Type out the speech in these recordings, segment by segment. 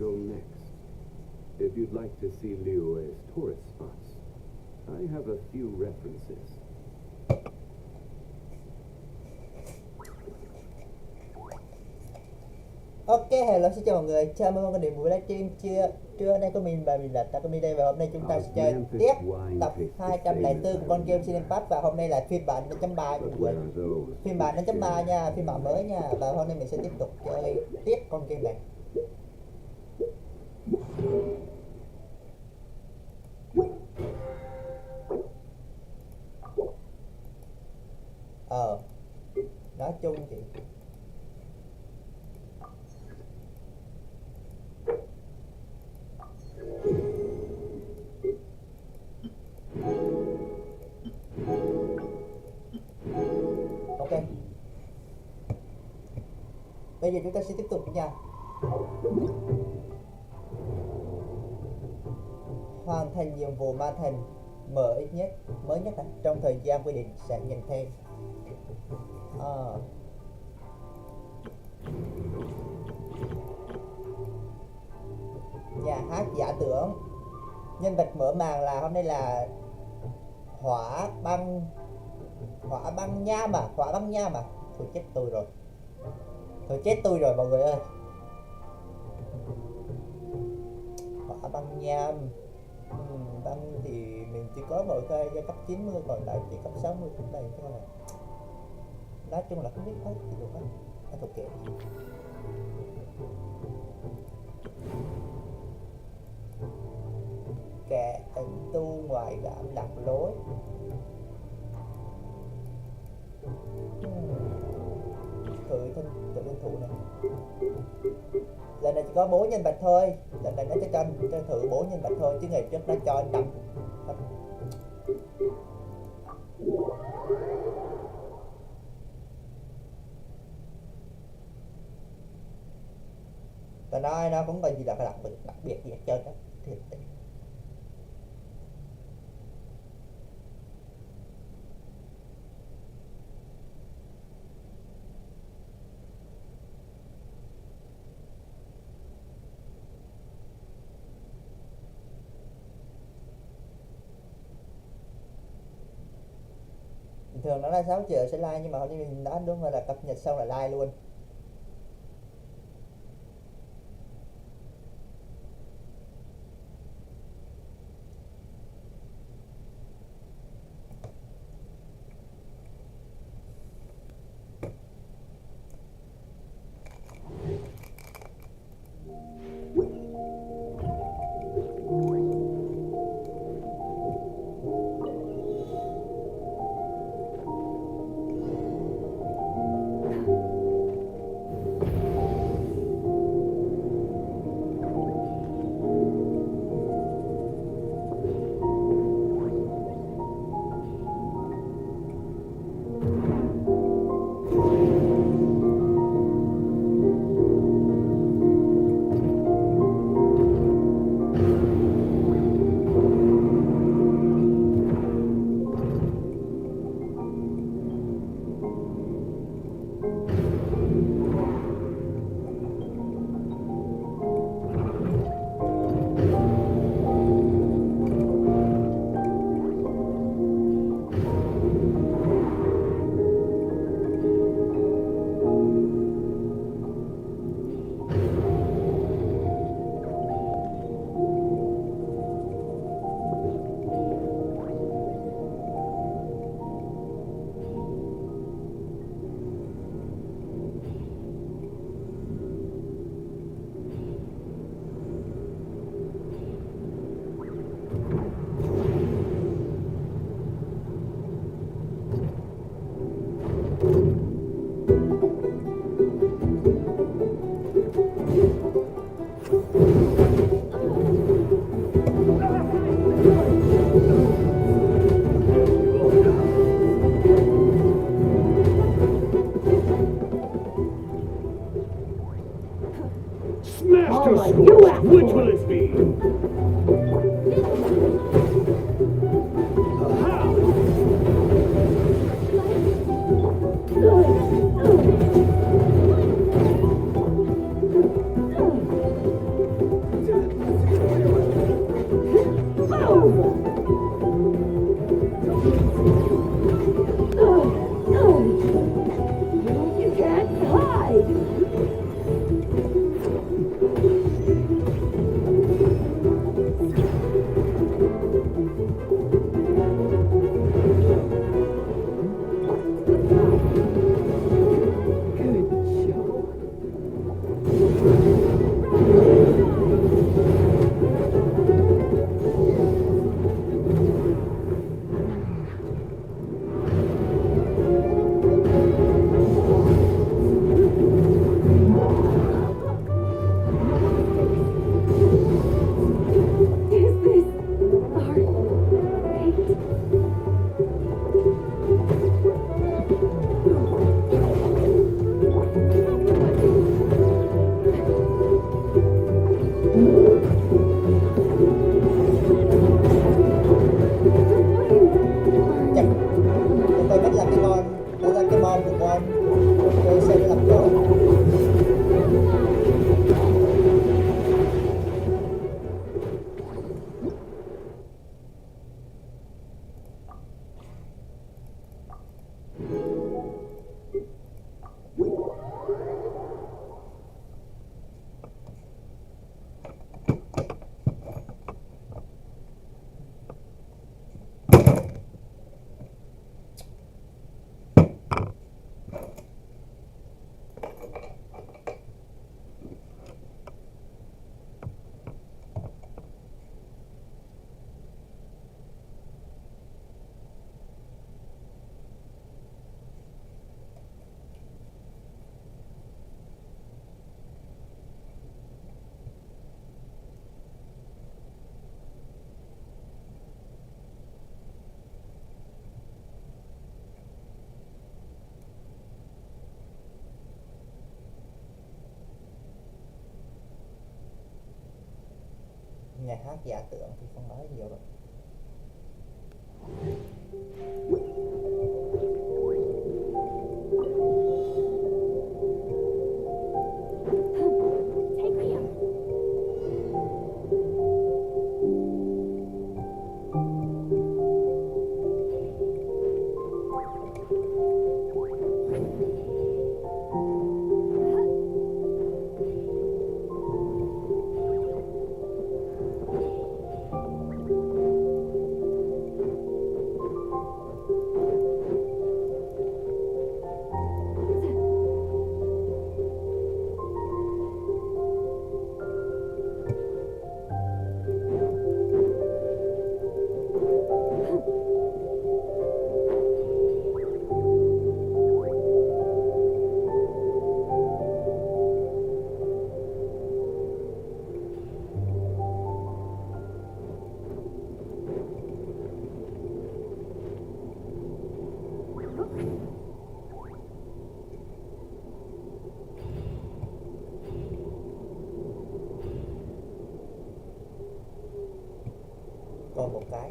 go next. If you'd like to see Liyue's tourist spots, I have a few references. Ok, hello, xin chào mọi người, chào mừng mọi người đến với livestream trưa nay của mình và mình là Takumi đây. Và hôm nay chúng ta sẽ chơi tiếp tập 204 của con game Genshin Impact. Và hôm nay là phiên bản 1.3 mọi người, phiên bản 1.3 nha, phiên bản mới nha. Và hôm nay mình sẽ tiếp tục chơi tiếp con game này. Nói chung thì ok, bây giờ chúng ta sẽ tiếp tục nha. Hoàn thành nhiệm vụ ma thành mới nhất trong thời gian quy định sẽ nhận thêm nhà hát giả tưởng. Nhân vật mở màn là hôm nay là hỏa băng nham à. Thôi chết tôi rồi mọi người ơi. Hỏa băng nham. Băng thì mình chỉ có mỗi cái giai cấp 90, còn lại chỉ cấp 60 cũng này thôi. Nói chung là không biết hết thì được hết. Thôi kệ. Kẻ ẩn tu ngoài đảm lạc lối. Tự thân thủ này. Lần này chỉ có 4 nhân vật thôi. Lần này nó cho thử 4 nhân vật thôi, chứ ngày trước nó cho 5. Và nó cũng có gì là đặc biệt gì hết trơn đó. Thiệt tình. Thường nó là 6 giờ sẽ like, nhưng mà hôm nay mình đã đúng là cập nhật xong là like luôn. Which will it be? Nó ra cái mom của con chơi xe làm chỗ. Nhà hát giả tưởng thì không nói nhiều đâu. Còn một cái.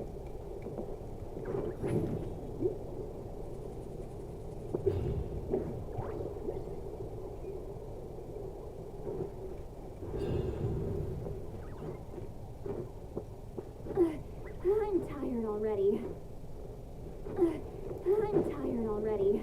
I'm tired already. I'm tired already.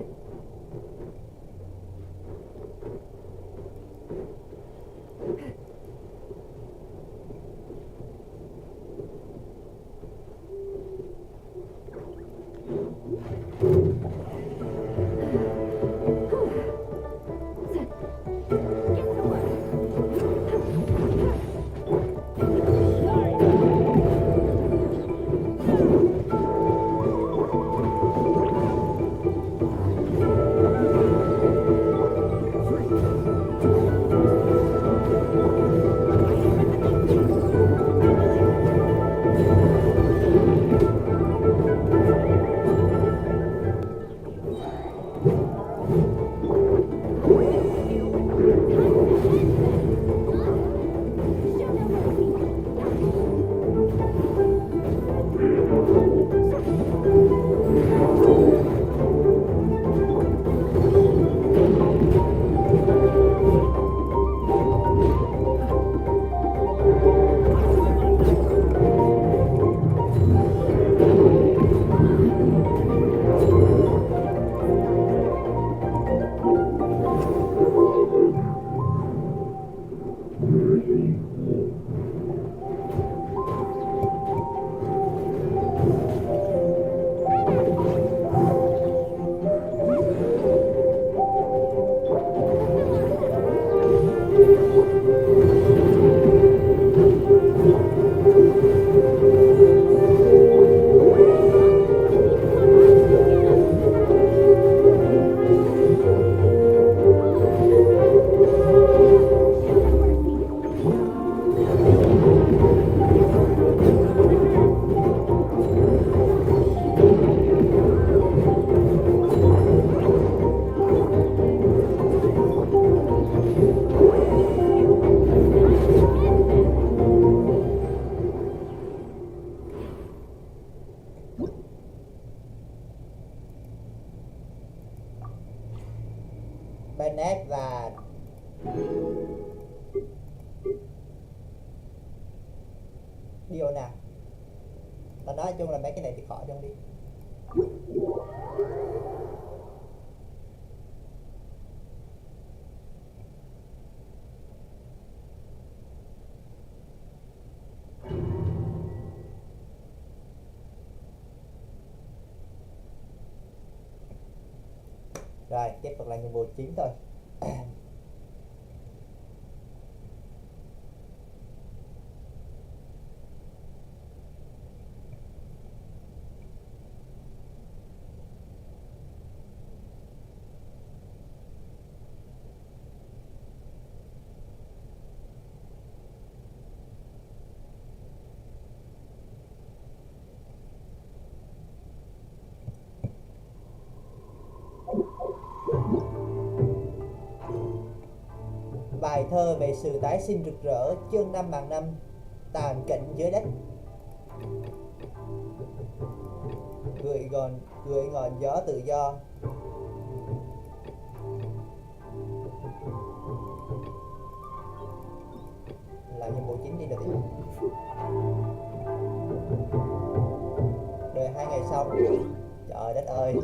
Bennett và Diona. Tao nói chung là mấy cái này thì khỏi trong đi. Rồi, tiếp tục là nhiệm vụ chính thôi. Bài thơ về sự tái sinh rực rỡ, chương 5/5, tàn cảnh dưới đất. Gửi ngọn gió tự do. Làm nhiệm vụ chính đi được. Đợi 2 ngày sau. Trời đất ơi.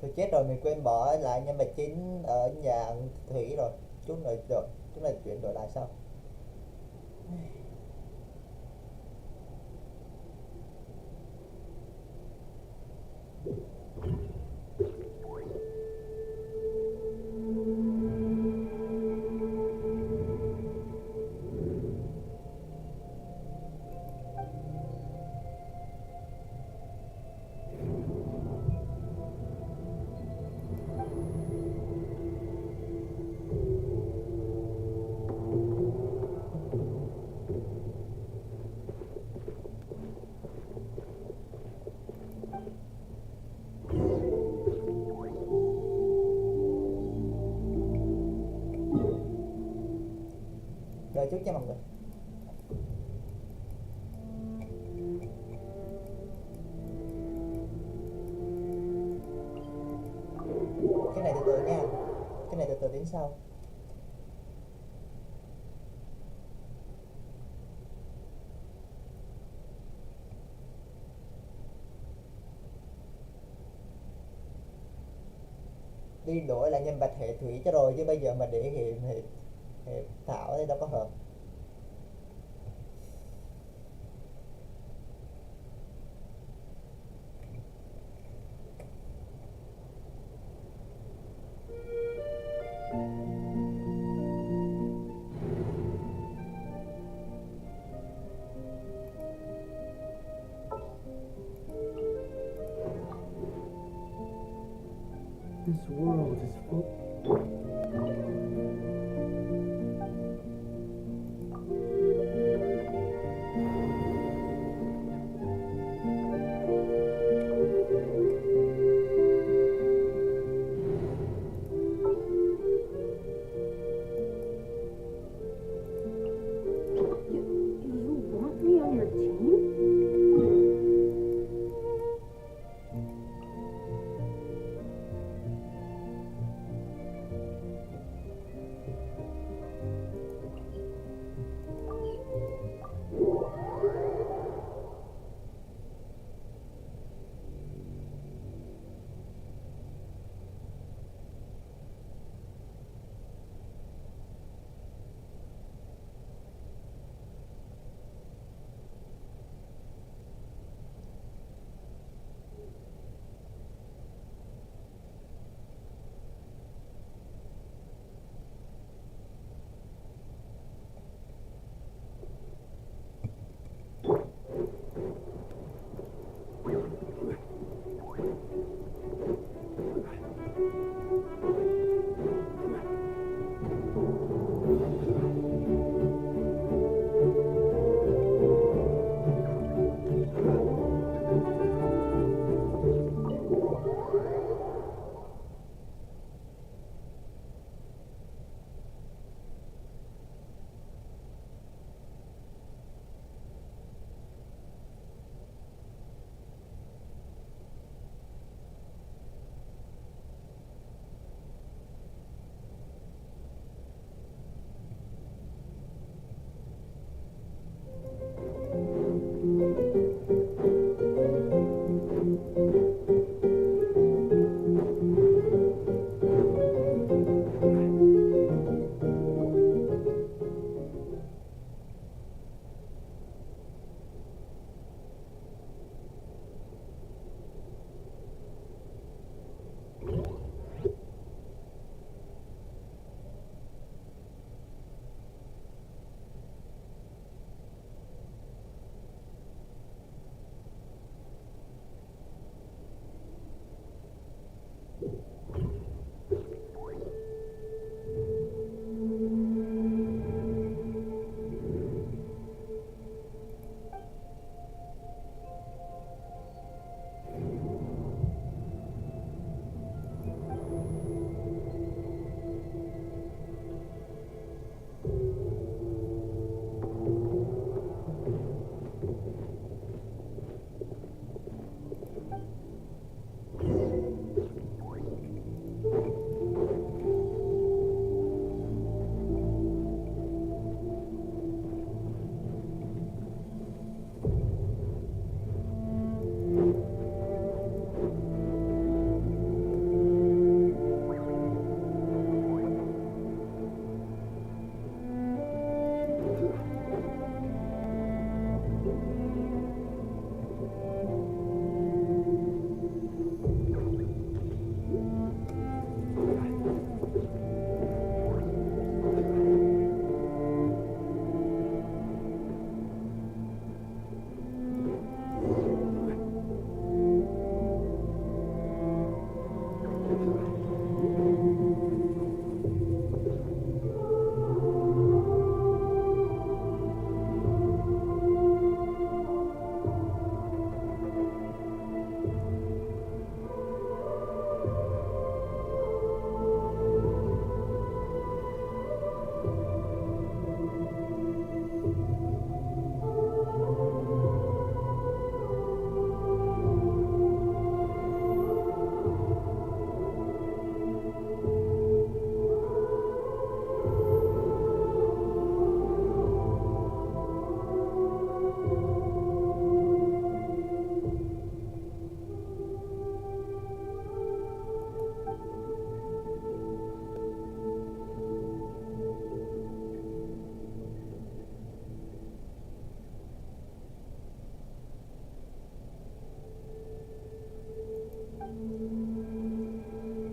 Tôi chết rồi, mình quên bỏ lại nhân vật chính ở nhà Thủy rồi. Chúng là chuyển đổi lại sau. trước nha mọi người. Cái này từ từ nha, cái này từ từ đến sau. Đi đổi lại nhân vật hệ thủy cho rồi, chứ bây giờ mà để hệ thảo thì đâu có hợp. This world is full. You want me on your team?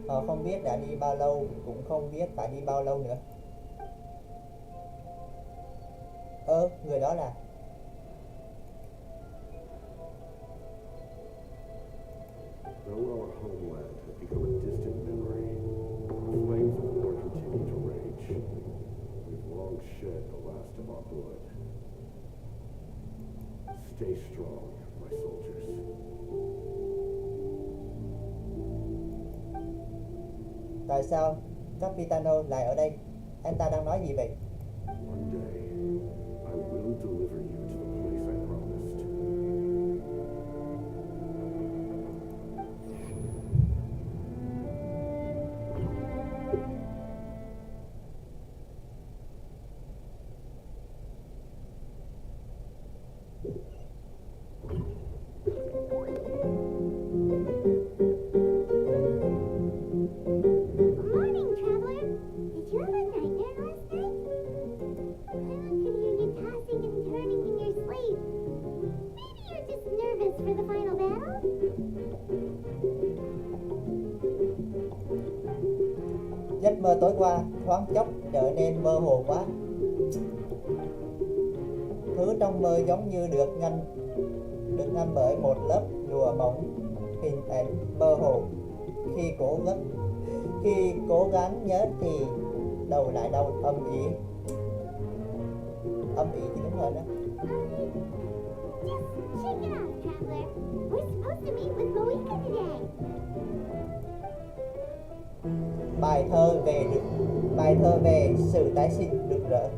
Họ không biết đã đi bao lâu, cũng không biết phải đi bao lâu nữa. Người đó là Though our homeland has become a distant memory, the flames of war continue to rage. We've long shed the last of our blood. Stay strong, my soldiers. tại sao Capitano lại ở đây? Anh ta đang nói gì vậy? One day, I will deliver you to the place I promised. Morning, traveler. Did you have a nightmare last night? I could hear you tossing and turning in your sleep. Maybe you're just nervous for the final battle? Giấc mơ tối qua thoáng chốc trở nên mơ hồ quá. Thứ trong mơ giống như được ngăn bởi một lớp lụa mỏng, hình ảnh mơ hồ. Khi cố gắng nhớ thì đầu lại đau âm ỉ thì đúng rồi đó. Just shake it off, traveler. We're supposed to meet with Moika today. Bài thơ về sự tái sinh rực rỡ.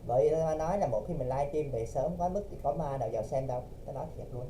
Bởi ta nói là một khi mình livestream về sớm quá mức thì có ma nào vào xem đâu, ta nói thiệt luôn.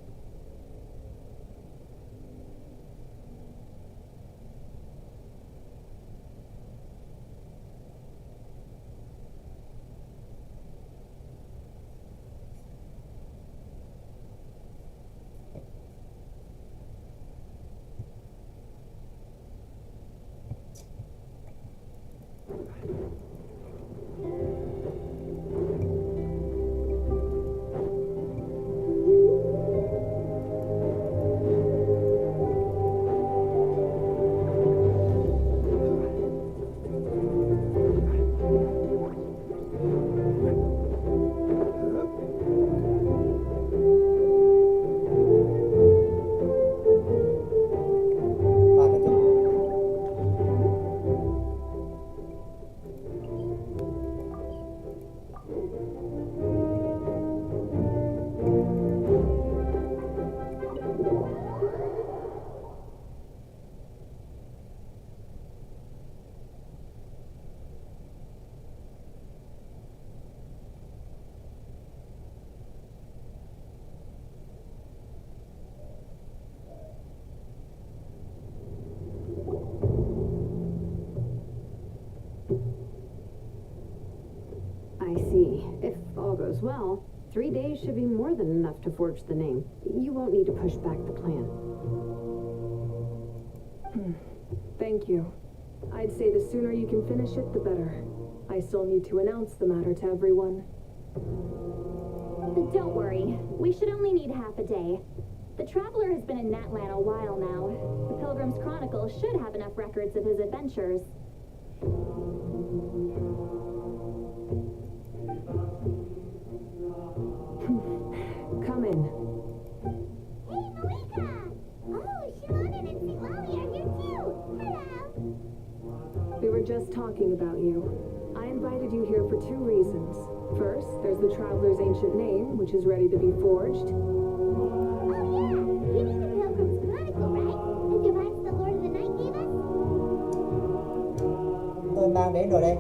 I see. If all goes well, 3 days should be more than enough to forge the name. You won't need to push back the plan. Thank you. I'd say the sooner you can finish it, the better. I still need to announce the matter to everyone. But don't worry. We should only need half a day. The traveler has been in Natlan a while now. The Pilgrim's Chronicle should have enough records of his adventures. Come in. Hey, Moika! Oh, Shalana and Siglali are here too! Hello! We were just talking about you. I invited you here for 2 reasons. First, there's the traveler's ancient name, which is ready to be forged. Oh yeah! You mean the Pilgrim's Chronicle, right? The device the Lord of the Night gave us? Tôi mang đến rồi đây.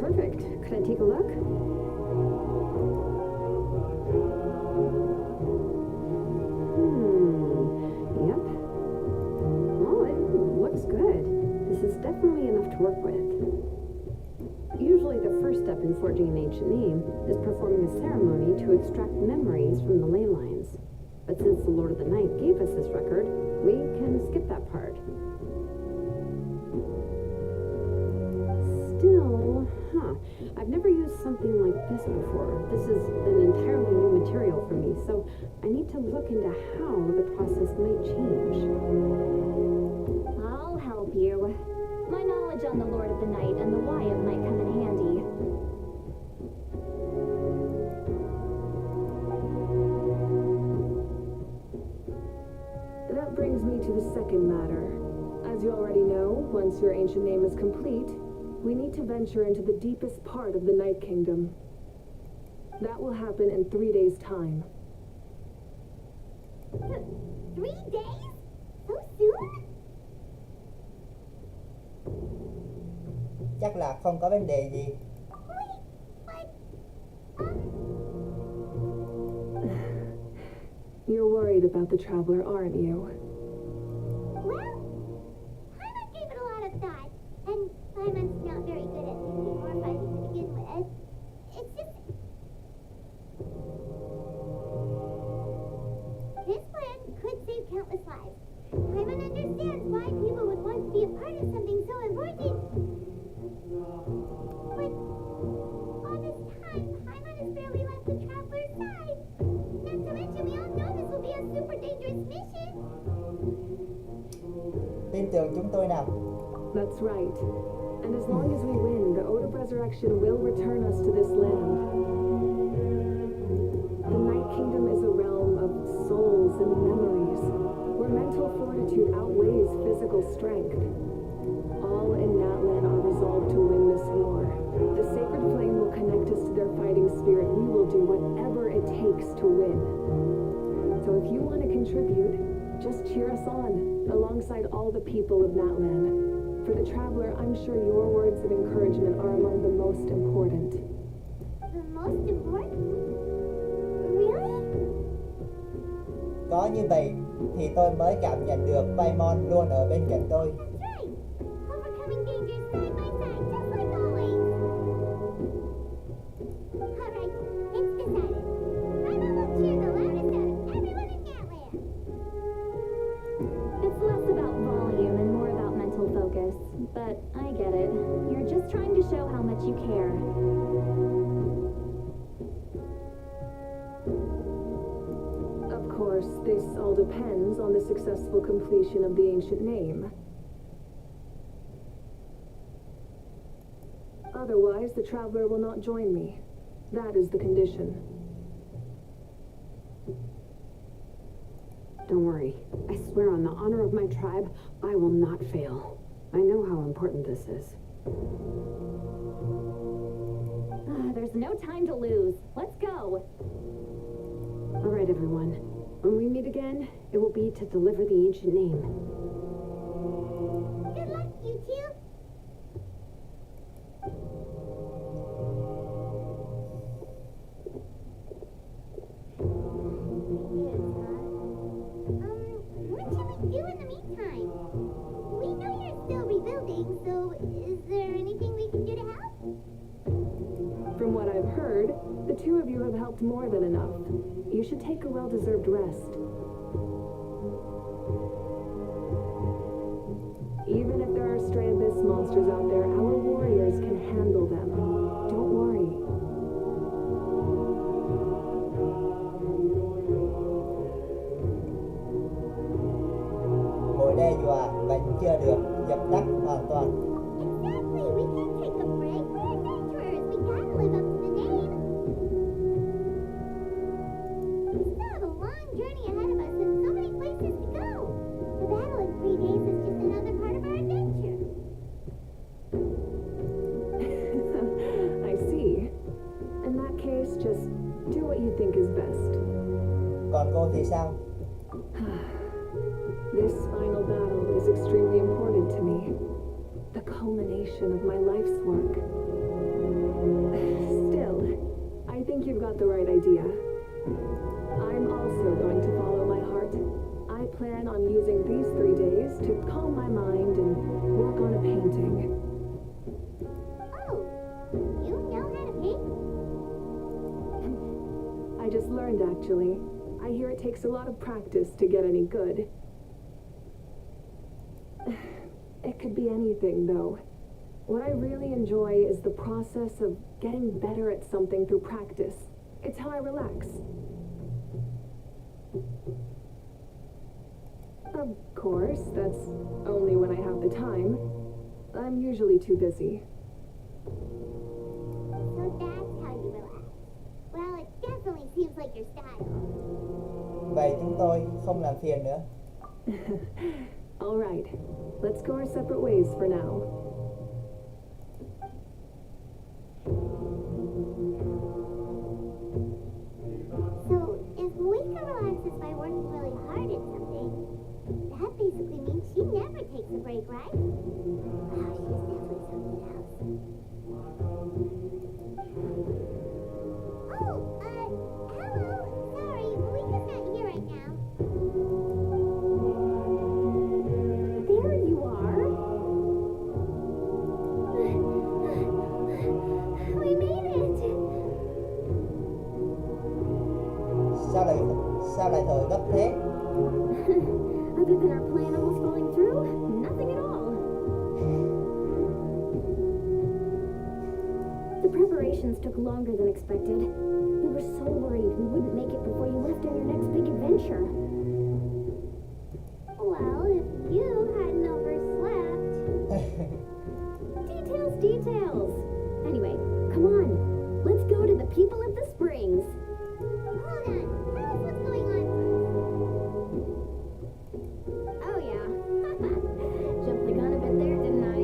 Perfect. Could I take a look? Yep. Oh, it looks good. This is definitely enough to work with. Usually the first step in forging an ancient name is performing a ceremony to extract memories from the ley lines. But since the Lord of the Night gave us this record, we can skip that part. Still, I've never used something like this before. This is an entirely new material for me, so I need to look into how the process might change. I'll help you. My knowledge on the Lord of the Night and the Wyatt might come in handy. That brings me to the second matter. As you already know, once your ancient name is complete, we need to venture into the deepest part of the Night Kingdom. That will happen in 3 days' time. 3 days? So soon? Chắc là không có vấn đề gì. Wait, but... You're worried about the Traveler, aren't you? Well, Paimon gave it a lot of thought, and Paimon's not very good at picking or fighting to begin with. It's just... His plan could save countless lives. Paimon understands why people would want to be a part of something so important. But all this time, Paimon has barely left the Traveler's side. Not to mention, we all know this will be a super dangerous mission. Tin tưởng chúng tôi nào. That's right. And as long as we win, the Ode of Resurrection will return us to this land. The Night Kingdom is a realm of souls and memories, where mental fortitude outweighs physical strength. All in Natlan are resolved to win this war. The sacred flame will connect us to their fighting spirit. We will do whatever it takes to win. So if you want to contribute, just cheer us on, alongside all the people of Natlan. For the Traveler, I'm sure your words of encouragement are among the most important. The most important? Really? Có như vậy thì tôi mới cảm nhận được Paimon luôn ở bên cạnh tôi. That's right. Overcoming dangers side by side, just like always. Alright, it's decided. Paimon will cheer the loudest out of everyone in Natlan. It's less about volume and more about mental focus. But I get it. You're just trying to show how much you care. Of course, this all depends on the successful completion of the ancient name. Otherwise, the Traveler will not join me. That is the condition. Don't worry. I swear on the honor of my tribe, I will not fail. I know how important this is. There's no time to lose. Let's go. All right, everyone. When we meet again, it will be to deliver the ancient name. Good luck, you two. What should we do in the meantime? We know you're still rebuilding, so is there anything we can do to help? From what I've heard, the two of you have helped more than enough. You should take a well-deserved rest. Even if there are stray abyss monsters out there, our warriors can handle them. Don't worry. Mối đe dọa vẫn chưa được dập tắt hoàn toàn. Exactly, we can't take a break. We're adventurers. We gotta live up to the name. We still have a long journey ahead of us and so many places to go. The battle in 3 days is just another part of our adventure. I see. In that case, just do what you think is best. Còn cô thì sao? This final battle is extremely important to me. The culmination of my life's work. Still, I think you've got the right idea. I'm also going to follow my heart. I plan on using these 3 days to calm my mind and work on a painting. Oh, you know how learned, actually. I hear it takes a lot of practice to get any good. It could be anything, though. What I really enjoy is the process of getting better at something through practice. It's how I relax. Of course, that's only when I have the time. I'm usually too busy. So that's how you relax. Well, it definitely seems like your style. Vậy chúng tôi không làm phiền nữa. All right, let's go our separate ways for now. So, if Moika relaxes by working really hard at something, that basically means she never takes a break, right? Oh, she's definitely something else. Oh, hello. Sorry, Moika's not here right now. There you are. We made it. Sao lại thở gấp thế? Other than our plan almost falling through, nothing at all. The preparations took longer than expected. We were so worried we wouldn't make it before you left on your next big adventure. Well, if you hadn't overslept. Details. Anyway, come on. Let's go to the people of the springs. Hold on. Tell us what's going on Oh yeah. Jumped the gun a bit there, didn't I?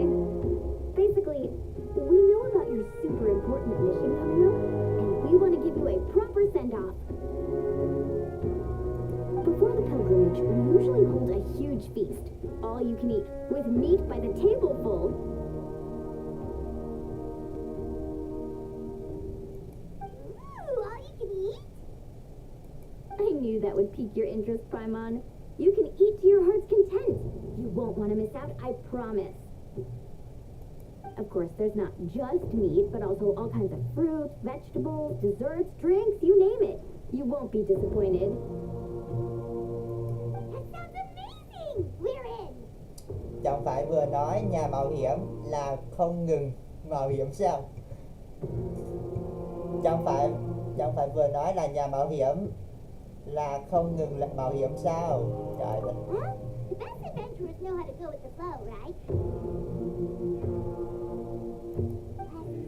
Basically, we know about your super important mission coming up, and we want to give you a proper send-off. Before the pilgrimage, we usually hold a huge feast, all you can eat, with meat by the tableful. Ooh, all you can eat? I knew that would pique your interest, Paimon. You can eat to your heart's content. You won't want to miss out, I promise. Of course, there's not just meat, but also all kinds of fruits, vegetables, desserts, drinks, you name it. You won't be disappointed. That sounds amazing! We're in! Chẳng phải vừa nói nhà mạo hiểm là không ngừng mạo hiểm sao? Chẳng phải vừa nói là nhà mạo hiểm là không ngừng lại mạo hiểm sao? Trời đất. Well, the best adventurers know how to go with the flow, right?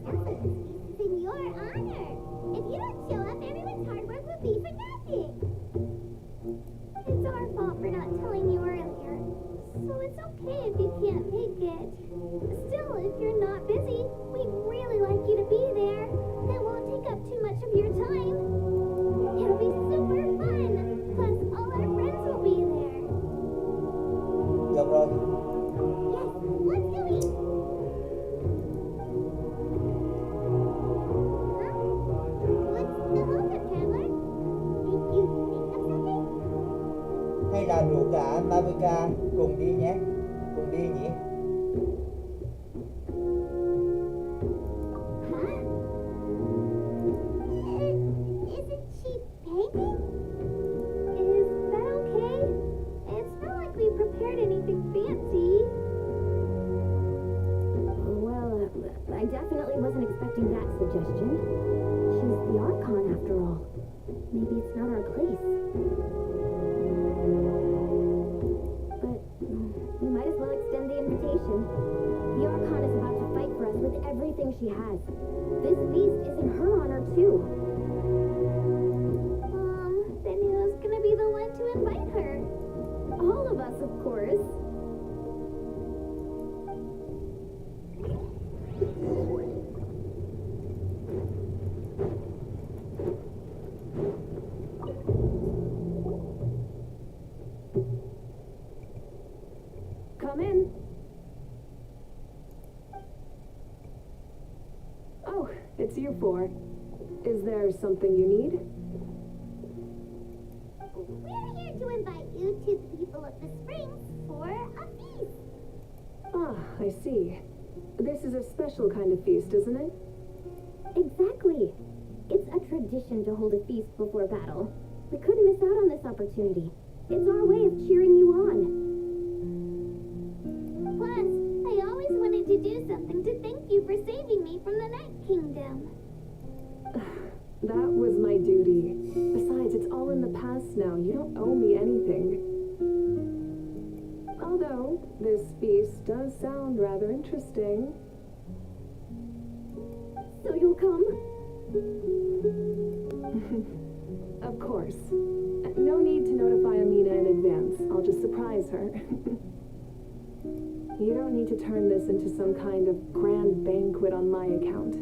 Passing is in your honor. If you don't show up, everyone's hard work would be for nothing. It's our fault for not telling you earlier. So it's okay if you can't make it. Still, if you're not busy, we'd really like you to be there. It won't take up too much of your time. It'll be super fun. Plus, all our friends will be there. Được rồi. Yes, let's go eat. Huh? What's the holdup, traveler? Did you think of something? Hay là rủ cả Mabuka cùng đi nhé. Cùng đi nhỉ? Huh? Isn't she painting? Is that okay? It's not like we prepared anything fancy. Well, I definitely wasn't expecting that suggestion. She's the Archon after all. Maybe it's not our place. But we might as well extend the invitation. The Archon is about to fight for us with everything she has. This feast is in her honor too. Then who's gonna be the one to invite her? All of us, of course. Come in. Oh, it's you four. Is there something you need? We're here to invite you to the people of the springs for a feast. Ah, I see. This is a special kind of feast, isn't it? Exactly. It's a tradition to hold a feast before battle. We couldn't miss out on this opportunity. It's our way of cheering you on. Plus, I always wanted to do something to thank you for saving me from the Night Kingdom. That was my duty. Besides, it's all in the past now. You don't owe me anything. Although, this feast does sound rather interesting. So you'll come? Of course. No need to notify Amina in advance. I'll just surprise her. You don't need to turn this into some kind of grand banquet on my account.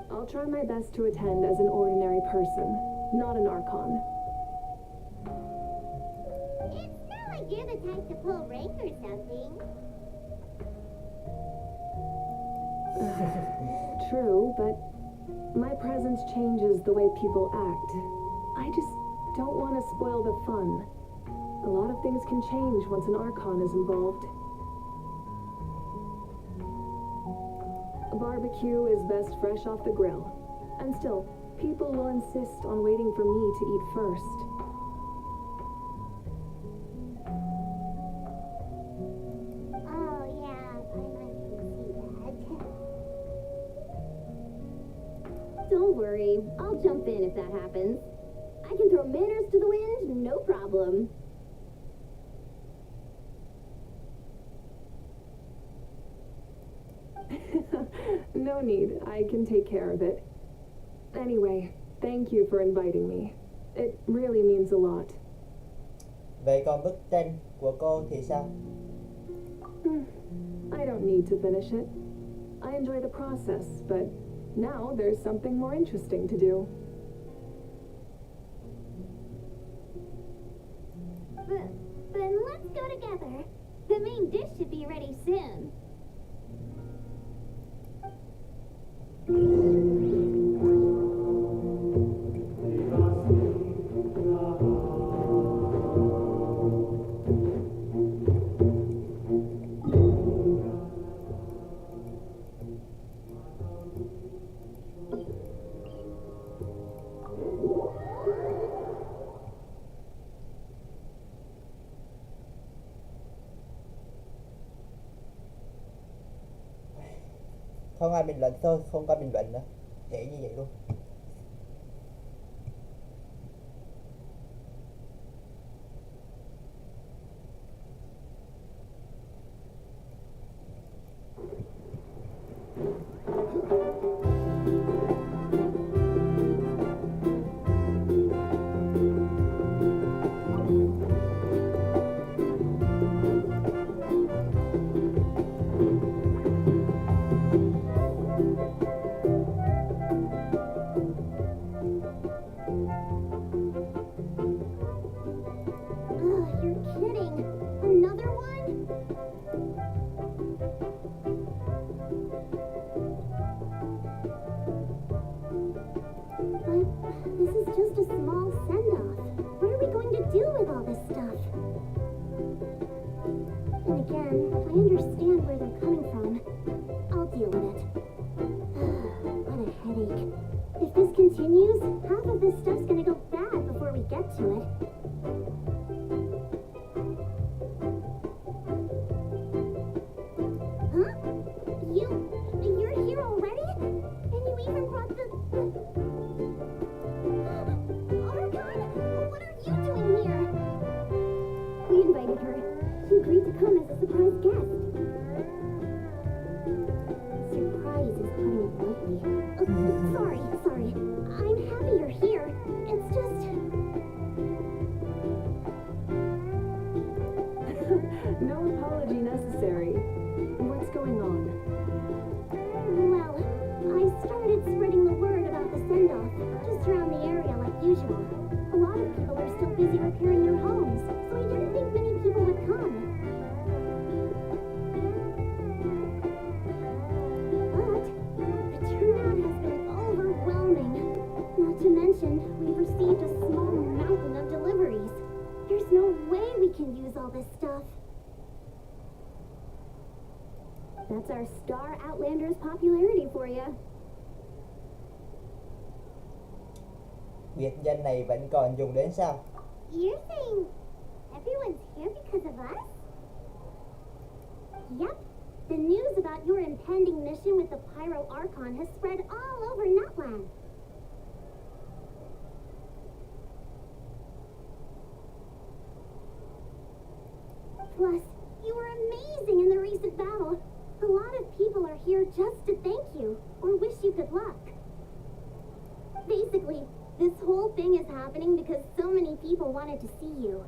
I'll try my best to attend as an ordinary person, not an Archon. It's not like you're the type to pull rank or something. True, but my presence changes the way people act. I just don't want to spoil the fun. A lot of things can change once an Archon is involved. A barbecue is best fresh off the grill. And still, people will insist on waiting for me to eat first. Oh, yeah, I can see that. Don't worry. I'll jump in if that happens. I can throw manners to the wind, no problem. No need. I can take care of it. Anyway, thank you for inviting me. It really means a lot. Vậy còn bức tranh của cô thì sao? I don't need to finish it. I enjoy the process, but now there's something more interesting to do. Then let's go together. The main dish should be ready soon. Không ai bình luận thôi, không có bình luận nữa. Để như vậy luôn. Continues, half of this stuff's gonna go bad before we get to it. Huh? You're here already? And you even brought the... Archon, what are you doing here? We invited her. She agreed to come as a surprise guest. Surprise is putting it lightly. Sorry. I'm happy you're here. It's just... No apology necessary. What's going on? Well, I started spreading the word about the send-off, just around the area like usual. A lot of people are still busy repairing their homes, so I didn't think many people would come. But the turnout has been overwhelming. Not to mention, we've received a small mountain of deliveries. There's no way we can use all this stuff. That's our star Outlander's popularity for you. biệt danh này vẫn còn dùng đến sao? You're saying everyone's here because of us? Yep. The news about your impending mission with the Pyro Archon has spread all over Nutland. Plus, you were amazing in the recent battle. A lot of people are here just to thank you, or wish you good luck. Basically, this whole thing is happening because so many people wanted to see you.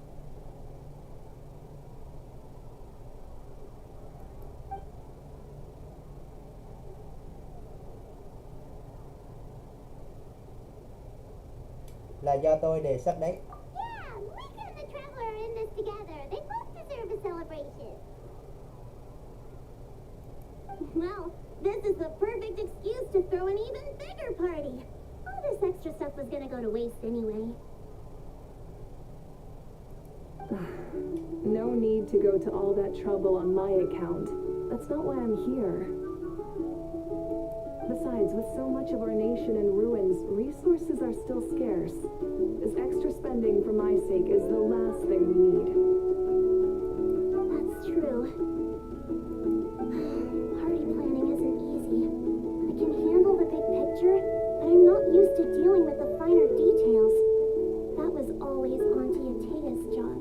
Là do tôi đề xuất đấy. Yeah, Mika and the Traveler are in this together. They both deserve a celebration. Well, this is the perfect excuse to throw an even bigger party. All this extra stuff was gonna go to waste anyway. No need to go to all that trouble on my account. That's not why I'm here. Besides, with so much of our nation in ruins, resources are still scarce. This extra spending for my sake is the last thing we need. That's true. Party planning isn't easy. I can handle the big picture, but I'm not used to dealing with the finer details. That was always Auntie Atea's job.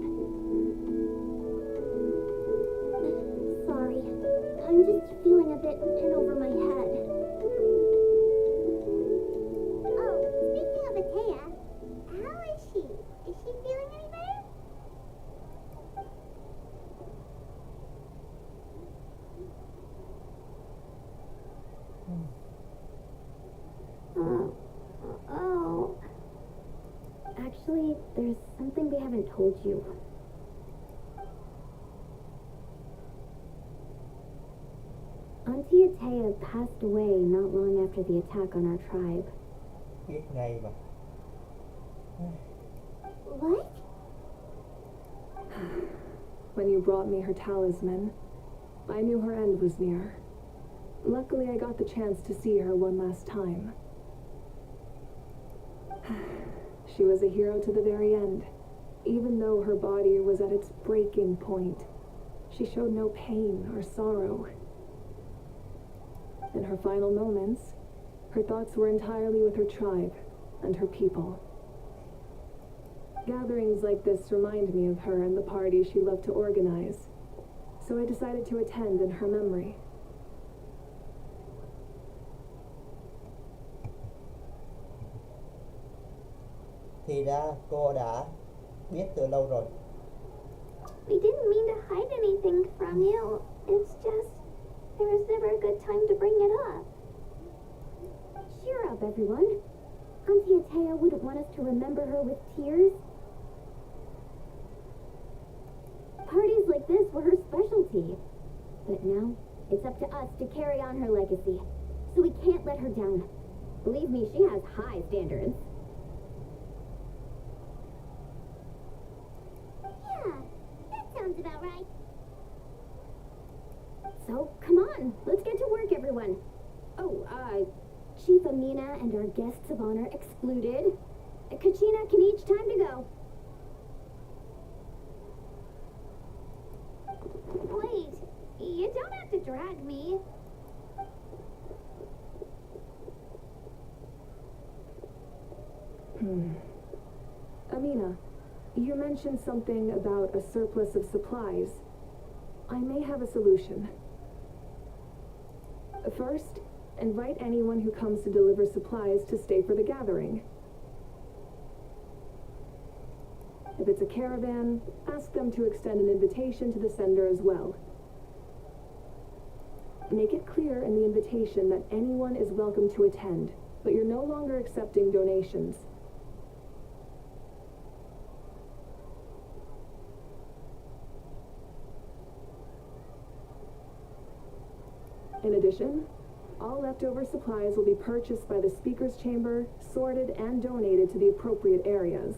Sorry, I'm just feeling a bit in over my head. Oh, speaking of Atea, how is she? Is she feeling any better? Oh. Actually, there's something we haven't told you. Auntie Atea passed away not long after the attack on our tribe. Biết ngay mà. What? When you brought me her talisman, I knew her end was near. Luckily, I got the chance to see her one last time. She was a hero to the very end. Even though her body was at its breaking point, she showed no pain or sorrow. In her final moments, her thoughts were entirely with her tribe and her people. Gatherings like this remind me of her and the parties she loved to organize, so I decided to attend in her memory. Thì ra cô đã biết từ lâu rồi. We didn't mean to hide anything from you. It's just, there was never a good time to bring it up. Cheer up, everyone. Auntie Atea wouldn't want us to remember her with tears. Parties like this were her specialty. But now, it's up to us to carry on her legacy. So we can't let her down. Believe me, she has high standards. Yeah, that sounds about right. So, come on, let's get to work, everyone. Oh, Chief Amina and our guests of honor excluded. Kachina can each time to go. Wait, you don't have to drag me. Amina, you mentioned something about a surplus of supplies. I may have a solution. First, invite anyone who comes to deliver supplies to stay for the gathering. If it's a caravan, ask them to extend an invitation to the sender as well. Make it clear in the invitation that anyone is welcome to attend, but you're no longer accepting donations. In addition, all leftover supplies will be purchased by the speaker's chamber, sorted and donated to the appropriate areas.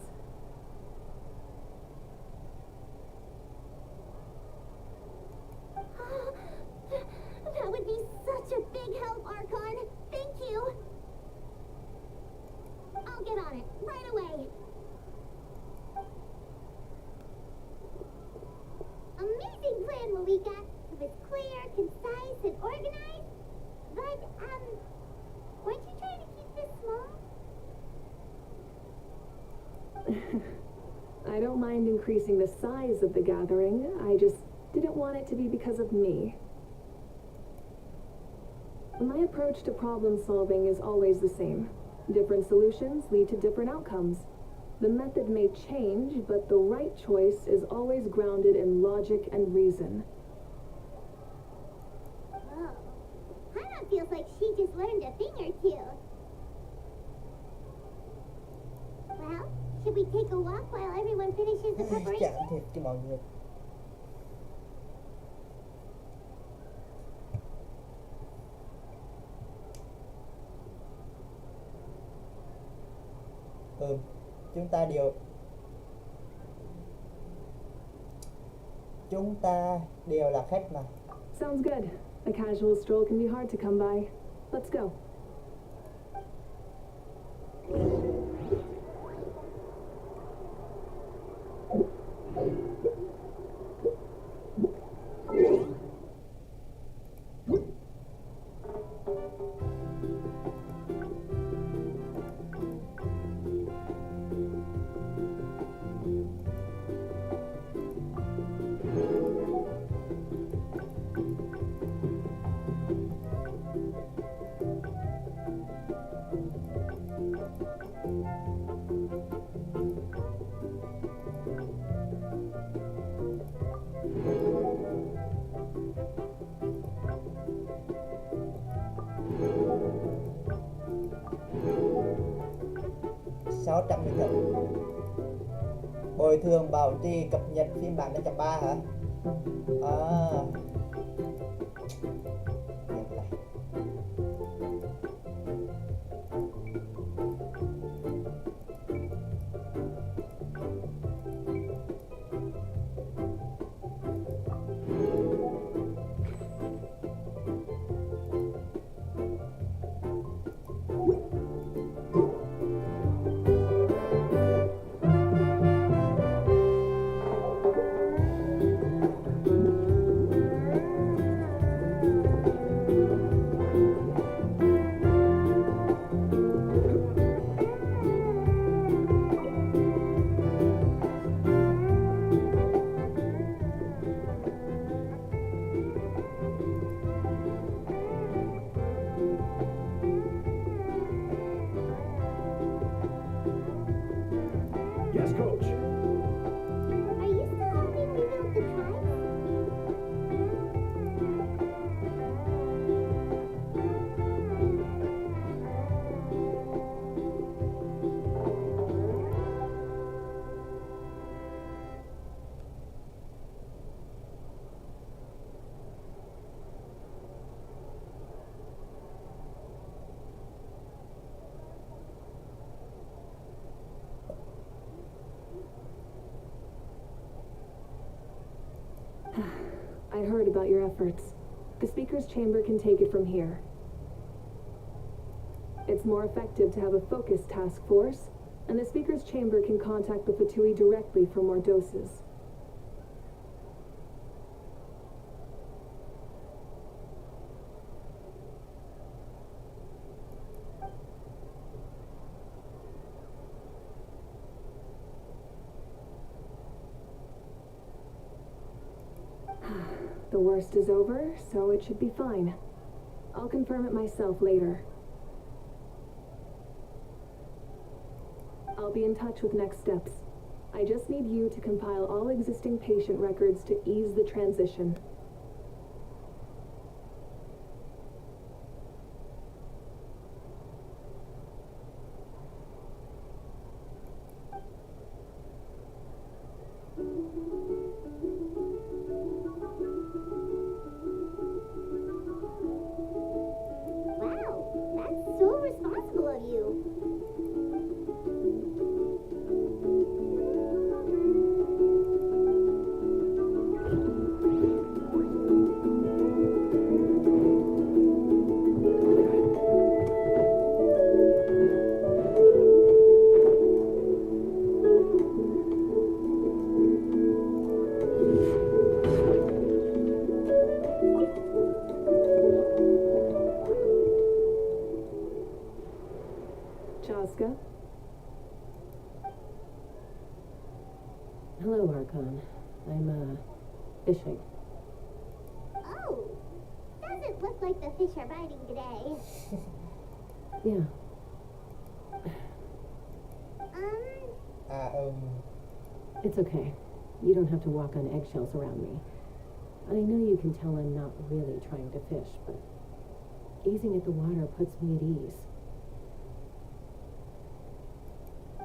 That would be such a big help, Archon. Thank you. I'll get on it right away. and organized. But, weren't you trying to keep this small? I don't mind increasing the size of the gathering. I just didn't want it to be because of me. My approach to problem solving is always the same. Different solutions lead to different outcomes. The method may change, but the right choice is always grounded in logic and reason. Whoa. Hannah feels like she just learned a thing or two. Well, should we take a walk while everyone finishes the Chán preparation? thiệt cho mọi người. Chúng ta đều là khách mà. Sounds good. A casual stroll can be hard to come by. Let's go. Bồi thường bảo trì cập nhật phiên bản 1.3 hả? Nhận lại. 'I heard about your efforts. The speaker's chamber can take it from here. It's more effective to have a focused task force, and the speaker's chamber can contact the Fatui directly for more doses. The worst is over, so it should be fine. I'll confirm it myself later. I'll be in touch with next steps. I just need you to compile all existing patient records to ease the transition. Wow, that's so responsible of you. Chaska? Hello, Archon. I'm, fishing. Oh, doesn't look like the fish are biting today. Yeah. It's okay. You don't have to walk on eggshells around me. I know you can tell I'm not really trying to fish, but gazing at the water puts me at ease.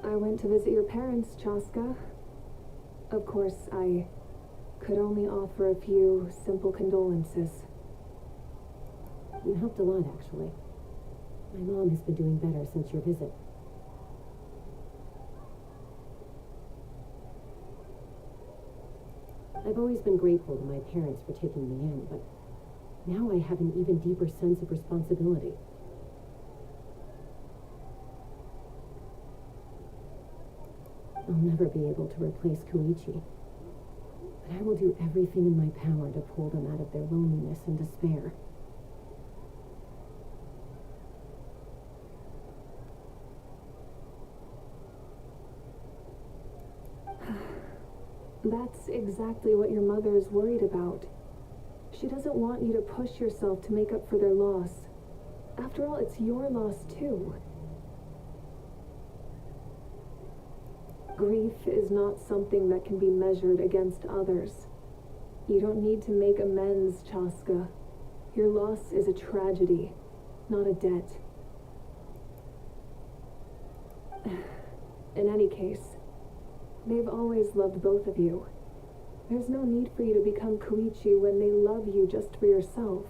I went to visit your parents, Chaska. Of course, I could only offer a few simple condolences. You helped a lot, actually. My mom has been doing better since your visit. I've always been grateful to my parents for taking me in, but now I have an even deeper sense of responsibility. I'll never be able to replace Koichi, but I will do everything in my power to pull them out of their loneliness and despair. That's exactly what your mother is worried about. She doesn't want you to push yourself to make up for their loss. After all, it's your loss too. Grief is not something that can be measured against others. You don't need to make amends, Chaska. Your loss is a tragedy, not a debt. In any case, they've always loved both of you. There's no need for you to become Koichi when they love you just for yourself.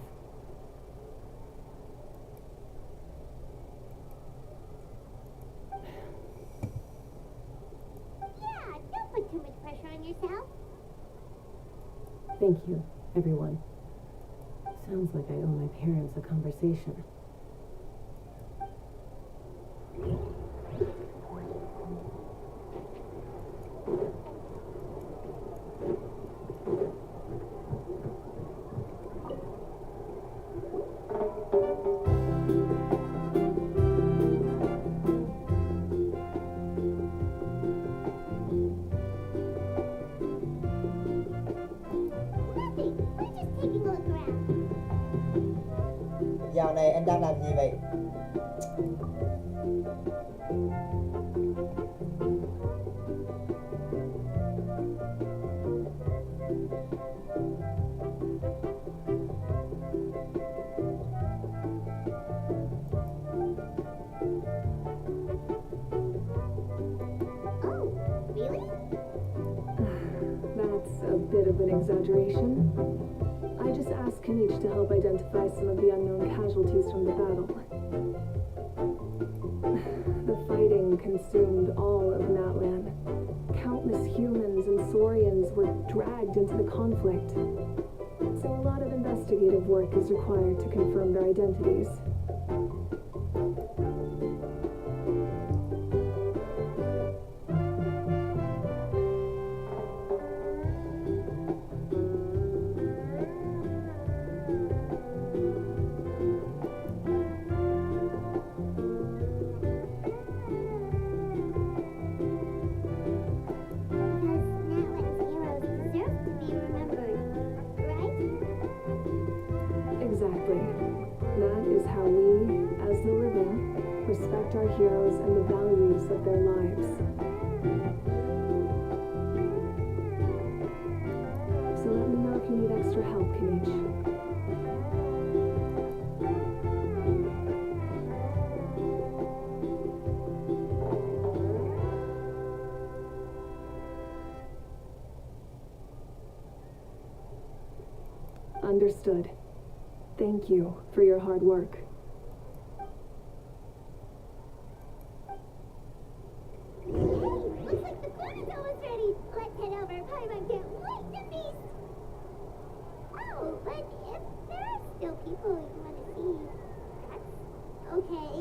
Yeah, don't put too much pressure on yourself. Thank you, everyone. Sounds like I owe my parents a conversation. Nothing. We're just taking a look around. Dạo này anh đang làm gì vậy? Oh, really? That's a bit of an exaggeration. I just asked Kenichi to help identify some of the unknown casualties from the battle. The fighting consumed all of Natlan. Countless humans and Saurians were dragged into the conflict. So a lot of investigative work is required to confirm their identities. Because Natlan's heroes deserve to be remembered, right? Exactly. That is how we, as the living, respect our heroes and the values of their lives. So let me know if you need extra help, Kenichi. Understood. Thank you for your hard work. Hey, looks like the food is almost ready. Let's head over. Paimon can't wait to feast. Oh, but if there are still people you want to see, that's okay.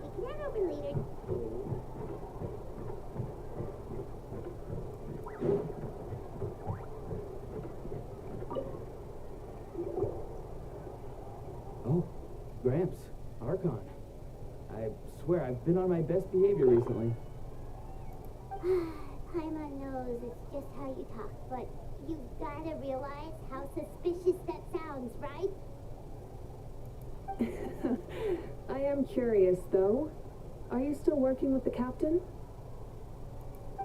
We can head over later. Oh, Gramps, Archon. I swear I've been on my best behavior recently. Paimon knows it's just how you talk, but you've gotta realize how suspicious that sounds, right? I am curious, though. Are you still working with the captain?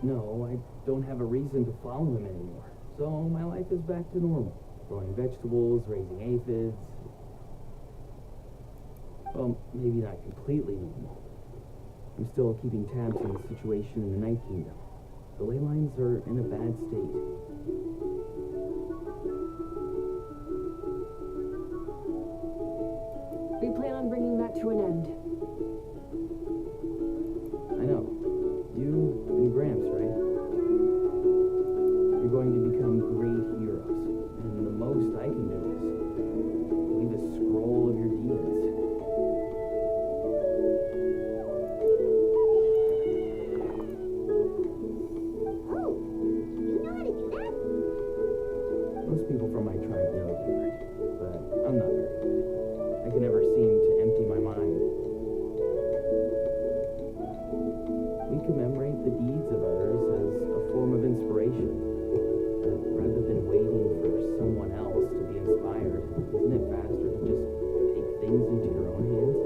No, I don't have a reason to follow him anymore. So my life is back to normal. Growing vegetables, raising aphids. Well, maybe not completely normal. I'm still keeping tabs on the situation in the Night Kingdom. The ley lines are in a bad state. We plan on bringing that to an end. I know. You and Gramps, right? You're going to become great heroes. And the most I can do is leave a scroll of your deeds. Oh, you know how to do that? Most people from my tribe know the art, but I'm not very good. I can never seem to empty my mind. We commemorate the deeds of others as a form of inspiration. But rather than waiting for someone else to be inspired, isn't it faster to just take things into your own hands?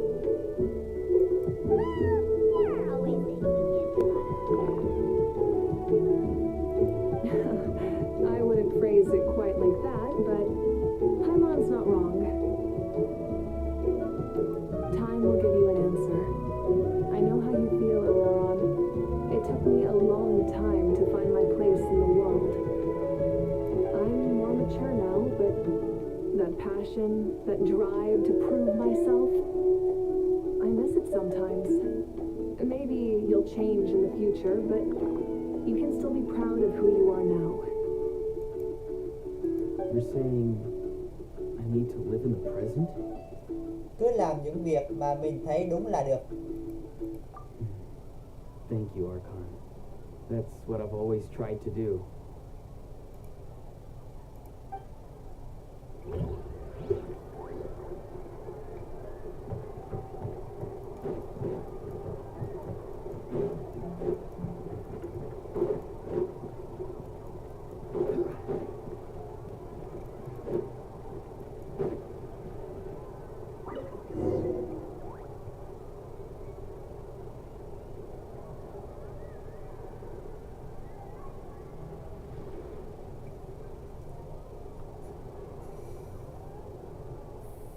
Well, there are always things you I wouldn't phrase it quite like that, but Paimon's not wrong. Time will give you an answer. I know how you feel, Auroron. It took me a long time to find my place in the world. I'm more mature now, but that passion, that drive to prove myself, I miss it sometimes. Maybe you'll change in the future, but you can still be proud of who you are now. You're saying I need to live in the present? Cứ làm những việc mà mình thấy đúng là được. Thank you, Archon. That's what I've always tried to do.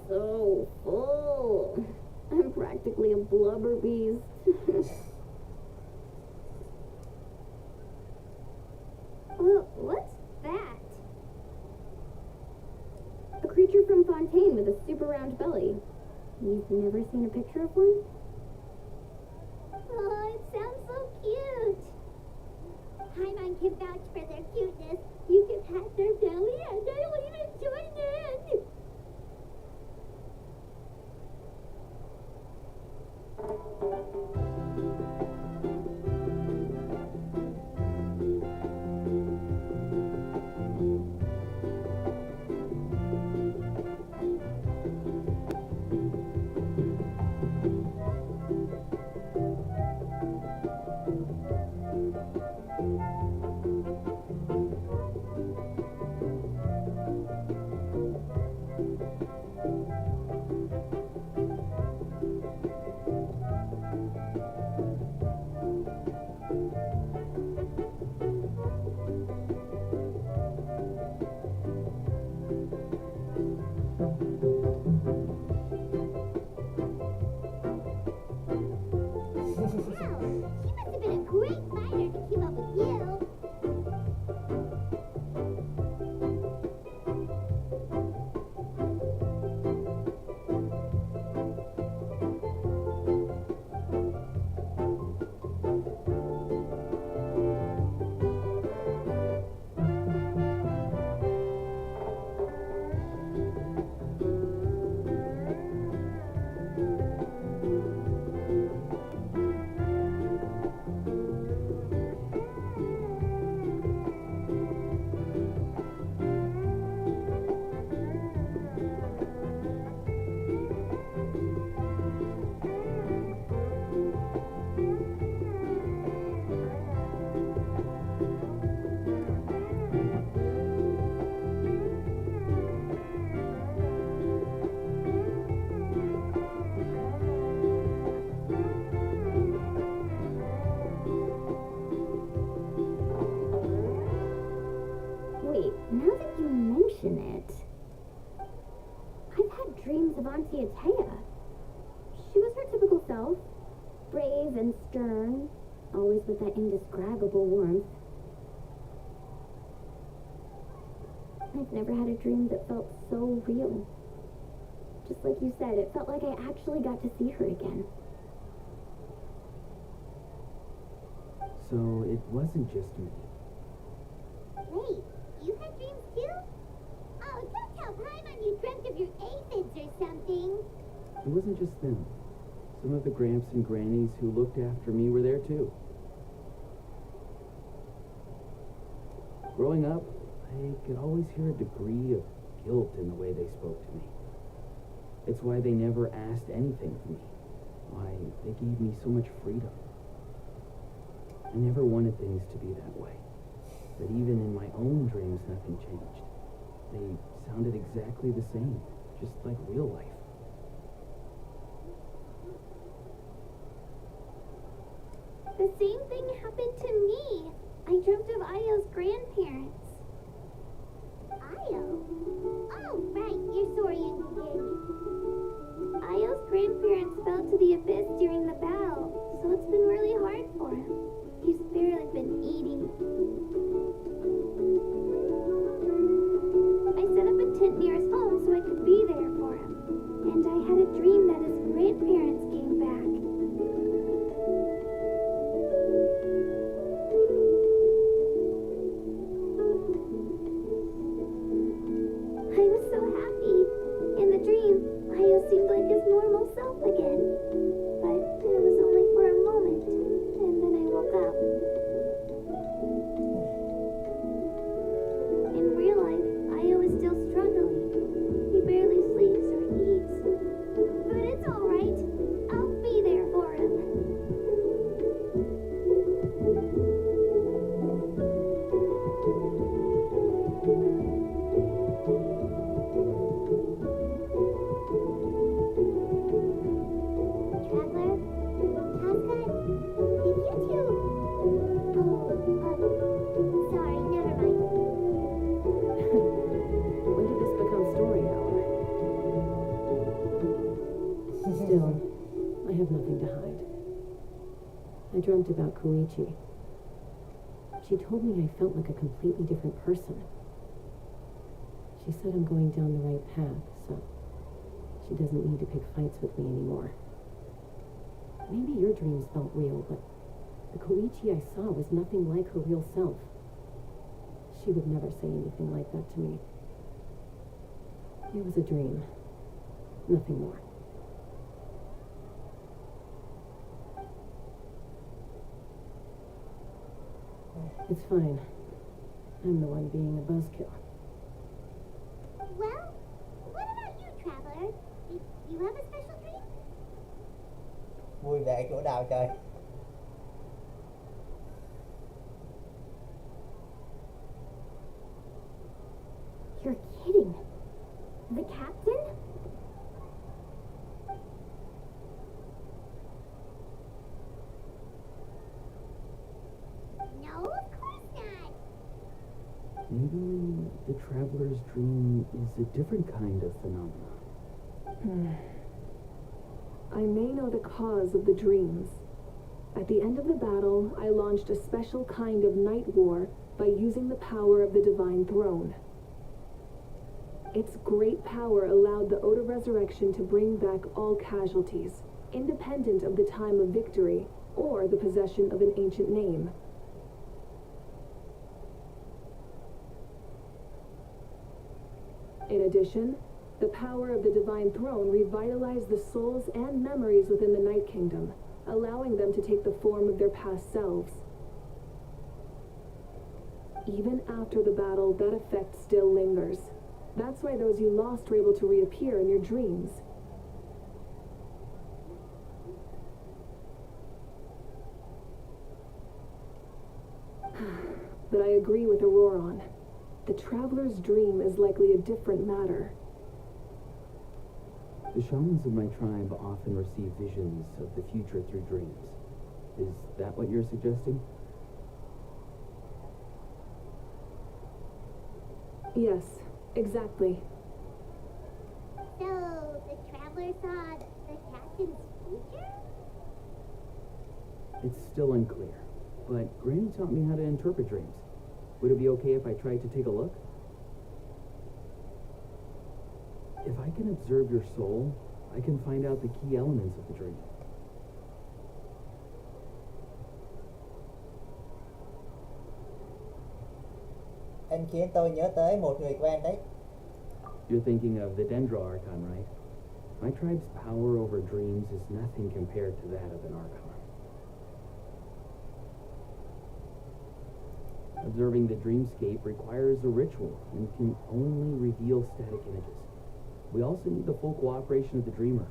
So full. I'm practically a blubber beast. Well, what's that? A creature from Fontaine with a super round belly. You've never seen a picture of one? Oh, it sounds so cute. Paimon can vouch for their cuteness. You can pat their belly and I'll even join in. dreams of Auntie Atea. She was her typical self, brave and stern, always with that indescribable warmth. I've never had a dream that felt so real. Just like you said, it felt like I actually got to see her again. So it wasn't just me. Wait, you had dreams too? Oh, don't tell Paimon you dreamt of your aphids or something. It wasn't just them. Some of the gramps and grannies who looked after me were there too. Growing up, I could always hear a degree of guilt in the way they spoke to me. It's why they never asked anything of me. Why they gave me so much freedom. I never wanted things to be that way. But even in my own dreams, nothing changed. They sounded exactly the same, just like real life. The same thing happened to me. I dreamt of Io's grandparents. Io? Oh, right, your Saurian gig. Io's grandparents fell to the abyss during the battle, so it's been really hard for him. He's barely been eating. I set up a tent near his home so I could be there for him. And I had a dream that his grandparents came back. I was so happy. In the dream, Io seemed like his normal self again. But it was only for a moment, and then I woke up. In real life, Io is still struggling. He barely sleeps or eats. But it's alright. I'll be there for him. Traveler? Casca? Did you two... sorry, never mind. When did this become story hour? Still, I have nothing to hide. I dreamt about Koichi. She told me I felt like a completely different person. She said I'm going down the right path, so she doesn't need to pick fights with me anymore. Maybe your dreams felt real, but the Koichi I saw was nothing like her real self. She would never say anything like that to me. It was a dream. Nothing more. It's fine. I'm the one being a buzzkill. Well, what about you, Traveler? Did you have a special dream? Vui vẻ chỗ nào trời. You're kidding. The captain? No, of course not. Maybe the traveler's dream is a different kind of phenomenon. I may know the cause of the dreams. At the end of the battle, I launched a special kind of night war by using the power of the divine throne. Its great power allowed the Ode of Resurrection to bring back all casualties, independent of the time of victory or the possession of an ancient name. In addition, the power of the Divine Throne revitalized the souls and memories within the Night Kingdom, allowing them to take the form of their past selves. Even after the battle, that effect still lingers. That's why those you lost were able to reappear in your dreams. But I agree with Auroron. The Traveler's dream is likely a different matter. The shamans of my tribe often receive visions of the future through dreams. Is that what you're suggesting? Yes, exactly. So, saw the captain's future? It's still unclear, but Granny taught me how to interpret dreams. Would it be okay if I tried to take a look? If I can observe your soul, I can find out the key elements of the dream. Anh khiến tôi nhớ tới một người quen đấy. You're thinking of the Dendro Archon, right? My tribe's power over dreams is nothing compared to that of an Archon. Observing the dreamscape requires a ritual and can only reveal static images. We also need the full cooperation of the dreamer.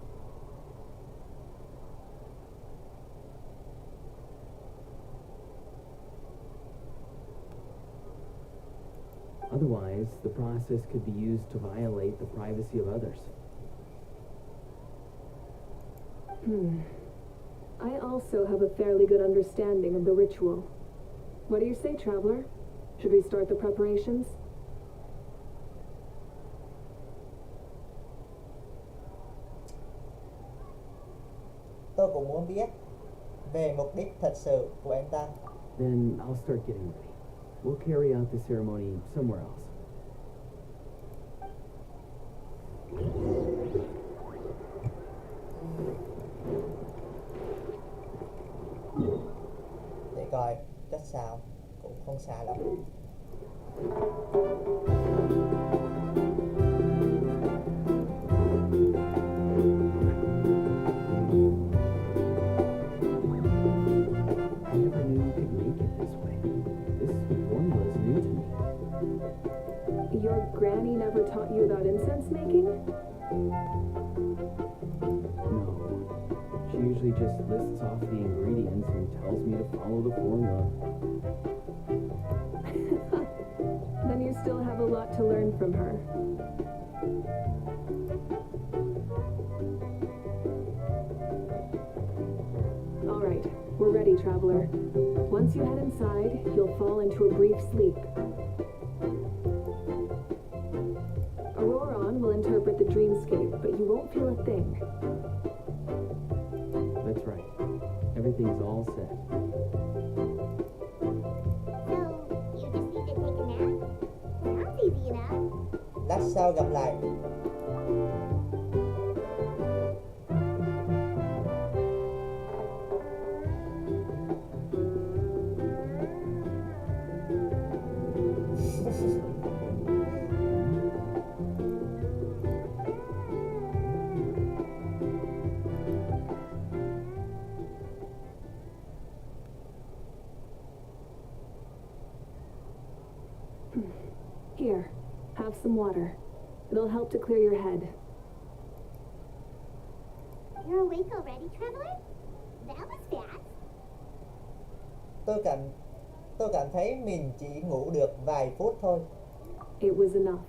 Otherwise, the process could be used to violate the privacy of others. I also have a fairly good understanding of the ritual. What do you say, traveler? Should we start the preparations? Tôi cũng muốn biết về mục đích thật sự của anh ta. Then I'll start getting ready. We'll carry out the ceremony somewhere else. Để coi cách sao, cũng không xa lắm. I never knew you could make it this way. This formula is new to me. Your granny never taught you about incense making? No. She usually just lists off the ingredients and tells me to follow the formula. Then you still have a lot to learn from her. All right, we're ready, traveler. Once you head inside, you'll fall into a brief sleep. Auroron will interpret the dreamscape, but you won't feel a thing. That's right. Everything's all set. So, you just need to take a nap? Sounds easy enough. Lát sau gặp lại. Here, have some water. It'll help to clear your head. You're awake already, traveler? That was fast. Tôi cảm thấy mình chỉ ngủ được vài phút thôi. It was enough.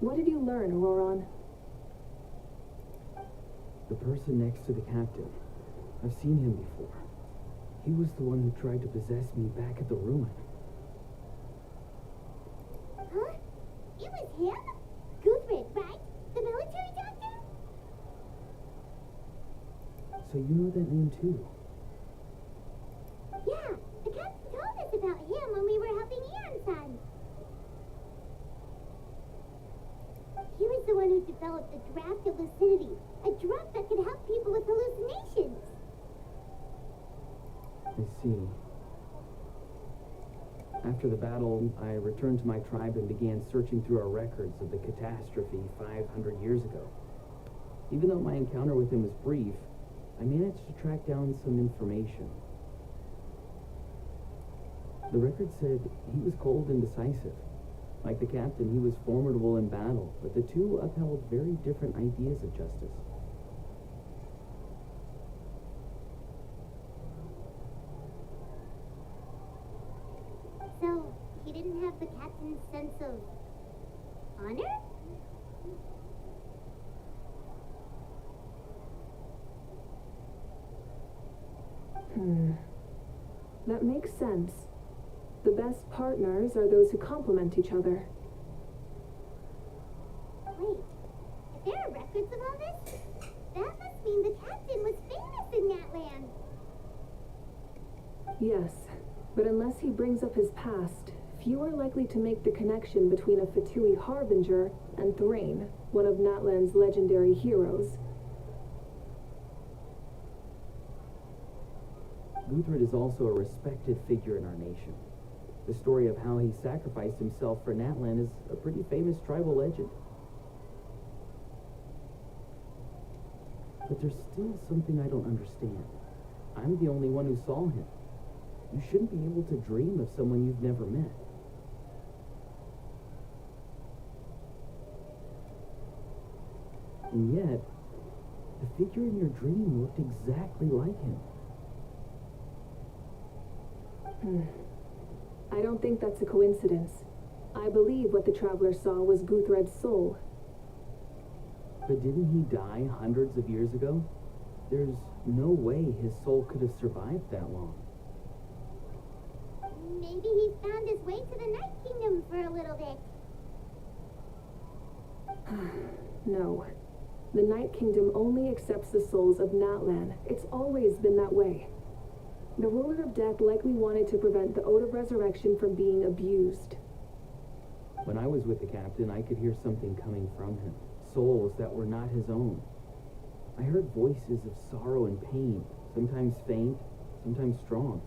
What did you learn, Auroron? The person next to the captain. I've seen him before. He was the one who tried to possess me back at the ruin. Huh? It was him? Guthrid, right? The military doctor? So you know that name too? Yeah, the captain told us about him when we were helping Ian-san. He was the one who developed the draft of lucidity, a drug that could help people with hallucinations. I see. After the battle, I returned to my tribe and began searching through our records of the catastrophe 500 years ago. Even though my encounter with him was brief, I managed to track down some information. The record said he was cold and decisive. Like the captain, he was formidable in battle, but the two upheld very different ideas of justice. So, he didn't have the captain's sense of honor? That makes sense. The best partners are those who complement each other. Wait, if there are records of all this, That must mean the captain was famous in that land. Yes, but unless he brings up his past, few are likely to make the connection between a Fatui harbinger and Thrain, one of Natlan's legendary heroes. Guthred is also a respected figure in our nation. The story of how he sacrificed himself for Natlan is a pretty famous tribal legend. But there's still something I don't understand. I'm the only one who saw him. You shouldn't be able to dream of someone you've never met. And yet, the figure in your dream looked exactly like him. I don't think that's a coincidence. I believe what the traveler saw was Guthred's soul. But didn't he die hundreds of years ago? There's no way his soul could have survived that long. Maybe he found his way to the Night Kingdom for a little bit. No. The Night Kingdom only accepts the souls of Natlan. It's always been that way. The ruler of death likely wanted to prevent the Ode of Resurrection from being abused. When I was with the captain, I could hear something coming from him. Souls that were not his own. I heard voices of sorrow and pain, sometimes faint, sometimes strong.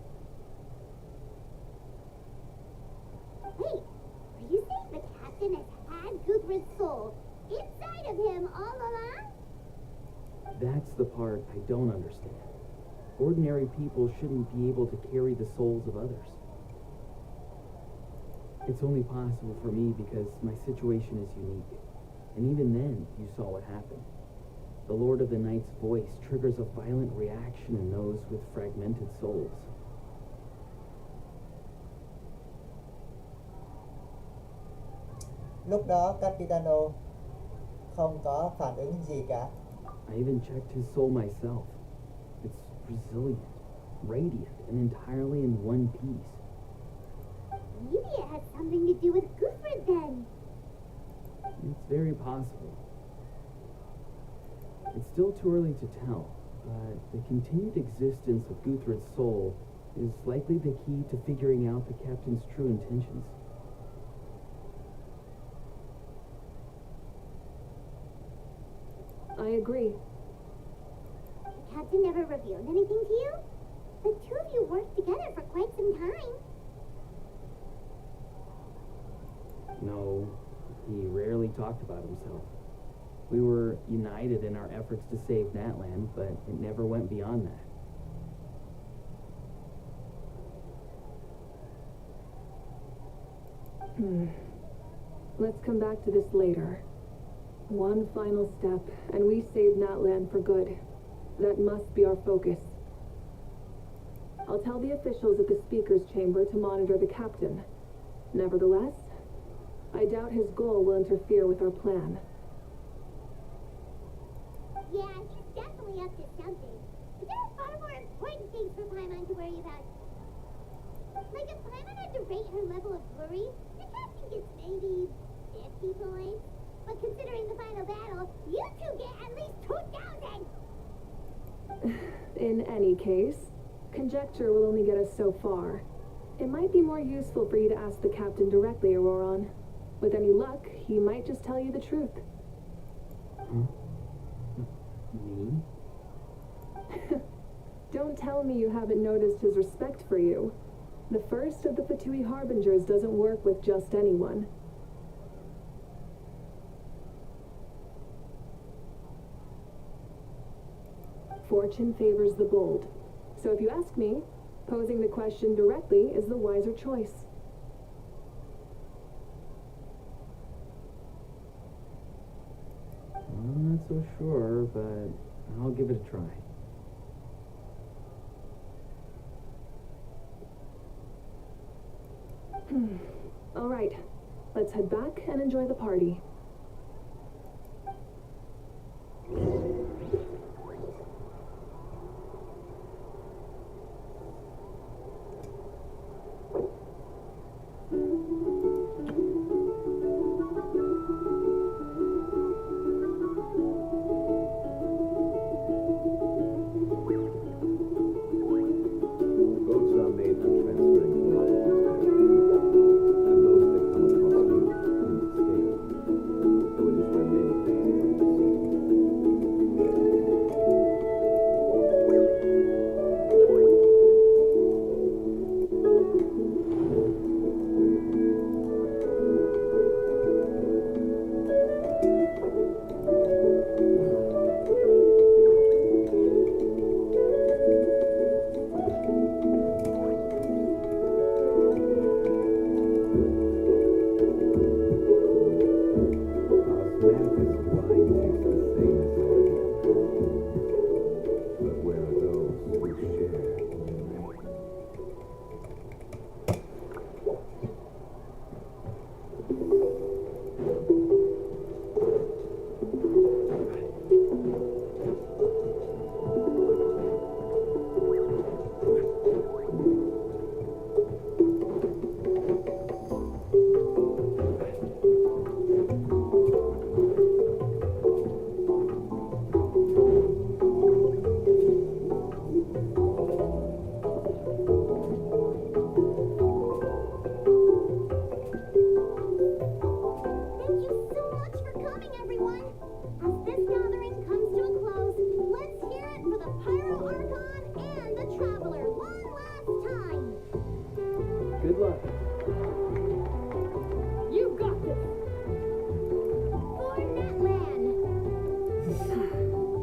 Wait, are you saying the captain has had Guthred's soul inside of him all along? That's the part I don't understand. Ordinary people shouldn't be able to carry the souls of others. It's only possible for me because my situation is unique. And even then, you saw what happened. The Lord of the Night's voice triggers a violent reaction in those with fragmented souls. Lúc đó Capitano không có phản ứng gì cả. I even checked his soul myself. It's resilient, radiant, and entirely in one piece. Maybe it has something to do with Guthred then. It's very possible. It's still too early to tell, but the continued existence of Guthred's soul is likely the key to figuring out the captain's true intentions. I agree. The captain never revealed anything to you? The two of you worked together for quite some time. No, he rarely talked about himself. We were united in our efforts to save Natlan, but it never went beyond that. Let's come back to this later. One final step, and we save Natlan for good. That must be our focus. I'll tell the officials at the speaker's chamber to monitor the captain. Nevertheless, I doubt his goal will interfere with our plan. Yeah, he's definitely up to something. But there are far more important things for Paimon to worry about. Like if Paimon had to rate her level of worry, the captain gets maybe 50 points. But considering the final battle, you two get at least 2,000! In any case, conjecture will only get us so far. It might be more useful for you to ask the captain directly, Auroron. With any luck, he might just tell you the truth. Me? Don't tell me you haven't noticed his respect for you. The first of the Fatui Harbingers doesn't work with just anyone. Fortune favors the bold. So if you ask me, posing the question directly is the wiser choice. I'm not so sure, but I'll give it a try. All right, let's head back and enjoy the party.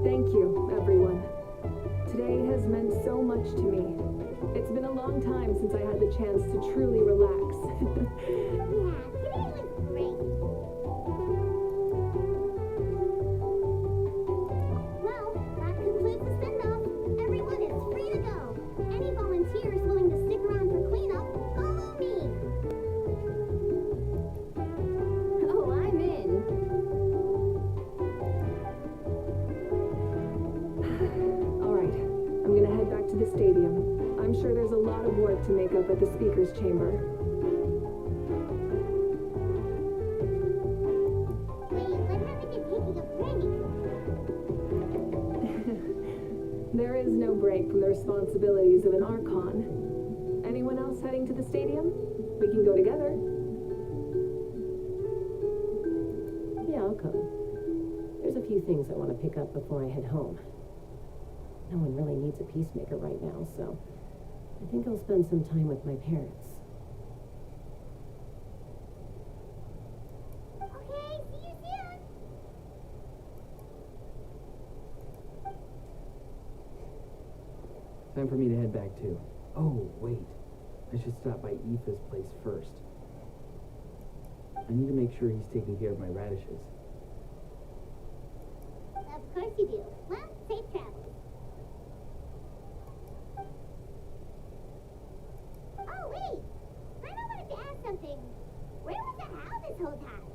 Thank you, everyone. Today has meant so much to me. It's been a long time since I had the chance to truly relax. Yeah, today was great. Well, that concludes the send-off. Everyone is free to go. Any volunteers willing to stick around for cleanup, follow me. Oh, I'm in. All right, I'm gonna head back to the stadium. I'm sure there's a lot of work to make up at the speaker's chamber. Wait, what happened to taking a break? There is no break from the responsibilities of an Archon. Anyone else heading to the stadium? We can go together. Yeah, I'll come. There's a few things I want to pick up before I head home. No one really needs a peacemaker right now, so I think I'll spend some time with my parents. Okay, see you soon. Time for me to head back too. Oh, wait. I should stop by Aoife's place first. I need to make sure he's taking care of my radishes. Of course you do. Well, safe travels. Oh, wait! I wanted to ask something. Where was the owl this whole time?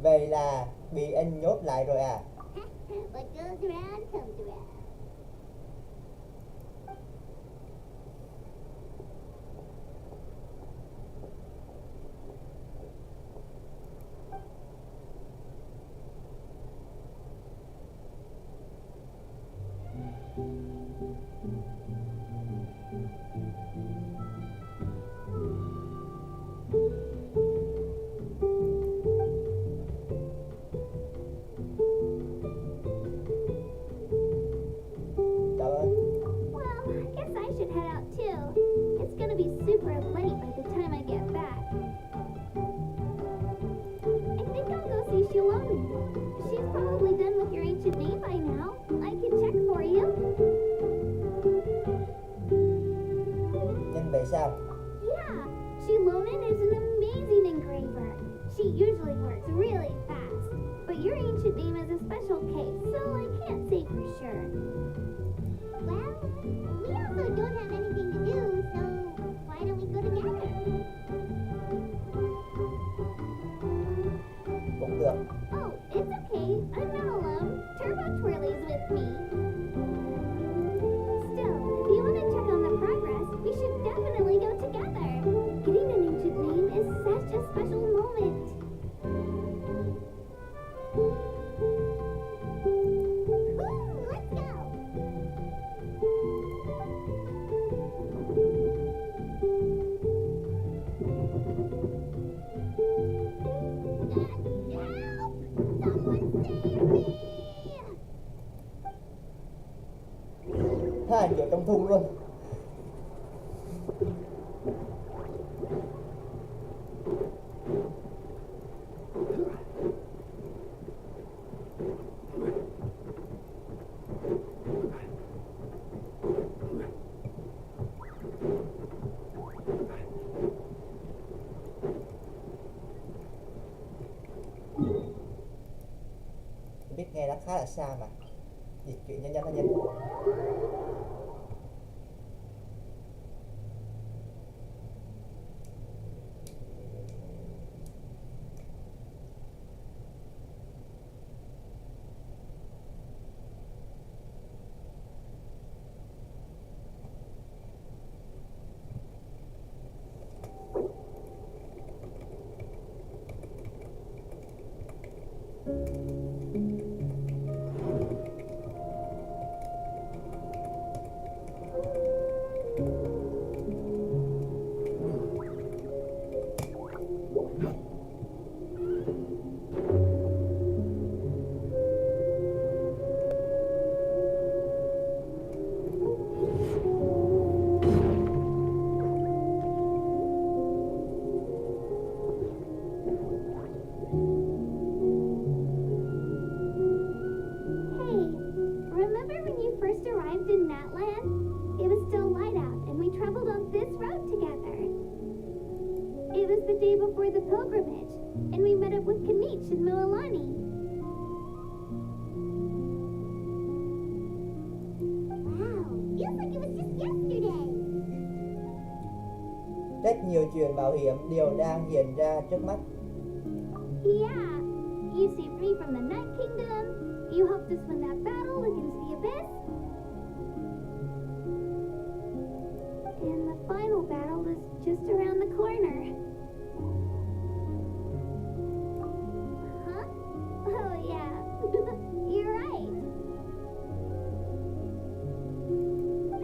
Vậy là bị anh nhốt lại rồi à? What goes around comes around. Trời ơi. Well, I guess I should head out too. It's gonna be super late by the time I get back. I think I'll go see Shalom. She's probably done with your ancient name by now. I can check for you. Nhưng vậy sao? Yeah, Shilonen is an amazing engraver. She usually works really fast. But your ancient name is a special case, so I can't say for sure. Well, we also don't have anything to do, so why don't we go together? Cũng được. Oh, it's okay. I'm not alone. Turbo Twirly's with me. Still, if you want to check on the progress, we should definitely go together. Getting an ancient name is such a special moment. Let's go. Help! Someone save me! Hai người trong thùng luôn. Biết nghe nó khá là xa mà. Dịch chuyển nhanh nhanh nhanh nhanh. the day before the pilgrimage, and we met up with Kanich and Mililani. Wow, feels like it was just yesterday. Rất nhiều chuyện mạo hiểm đều đang hiện ra trước mắt. Yeah, you saved me from the Night Kingdom. You helped us win that battle against the Abyss. And the final battle is just around the corner. Huh? Oh yeah, you're right.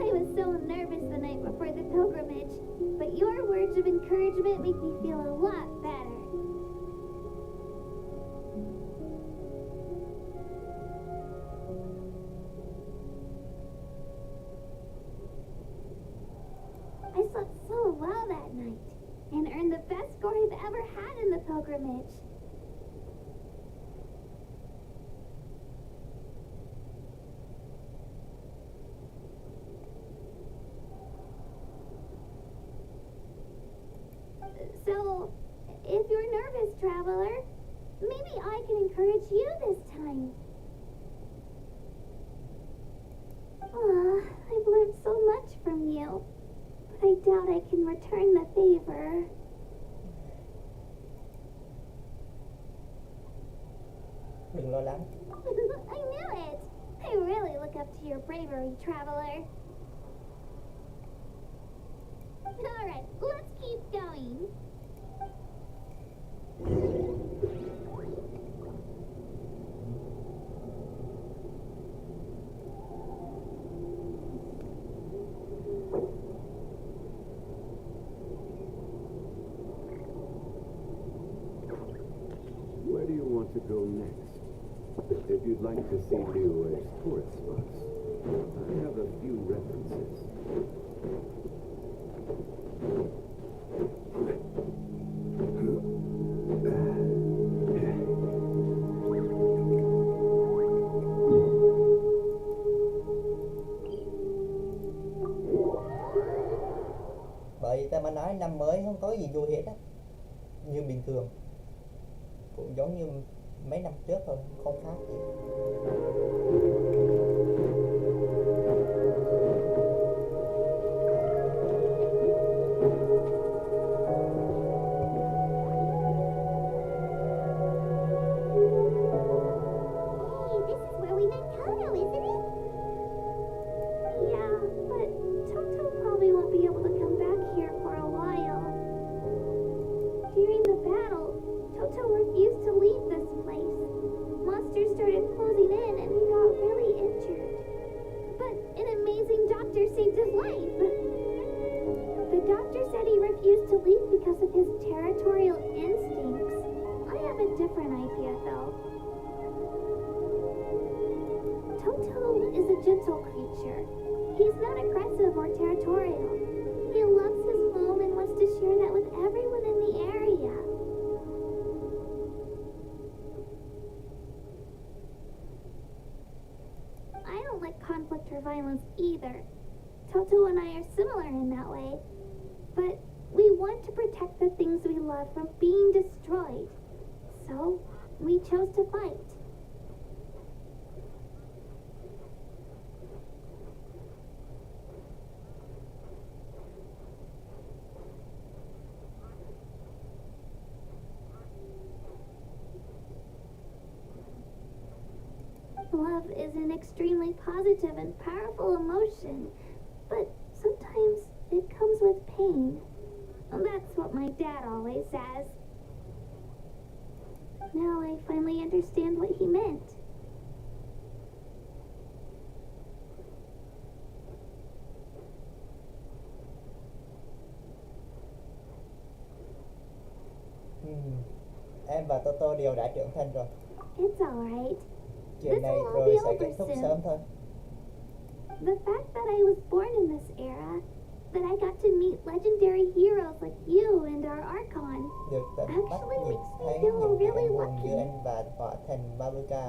I was so nervous the night before the pilgrimage, but your words of encouragement make me feel a lot better. I slept so well that night and earned the best score I've ever had in the pilgrimage. So, if you're nervous, traveler, maybe I can encourage you this time. I've learned so much from you, but I doubt I can return the favor. Đừng lo lắng. I knew it! I really look up to your bravery, traveler. Alright, let's keep going. Where do you want to go next? If you'd like to see new tourist spots, I have a few references. Bởi ta mà nói năm mới không có gì vui hết á, như bình thường, cũng giống như mấy năm trước thôi, không khác gì. Hey, this is where we met Toto, isn't it? Yeah, but Toto probably won't be able to come back here for a while. During the battle, Toto refused to leave this place. Monsters started closing in and he got really injured. But an amazing doctor saved his life. The doctor said he refused to leave because of his territorial instincts. I have a different idea though. Toto is a gentle creature. He's not aggressive or territorial. He loves his home and wants to share that with everyone in the area. I don't like conflict or violence either. Toto and I are similar in that way. But we want to protect the things we love from being destroyed. So, we chose to fight. Love is an extremely positive and powerful emotion, but sometimes it comes with pain. That's what my dad always says. Now I finally understand what he meant. Em và Toto đều đã trưởng thành rồi. It's alright. Chuyện này rồi sẽ kết thúc sớm thôi. The fact that I was born in this era, that I got to meet legendary heroes like you and our Archon, Được tận mắt actually nhìn makes me thấy feel những really anh hùng như lucky. anh và tọa thành Babuka.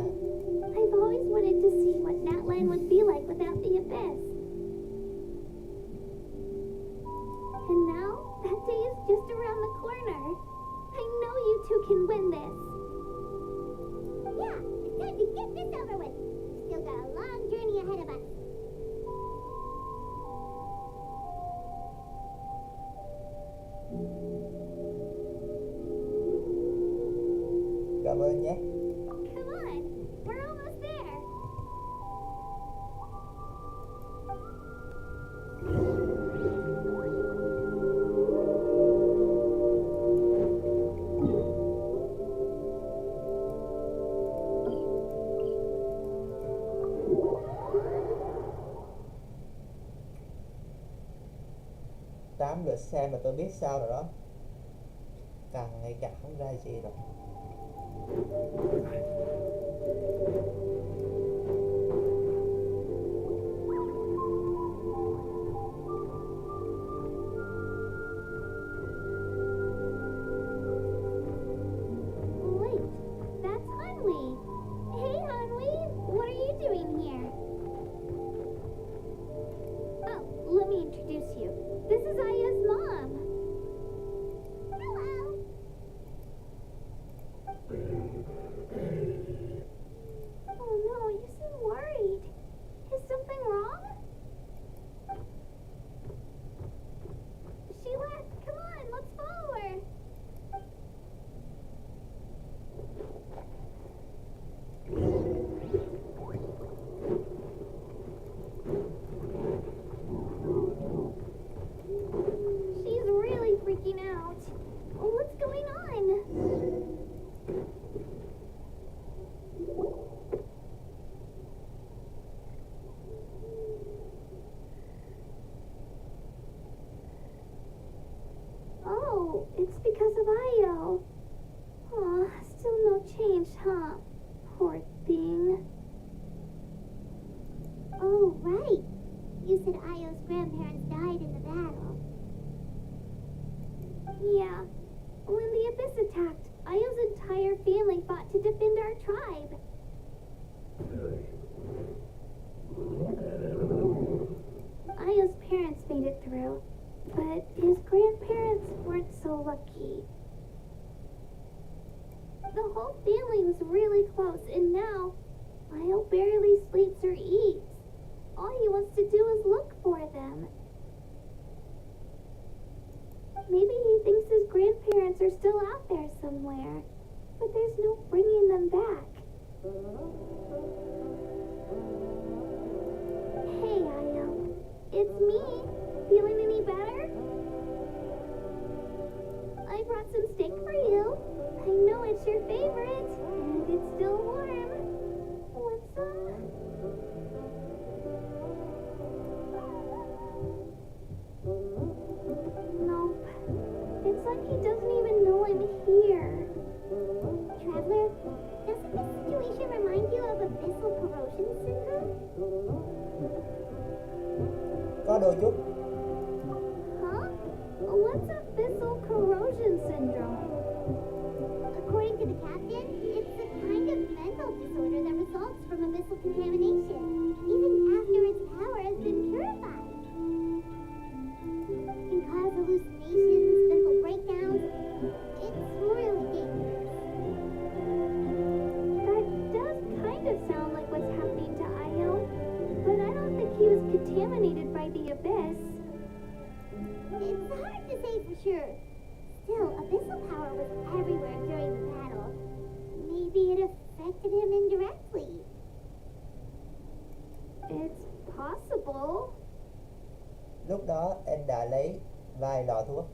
I've always wanted to see what Natlan would be like without the Abyss. And now, that day is just around the corner. I know you two can win this. Yeah, it's time to get this over with. Still got a long journey ahead of us. Cảm ơn nhé. Come on, we're almost there. Tám lượt xem mà tôi biết sao rồi đó. Càng ngày càng không ra gì rồi. Wait, that's Hanwi. Hey, Hanwi, what are you doing here? Oh, let me introduce you. This is Aya's mom. Hello. Oh no, you seem worried. Is something wrong? Sheila, come on, let's follow her. She's really freaking out. What's going on? Oh, it's because of Io. Aw, still no change, huh? Poor thing. Oh, right. You said Io's grandparents died in the battle. Yeah. When the Abyss attacked, Io's entire family fought to defend our tribe. Io's parents made it through, but his grandparents weren't so lucky. The whole family was really close, and now Io barely sleeps or eats. All he wants to do is look for them. Maybe he thinks his grandparents are still out there somewhere, but there's no bringing them back. Hey, Io. It's me. Feeling any better? I brought some steak for you. I know it's your favorite, and it's still warm. Want some? Nope. It's like he doesn't even know I'm here. Traveler, doesn't this situation remind you of abyssal corrosion syndrome? Có đôi chút. Huh? What's abyssal corrosion syndrome? According to the captain, it's a kind of mental disorder that results from abyssal contamination, even after its power has been purified. It can cause hallucinations, mental breakdowns. It's really dangerous. That does kind of sound like what's happening to Io, but I don't think he was contaminated by the Abyss. It's hard to say for sure. Still, abyssal power was everywhere during the battle. Maybe it affected him indirectly. It's possible. Lúc đó em đã lấy vài lọ thuốc.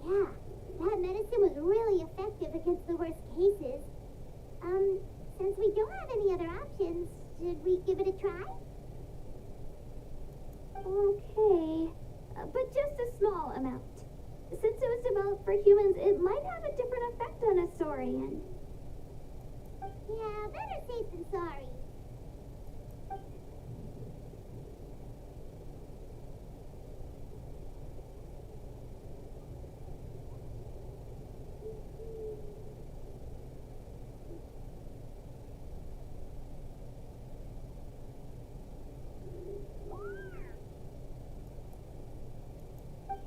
Yeah, that medicine was really effective against the worst cases. Since we don't have any other options, should we give it a try? Okay, but just a small amount. Since it was developed for humans, it might have a different effect on a saurian. Yeah, better safe than sorry.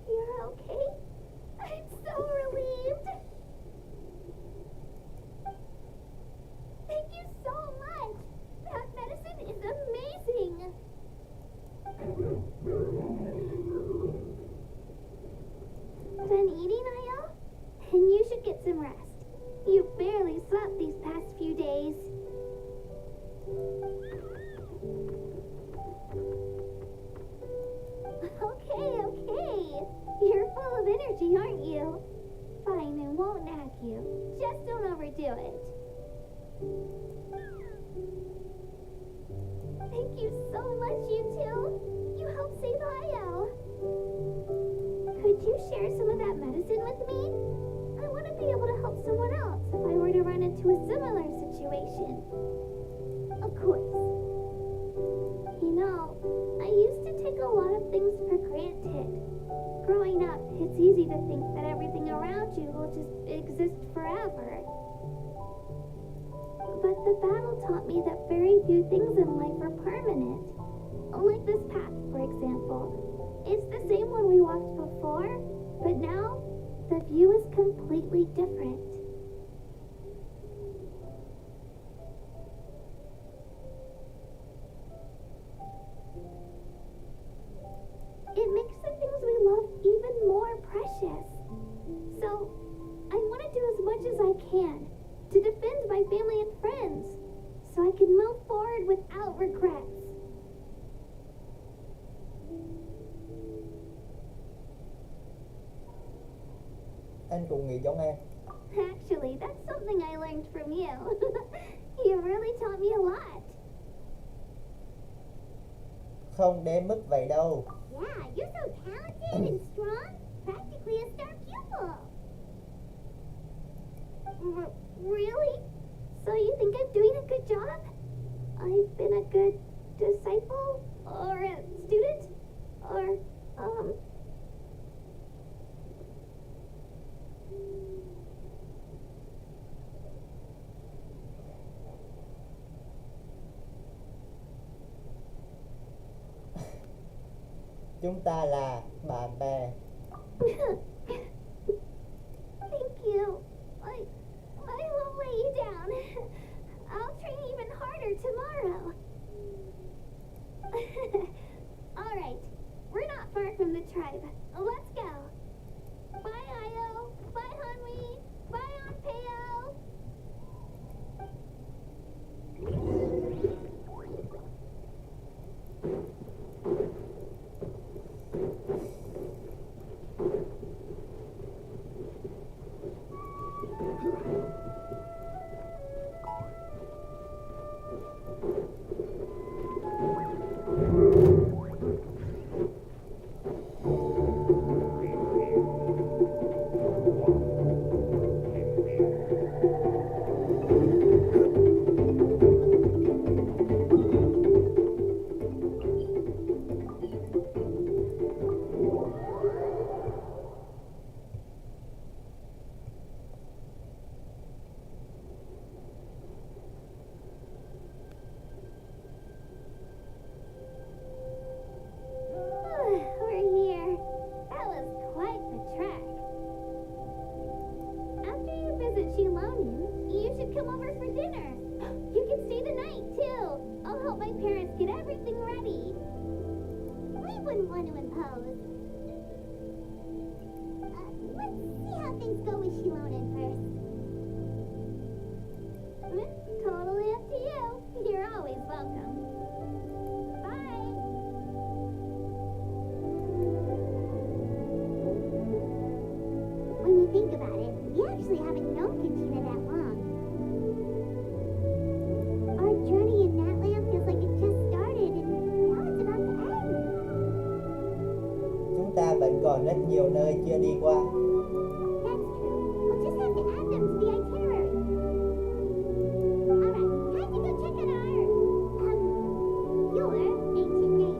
You're okay, eating, Io? And you should get some rest. You barely slept these past few days. Okay. You're full of energy, aren't you? Fine, I won't nag you. Just don't overdo it. Thank you so much, you two. You helped save Io. Could you share some of that medicine with me? I want to be able to help someone else if I were to run into a similar situation. Of course. You know, I used to take a lot of things for granted. Growing up, it's easy to think that everything around you will just exist forever. But the battle taught me that very few things in life are permanent. Like this path, for example. It's the same one we walked before, but now the view is completely different. It makes the things we love even more precious. So, I want to do as much as I can to defend my family and friends, so I can move forward without regrets. Anh cũng nghĩ giống em. Actually, that's something I learned from you. You really taught me a lot. Không đến mức vậy đâu. Yeah, you're so talented and strong. Practically a star pupil. Really? So you think I'm doing a good job? I've been a good disciple? Or a student? Or, Chúng ta là bạn bè. Thank you. I won't let you down. I'll train even harder tomorrow. All right. We're not far from the tribe. Let's go. Bye, Io. Bye, Hanwi. Bye, Anpeo. We're here. That was quite the trek. After you visit Shilonin, you should come over for dinner. You can stay the night, too. I'll help my parents get everything ready. We wouldn't want to impose. Let's see how things go with Shilonin first. Totally up to you. You're always welcome. Bye. When you think about it, we actually haven't known Katina that long. Our journey in Natland feels like it just started and now it's about to end. Chúng ta vẫn còn rất nhiều nơi chưa đi qua. That's true. We'll just have to add them to the itinerary. Alright, time to go check out your ancient name.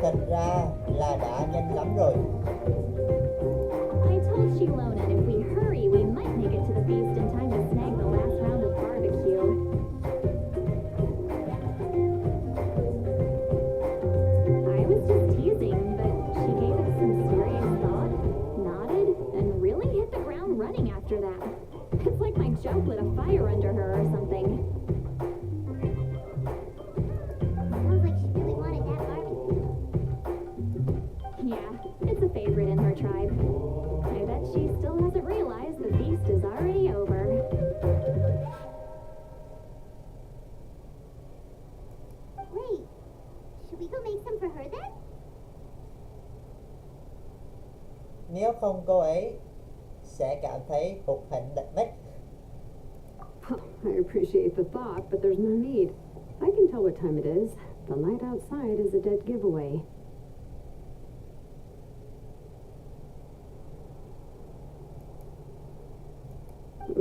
Thật ra là đã nhanh lắm rồi. I told Shilona if we hurry, we might make it to the feast in time to snag the last round of barbecue. I was just teasing, but she gave it some serious thought, nodded, and really hit the ground running after that. It's like my joke lit a fire under her or something. Sounds like she really wanted that barbecue. Yeah, it's a favorite in her tribe. I bet she still hasn't realized the feast is already over. Wait, should we go make some for her then? Nếu không cô ấy sẽ cảm thấy hụt hẫng đậm mất. Well, I appreciate the thought, but there's no need. I can tell what time it is. The light outside is a dead giveaway.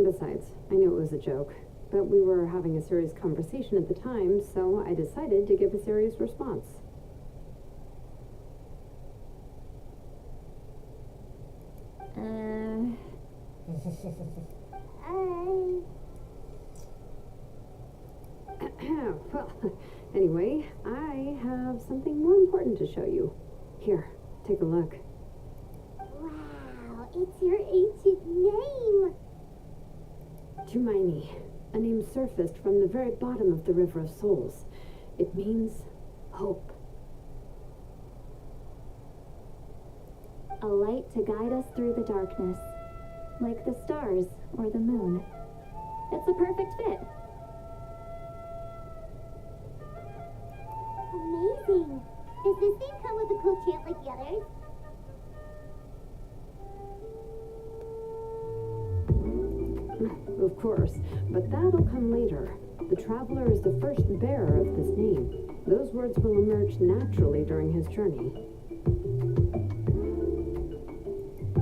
Besides, I knew it was a joke, but we were having a serious conversation at the time, so I decided to give a serious response. Well, anyway, I have something more important to show you. Here, take a look. Wow, it's your ancient name. Tumaini, a name surfaced from the very bottom of the River of Souls. It means hope. A light to guide us through the darkness, like the stars or the moon. It's a perfect fit. Amazing. Does this name come with a cool chant like the others? Of course, but that'll come later. The traveler is the first bearer of this name. Those words will emerge naturally during his journey.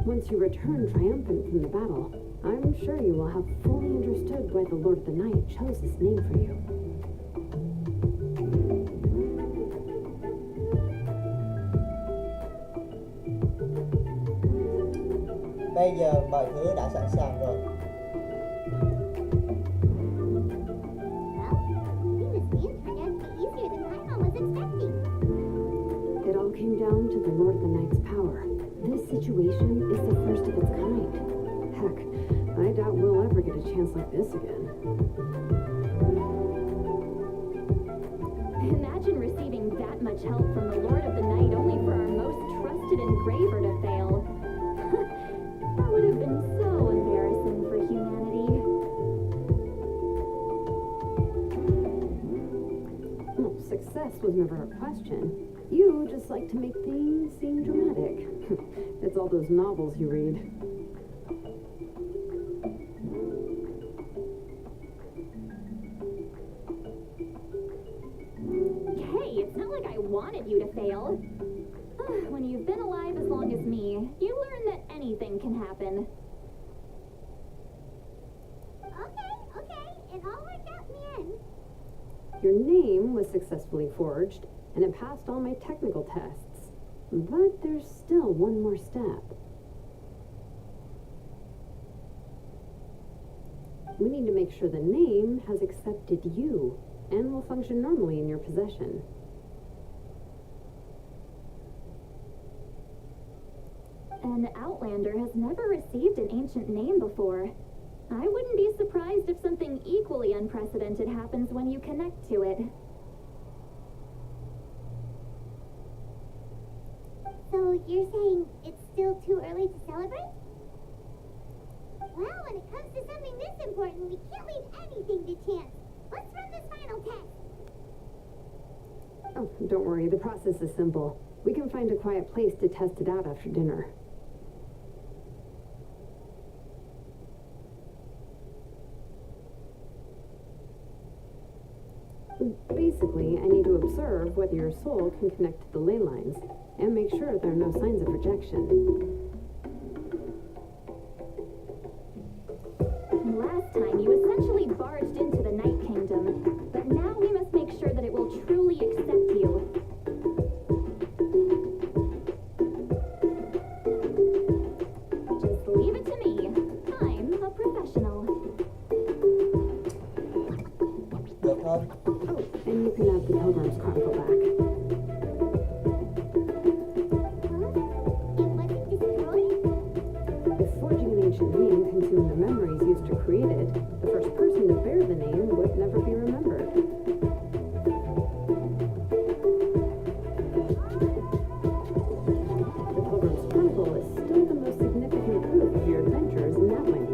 Once you return triumphant from the battle, I'm sure you will have fully understood why the Lord of the Night chose this name for you. Bây giờ mọi thứ đã sẵn sàng rồi. It all came down to the Lord of the Night's power. This situation is the first of its kind. Heck, I doubt we'll ever get a chance like this again. Imagine receiving that much help from the Lord of the Night only for our most trusted engraver to fail. That would have been so embarrassing for humanity. Well, success was never a question. You just like to make things seem dramatic. It's all those novels you read. Hey, it's not like I wanted you to fail. When you've been alive as long as me, you learn that anything can happen. Okay, it all worked out in the end. Your name was successfully forged, and it passed all my technical tests. But there's still one more step. We need to make sure the name has accepted you and will function normally in your possession. An Outlander has never received an ancient name before. I wouldn't be surprised if something equally unprecedented happens when you connect to it. So you're saying it's still too early to celebrate? Well, when it comes to something this important, we can't leave anything to chance. Let's run this final test. Oh, don't worry, the process is simple. We can find a quiet place to test it out after dinner. Basically, I need to observe whether your soul can connect to the ley lines and make sure there are no signs of rejection. Last time, you essentially barged into the Night Kingdom, but now we must make sure that it will truly accept you. created, the first person to bear the name would never be remembered. The Pilgrim's Chronicle is still the most significant proof of your adventures in that land.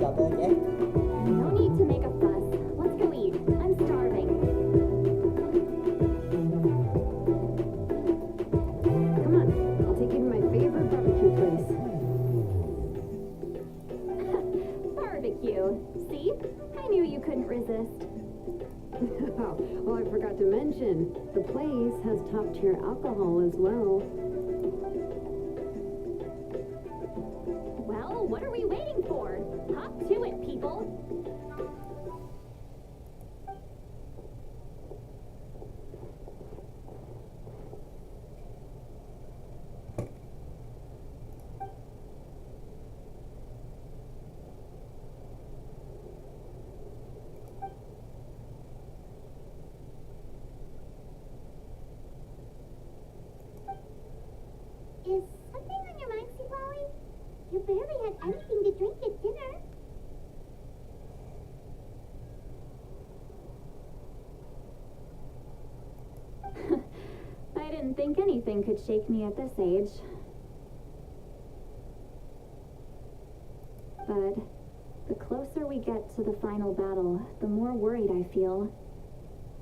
Cảm ơn nhé. No need to make a fuss. Let's go eat. I'm starving. Come on, I'll take you to my favorite barbecue place. Barbecue. See? I knew you couldn't resist. Oh, I forgot to mention, the place has top-tier alcohol as well. Well, what are we waiting for? Hop to it, people. Is something on your mind, Siwawi? You barely had anything to drink at dinner. I didn't think anything could shake me at this age. But the closer we get to the final battle, the more worried I feel.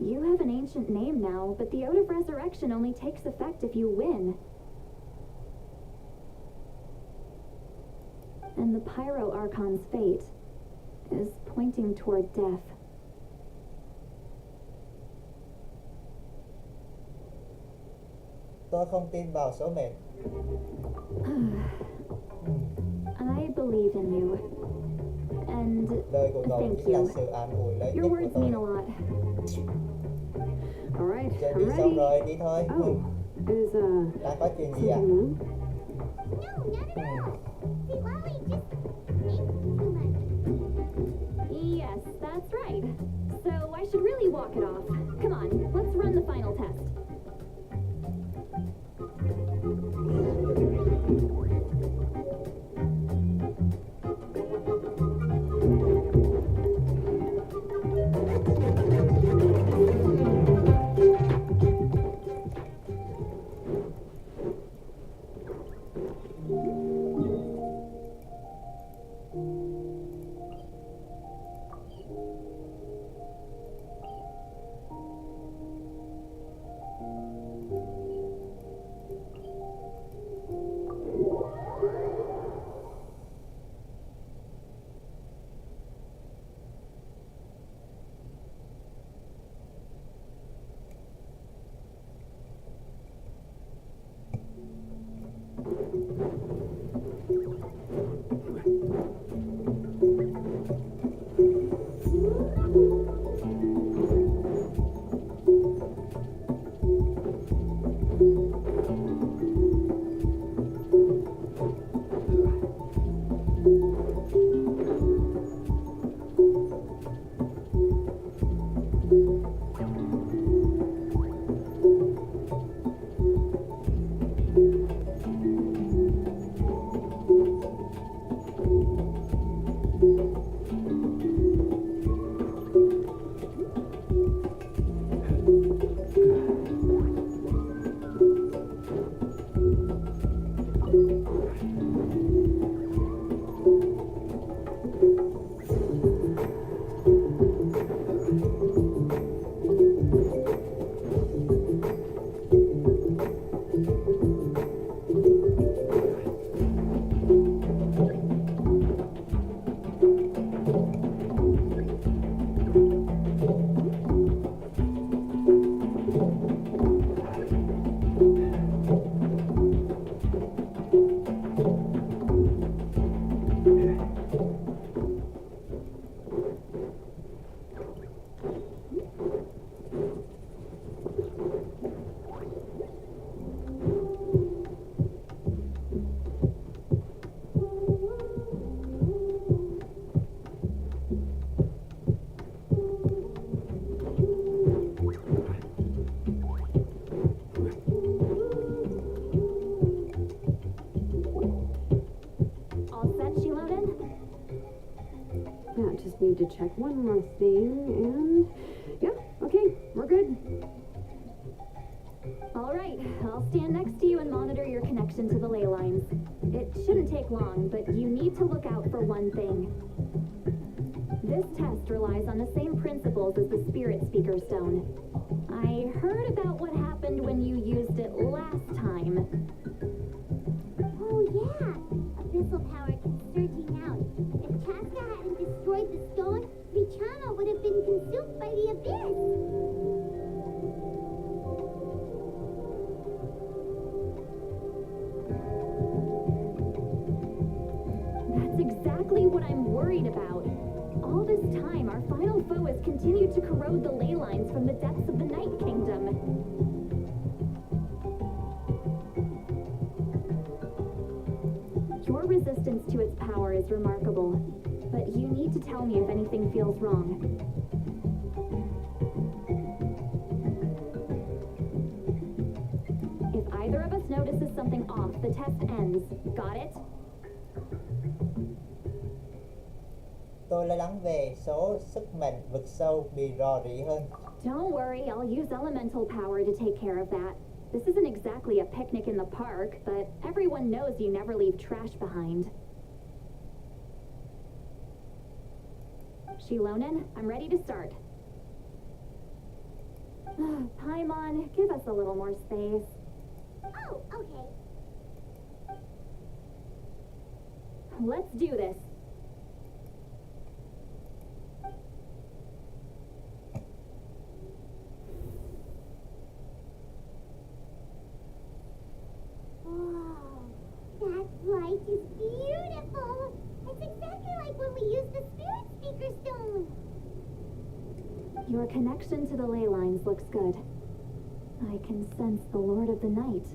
You have an ancient name now, but the Ode of Resurrection only takes effect if you win. And the Pyro Archon's fate is pointing toward death. Tôi không tin vào số mệnh. I believe in you. And Lời của cậu thank chỉ là you. sự an ủi lớn nhất Your của words tôi. mean a lot. All right, Chuẩn I'm bị xong ready. rồi, đi thôi. Oh, is, Đang có chuyện gì à? something wrong? No, not at all. Siwawi just thinks too much. Yes, that's right. So I should really walk it off. Come on, let's run the final test. need to check one more thing, and yeah, okay, we're good. All right, I'll stand next to you and monitor your connection to the ley lines. It shouldn't take long, but you need to look out for one thing. This test relies on the same principles as the Spirit Speaker Stone. I heard about what happened when you used it last time. Oh yeah, abyssal power kept surging out. If Chaska hadn't destroyed the stone, Vichana would have been consumed by the abyss. That's exactly what I'm worried about. All this time, our final foe has continued to corrode the ley lines from the depths of the Night Kingdom. Your resistance to its power is remarkable, but you need to tell me if anything feels wrong. If either of us notices something off, the test ends. Got it? Tôi lo lắng về số sức mạnh vực sâu bị rò rỉ hơn. Don't worry, I'll use elemental power to take care of that. This isn't exactly a picnic in the park, but everyone knows you never leave trash behind. Shilonen, I'm ready to start. Paimon, give us a little more space. Oh, okay. Let's do this. Wow, that light is beautiful. It's exactly like when we used the Spirit Speaker Stone. Your connection to the ley lines looks good. I can sense the Lord of the Night.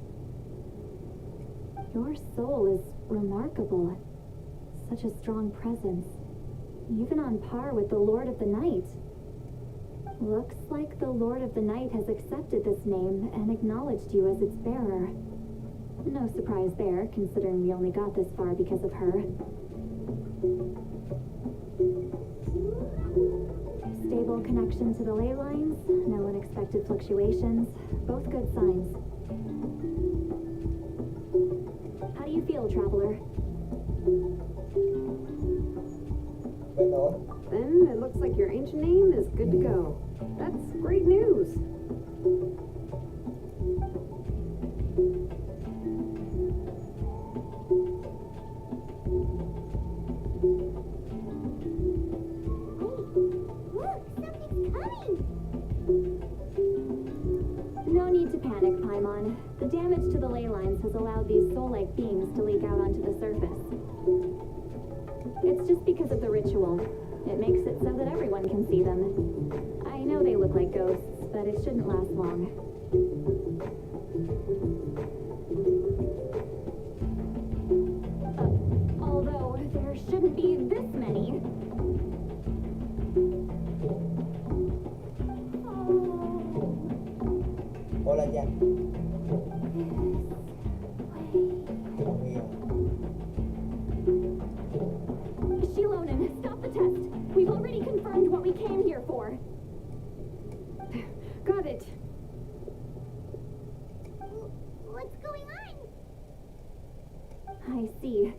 Your soul is remarkable. Such a strong presence. Even on par with the Lord of the Night. Looks like the Lord of the Night has accepted this name and acknowledged you as its bearer. No surprise there, considering we only got this far because of her. Stable connection to the ley lines, no unexpected fluctuations, both good signs. How do you feel, traveler? Vẫn ổn. Then it looks like your ancient name is good to go. That's great news. No need to panic, Paimon. The damage to the ley lines has allowed these soul-like beings to leak out onto the surface. It's just because of the ritual. It makes it so that everyone can see them. I know they look like ghosts, but it shouldn't last long. Although, there shouldn't be this many. Hola ya. Shilonen, stop the test. We've already confirmed what we came here for. Got it. What's going on? I see.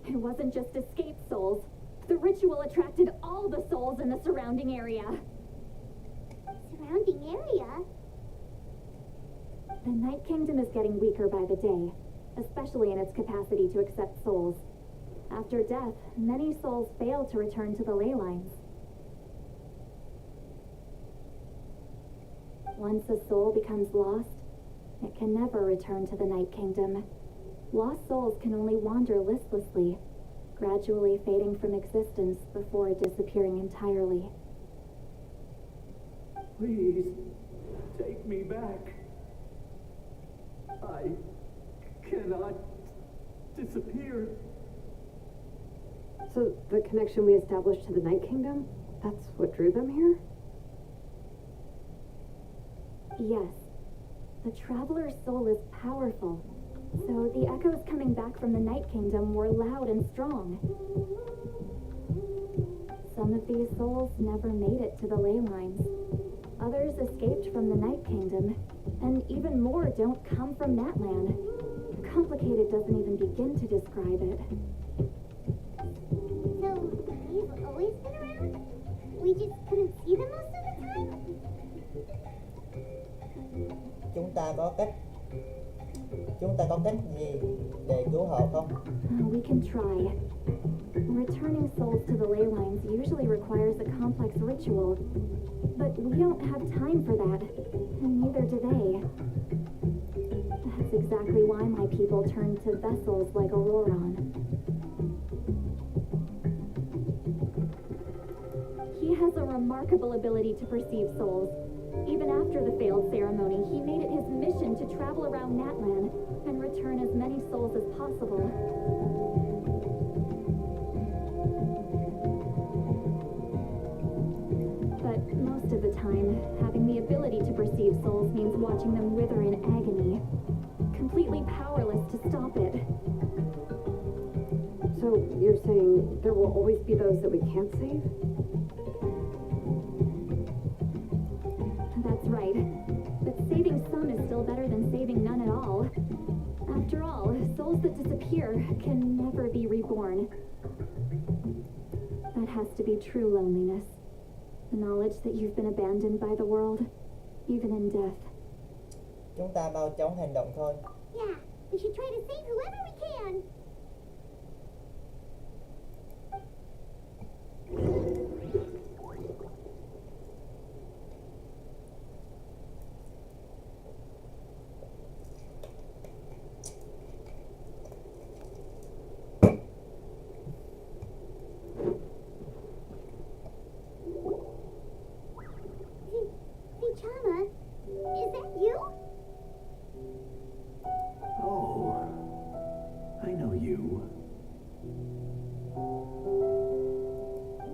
It wasn't just escaped souls. The ritual attracted all the souls in the surrounding area. Surrounding area? The Night Kingdom is getting weaker by the day, especially in its capacity to accept souls. After death, many souls fail to return to the ley lines. Once a soul becomes lost, it can never return to the Night Kingdom. Lost souls can only wander listlessly, gradually fading from existence before disappearing entirely. Please, take me back. I cannot disappear. So the connection we established to the Night Kingdom, that's what drew them here? Yes. The Traveler's soul is powerful, so the echoes coming back from the Night Kingdom were loud and strong. Some of these souls never made it to the ley lines. Others escaped from the Night Kingdom, and even more don't come from that land. Complicated doesn't even begin to describe it. So, they've always been around? We just couldn't see them most of the time? Chúng ta có cách gì để cứu họ không? We can try. Returning souls to the ley lines usually requires a complex ritual, but we don't have time for that, and neither do they. That's exactly why my people turned to vessels like Auroron. He has a remarkable ability to perceive souls. Even after the failed ceremony, he made it his mission to travel around Natlan and return as many souls as possible. But most of the time, having the ability to perceive souls means watching them wither in agony, completely powerless to stop it. So you're saying there will always be those that we can't save? That's right. But saving some is still better than saving none at all. After all, souls that disappear can never be reborn. That has to be true loneliness. The knowledge that you've been abandoned by the world, even in death. Chúng ta mau chóng hành động thôi. Yeah, we should try to save whoever we can. Chama, is that you? Oh, I know you.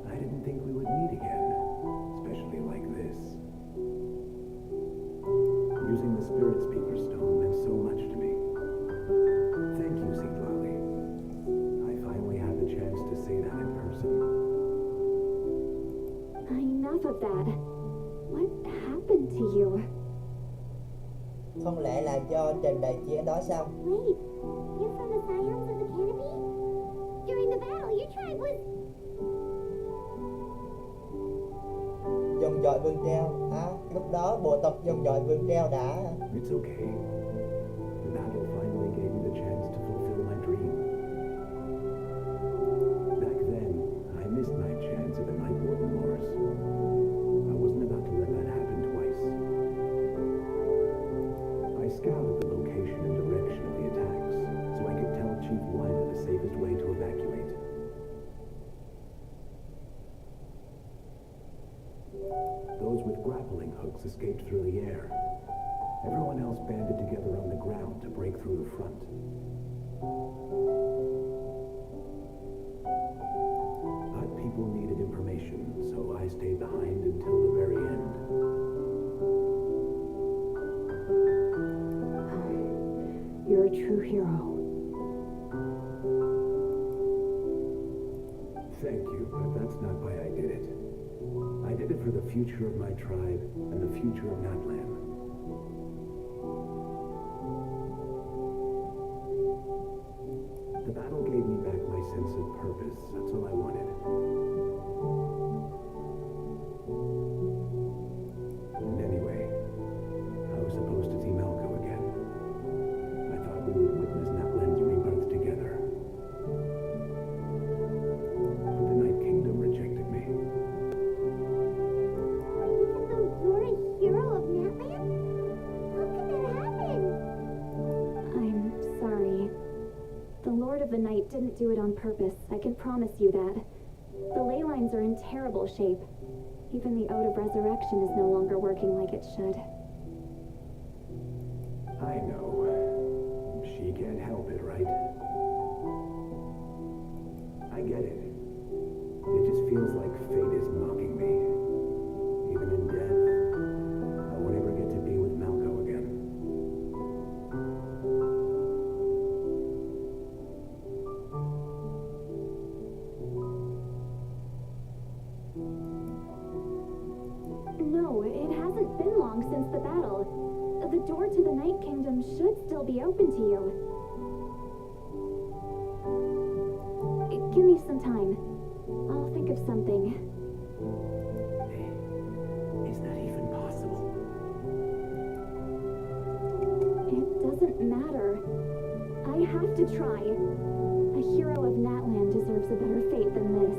I didn't think we would meet again, especially like this. Using the Spirit Speaker Stone meant so much to me. Thank you, Zitlali. I finally had the chance to say that in person. Enough of that. What happened to you? Không lẽ là do Trình đại chiến đó sao? Wait, you're from the Scions of the Canopy? During the battle, your tribe was... Dòng dõi vườn treo. Lúc đó bộ tộc dòng dõi vườn treo đã... It's okay. The battle finally gave me the chance to fulfill my dream. Back then, I missed my chance at the Night Warden Wars. I wasn't about to let that happen twice. I scouted the location and direction of the attacks, so I could tell Chief Wyna the safest way to evacuate. Those with grappling hooks escaped through the air. Everyone else banded together on the ground to break through the front. But people needed information, so I stayed behind until the very end. You're a true hero. Thank you, but that's not why I did it. I did it for the future of my tribe and the future of Natlan. The battle gave me back my sense of purpose. That's all I wanted. And anyway, I was supposed to see Malco again. I thought we would witness Natlan's rebirth together. But the Night Kingdom rejected me. Even though you're a hero of Natlan? How could that happen? I'm sorry. The Lord of the Night didn't do it on purpose, I can promise you that. The ley lines are in terrible shape. Even the Ode of Resurrection is no longer working like it should. I know. She can't help it, right? I get it. It just feels like fate is mocking me. Even in death, I won't ever get to be with Malco again. The door to the Night Kingdom should still be open to you. Give me some time. I'll think of something. Is that even possible? It doesn't matter. I have to try. A hero of Natland deserves a better fate than this.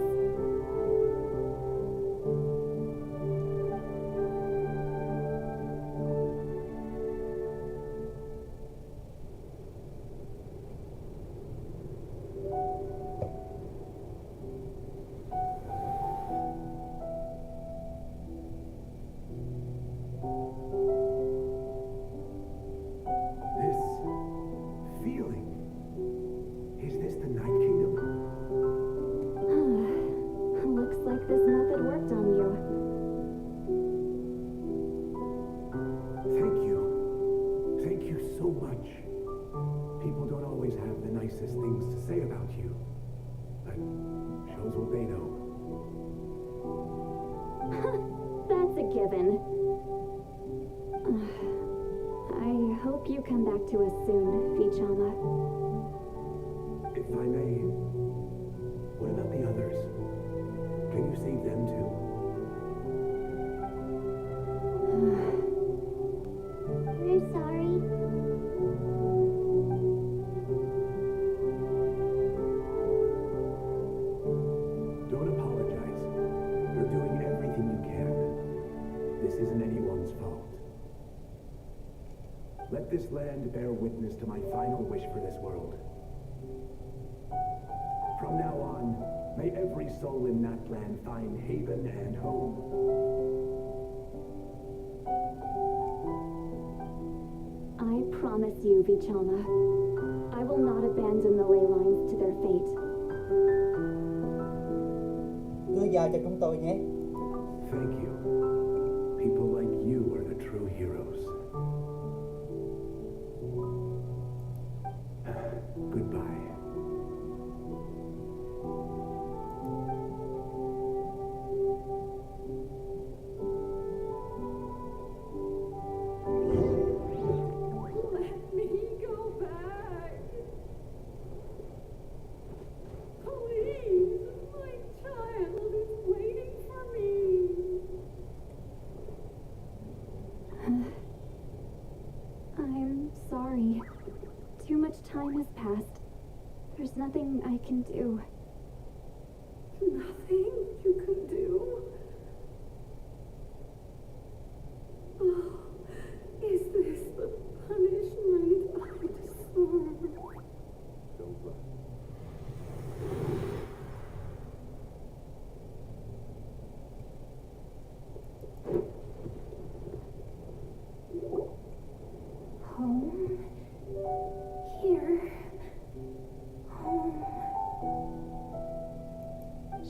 This feeling. Is this the Night Kingdom? Looks like this method worked on you. Thank you. Thank you so much. People don't always have the nicest things to say about you. That shows what they know. That's a given. I hope you come back to us soon, Vichama. If I may, what about the others? Can you save them too? We're sorry. Don't apologize. You're doing everything you can. This isn't anyone's fault. Let this land bear witness to my final wish for this world. From now on, may every soul in that land find haven and home. I promise you, Vichama, I will not abandon the ley lines to their fate. Cứ giao cho chúng tôi nhé. Thank you. People like you are the true heroes. Goodbye. Let me go back. Please, my child is waiting for me. I'm sorry. Too much time has passed. There's nothing I can do. Nothing you can do? Oh, is this the punishment I deserve? Don't run. Home? Here. Home.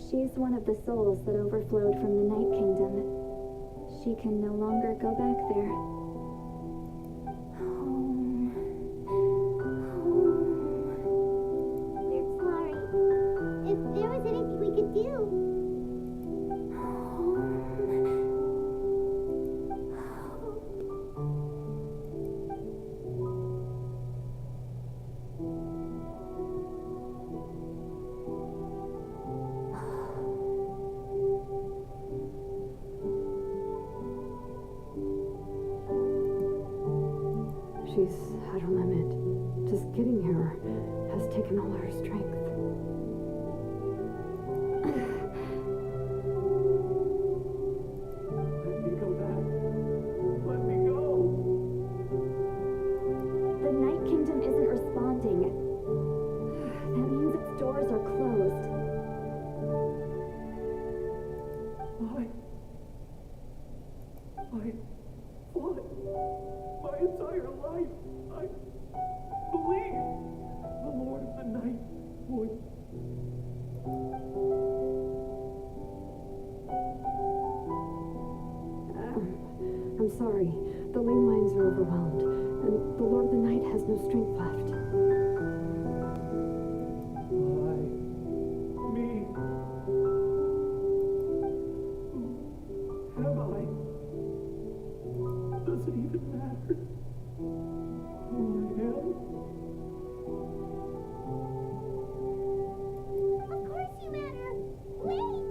She's one of the souls that overflowed from the Night Kingdom. She can no longer go back there. Home. Home. We're sorry. If there was anything we could do. She's at her limit. Just getting here has taken all her strength. Let me go back. Let me go. The Night Kingdom isn't responding. That means its doors are closed. I fought my entire life. I believed the Lord of the Night would. I'm sorry. The ley lines are overwhelmed, and the Lord of the Night has no strength left. Why? Me? Who am I? Does it even matter who I am? Of course you matter. Wait!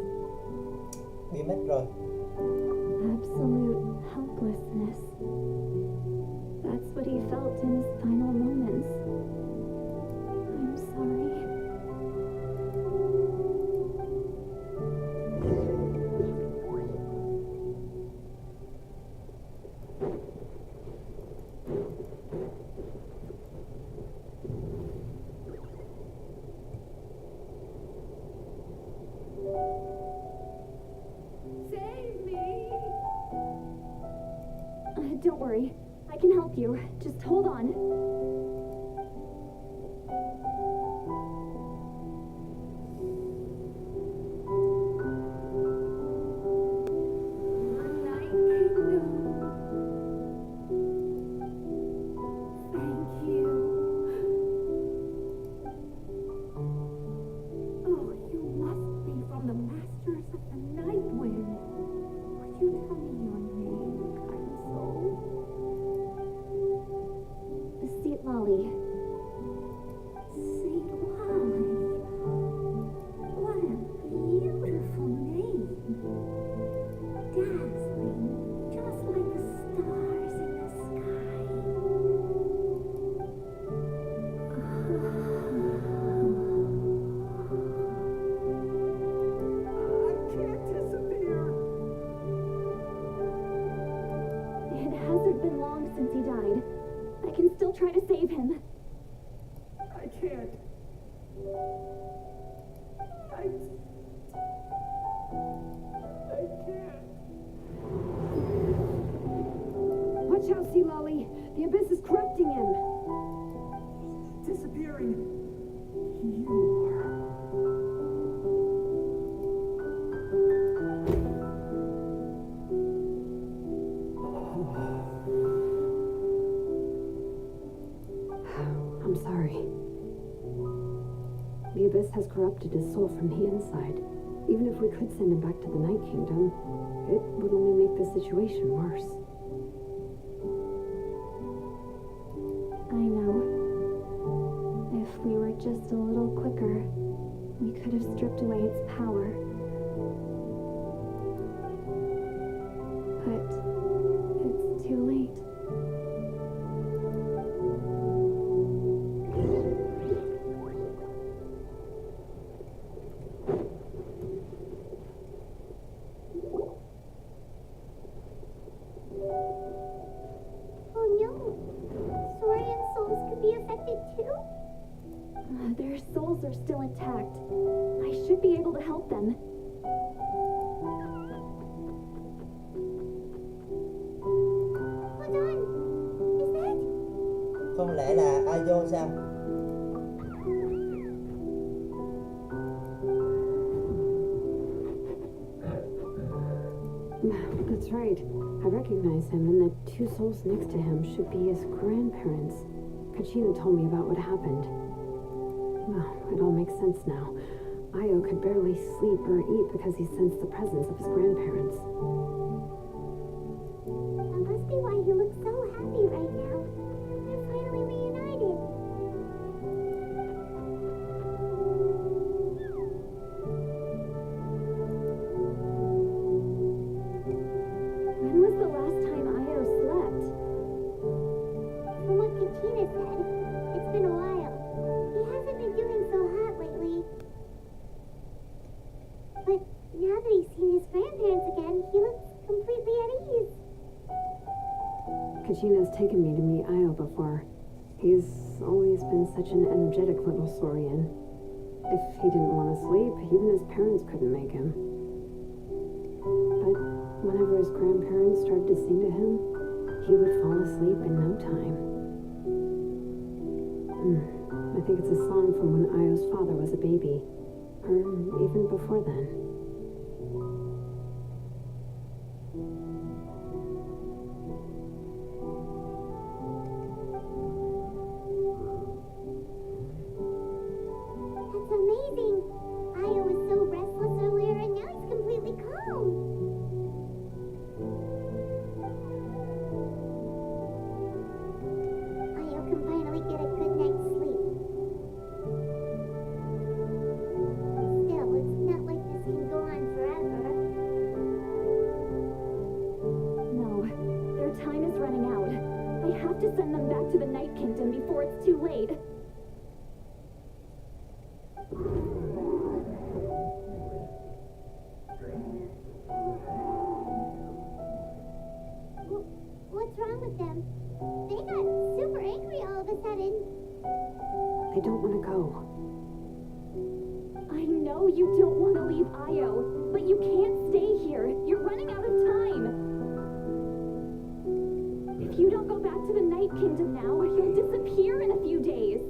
Bị mất rồi. Absolute helplessness. That's what he felt in his final moments. I'm sorry. Save me! Don't worry. I can help you. Just hold on. Night Kingdom. Thank you. Oh, you must be from the Masters of the Night Wind. Would you tell me your name, kind soul? Seat Lolly. Saint Wally. What a beautiful name. Dazzling, just like the stars in the sky. I can't disappear. It hasn't been long since he died. I can still try to save him. I can't. I can't. Watch out, Sea Lolly. The abyss is corrupting him. Disappearing. You are. I'm sorry. The abyss has corrupted his soul from the inside. Even if we could send him back to the Night Kingdom, it would only make the situation worse. I know. If we were just a little quicker, we could have stripped away its power. But it's too late. Oh no. Saurian souls could be affected too? Their souls are still intact. I should be able to help them. Hold on. Is that? Không lẽ là Ayo sao? That's right. I recognize him, and the two souls next to him should be his grandparents. Kachina told me about what happened. Well, it all makes sense now. Io could barely sleep or eat because he sensed the presence of his grandparents. That must be why he looks so happy right now. They're finally reunited. When was the last time Io slept? From what Kachina said, it's been a while. He hasn't been doing so hot lately. But now that he's seen his grandparents again, he looks completely at ease. Kachina's taken me to meet Io before. He's always been such an energetic little Saurian. If he didn't want to sleep, even his parents couldn't make him. But whenever his grandparents started to sing to him, he would fall asleep in no time. I think it's a song from when Io's father was a baby, or even before then. That's amazing. Io was so restless earlier and now he's completely calm. have to send them back to the Night Kingdom before it's too late. What's wrong with them? They got super angry all of a sudden. They don't want to go. I know you don't want to leave Io, but you can't stay here. You're running out of time. If you don't go back to the Night Kingdom now, you'll disappear in a few days.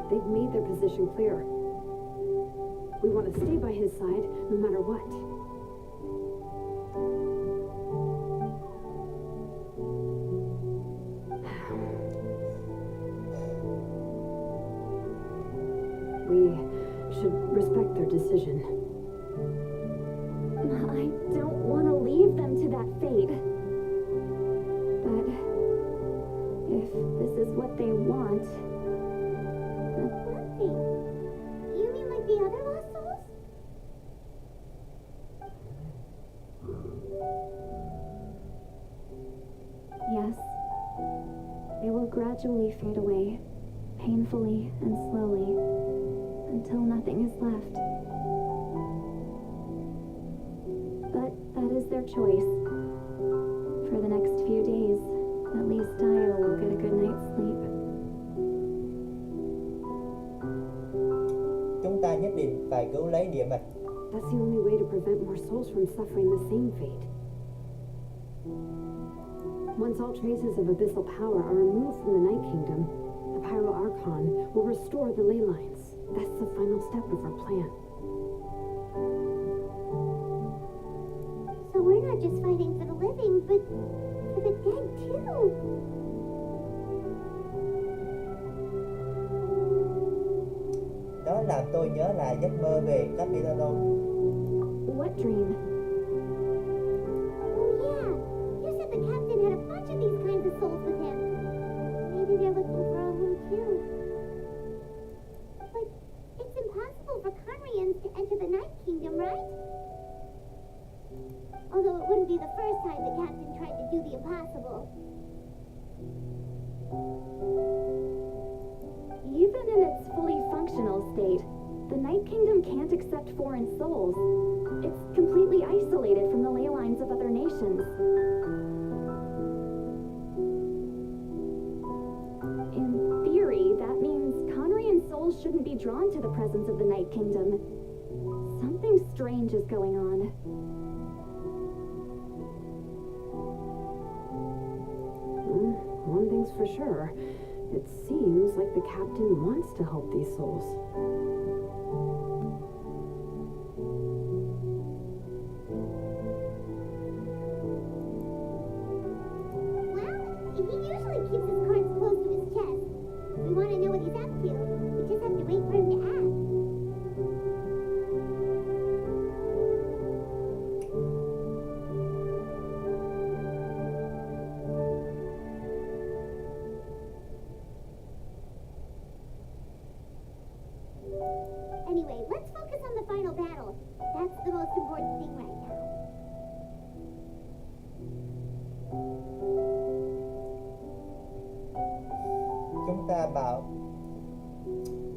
They've made their position clear. We want to stay by his side no matter what. We should respect their decision. I don't want to leave them to that fate. But if this is what they want... Nothing. You mean like the other lost souls? Yes. They will gradually fade away, painfully and slowly, until nothing is left. But that is their choice. For the next few days, at least Io will get a good night's sleep. Chúng ta nhất định phải cứu lấy địa mạch. That's the only way to prevent more souls from suffering the same fate. Once all traces of abyssal power are removed from the Night Kingdom, the Pyro Archon will restore the ley lines. That's the final step of our plan. So we're not just fighting for the living, but for the dead too. Đó làm tôi nhớ lại giấc mơ về Capitano. What dream? Oh yeah, you said the captain had a bunch of these kinds of souls with him. Maybe they're looking for a home too. But it's impossible for Conrians to enter the Night Kingdom, right? Although it wouldn't be the first time the captain tried to do the impossible. Even in its fully functional state, the Night Kingdom can't accept foreign souls. It's completely isolated from the ley lines of other nations. In theory, that means Conrian souls shouldn't be drawn to the presence of the Night Kingdom. Something strange is going on. One thing's for sure. It seems like the captain wants to help these souls. Well, he usually keeps his cards close to his chest. If we want to know what he's up to, we just have to wait for him to ask. Anyway, let's focus on the final battle. That's the most important thing right now.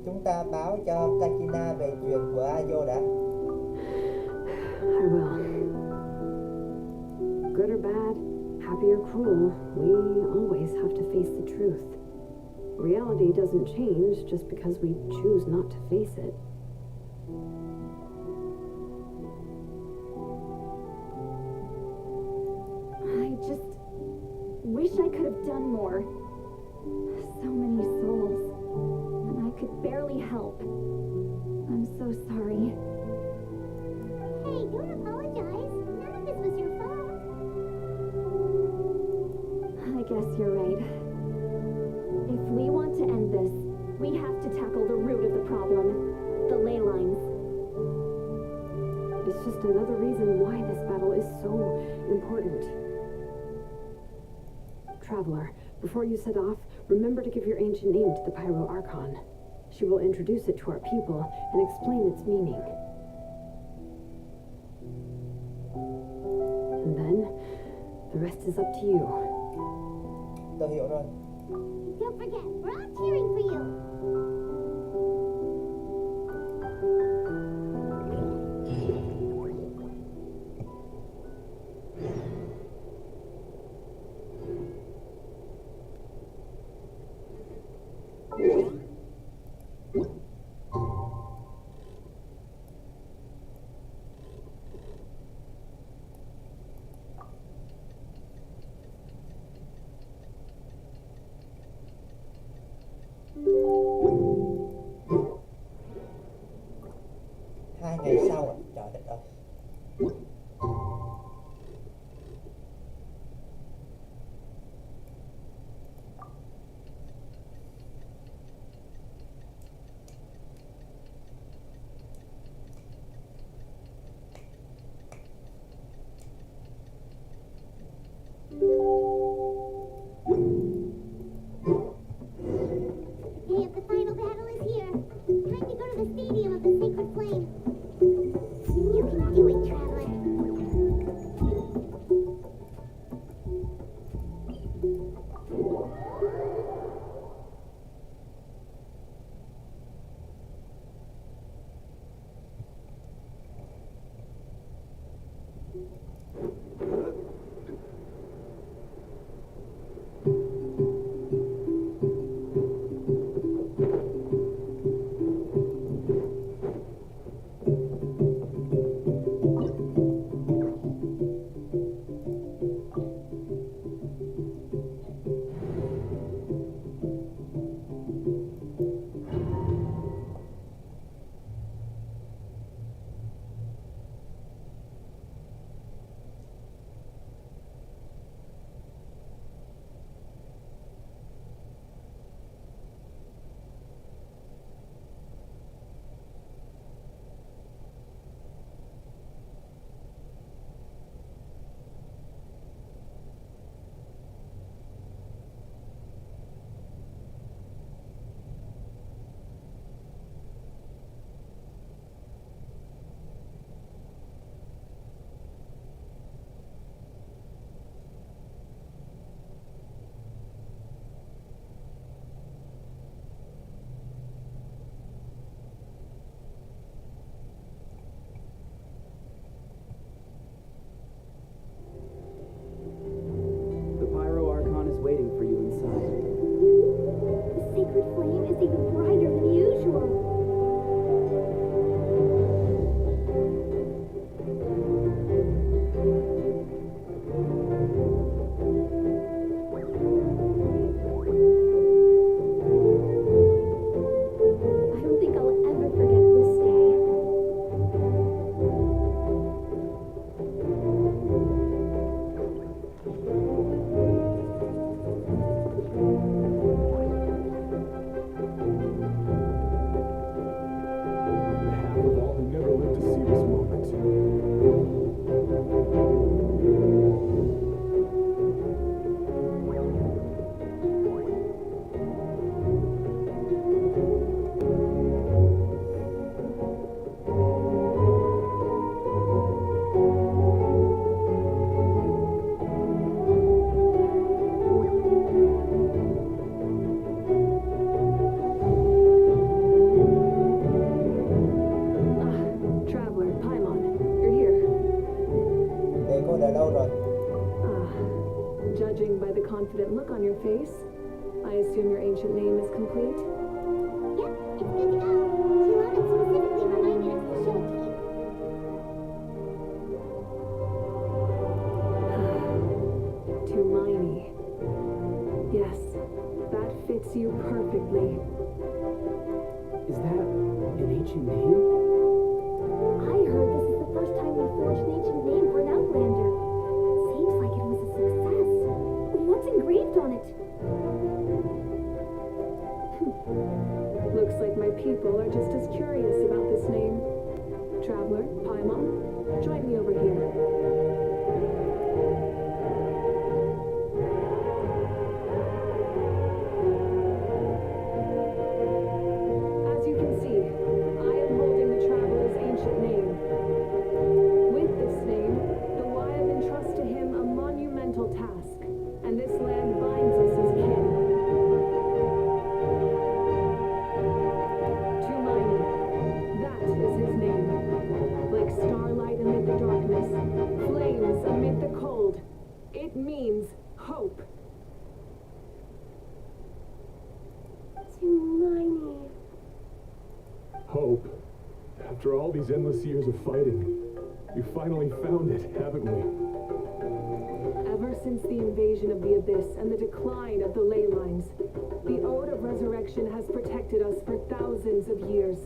Chúng ta báo cho Kachina về chuyện của Ayo đã. I will. Good or bad, happy or cruel, we always have to face the truth. Reality doesn't change just because we choose not to face it. I just wish I could have done more. So many souls, and I could barely help. I'm so sorry. Hey, don't apologize. None of this was your fault. I guess you're right. If we want to end this, we have to tackle the root of the problem, the ley lines. It's just another reason why this battle is so important. Traveler, before you set off, remember to give your ancient name to the Pyro Archon. She will introduce it to our people and explain its meaning. The rest is up to you. Tôi hiểu rồi. Don't forget, we're all cheering for you. Hai ngày sau ạ. Trời đất ơi. Hey, if the final battle is here, time to go to the stadium of the sacred flame. You can do it, traveler. The Pyro Archon is waiting for you inside. The sacred flame is even brighter than usual. I don't think I'll ever forget this day. On behalf of all who never lived to see this moment. Traveler, Paimon, you're here. Để cô đợi lâu rồi. Judging by the confident look on your face, I assume your ancient name is complete? Yep, it's good to go. Shilana specifically reminded us to show it to you. Tumaini. Yes, that fits you perfectly. Is that an ancient name? I heard this is the first time we forged an ancient name for an Outlander. Seems like it was a success. What's engraved on it? Looks like my people are just as curious about this name. Traveler, Paimon, join me over here. As you can see, I am holding the traveler's ancient name. With this name, the Wyam entrust to him a monumental It means hope. Hermione. Hope. After all these endless years of fighting, we finally found it, haven't we? Ever since the invasion of the Abyss and the decline of the ley lines, the Ode of Resurrection has protected us for thousands of years.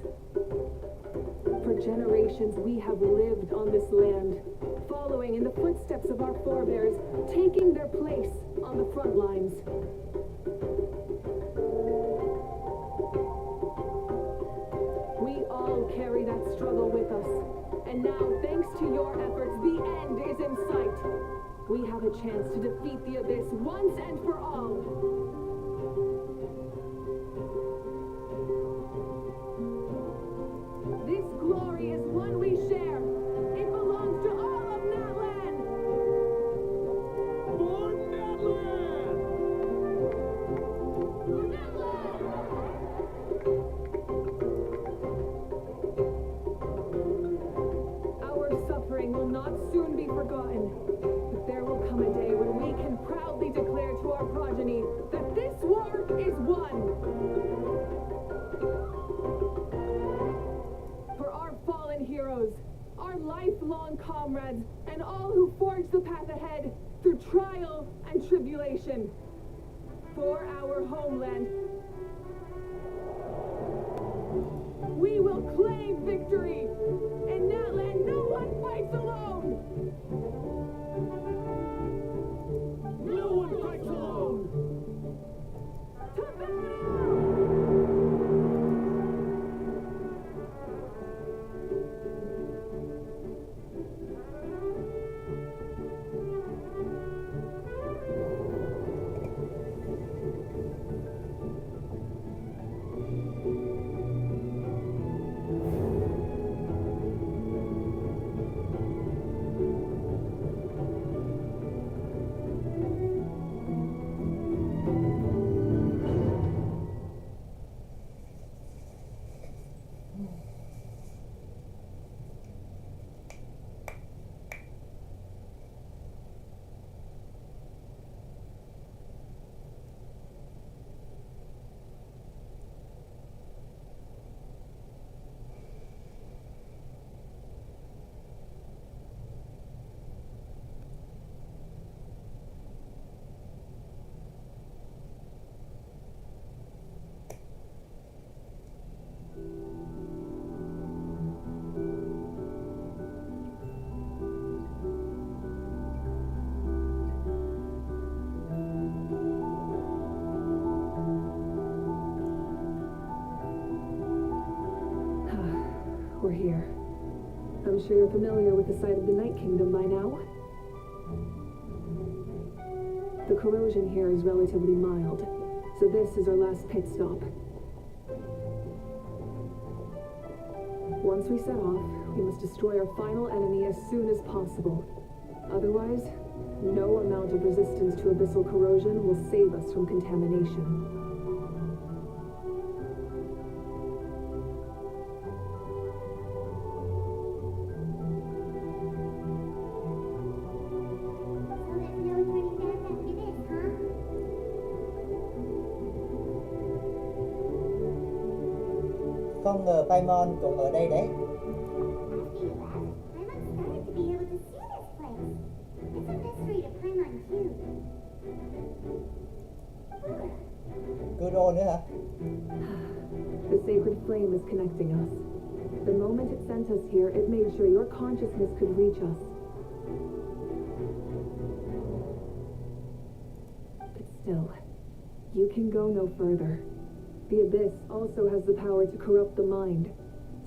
For generations, we have lived on this land, following in the footsteps of our forebears, taking their place on the front lines. We all carry that struggle with us, and now, thanks to your efforts, the end is in sight. We have a chance to defeat the Abyss once and for all. This glory is one we share. It belongs to all of Natlan. For Natlan! Our suffering will not soon be forgotten. But there will come a day when we can proudly declare to our progeny that this war is won. For our fallen heroes, our lifelong comrades, and all who forge the path ahead through trial and tribulation. For our homeland, we will claim victory. In Natlan, no one fights alone. No one fights alone! To battle! We're here. I'm sure you're familiar with the site of the Night Kingdom by now. The corrosion here is relatively mild, so this is our last pit stop. Once we set off, we must destroy our final enemy as soon as possible. Otherwise, no amount of resistance to abyssal corrosion will save us from contamination. Không ngờ Paimon cũng ở đây đấy. Kuro nữa hả? The sacred flame is connecting us. The moment it sent us here, it made sure your consciousness could reach us. But still, you can go no further. The Abyss also has the power to corrupt the mind.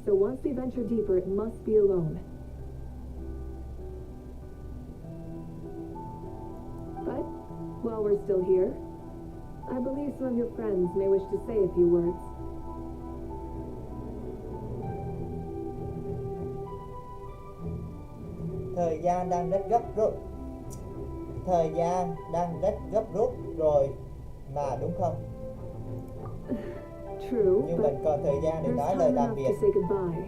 So once we venture deeper, it must be alone. But, while we're still here, I believe some of your friends may wish to say a few words. Thời gian đang rất gấp rút. Thời gian đang rất gấp rút rồi mà đúng không? True, Nhưng but vẫn còn thời gian để there's nói time lời tạm enough biệt. to say goodbye.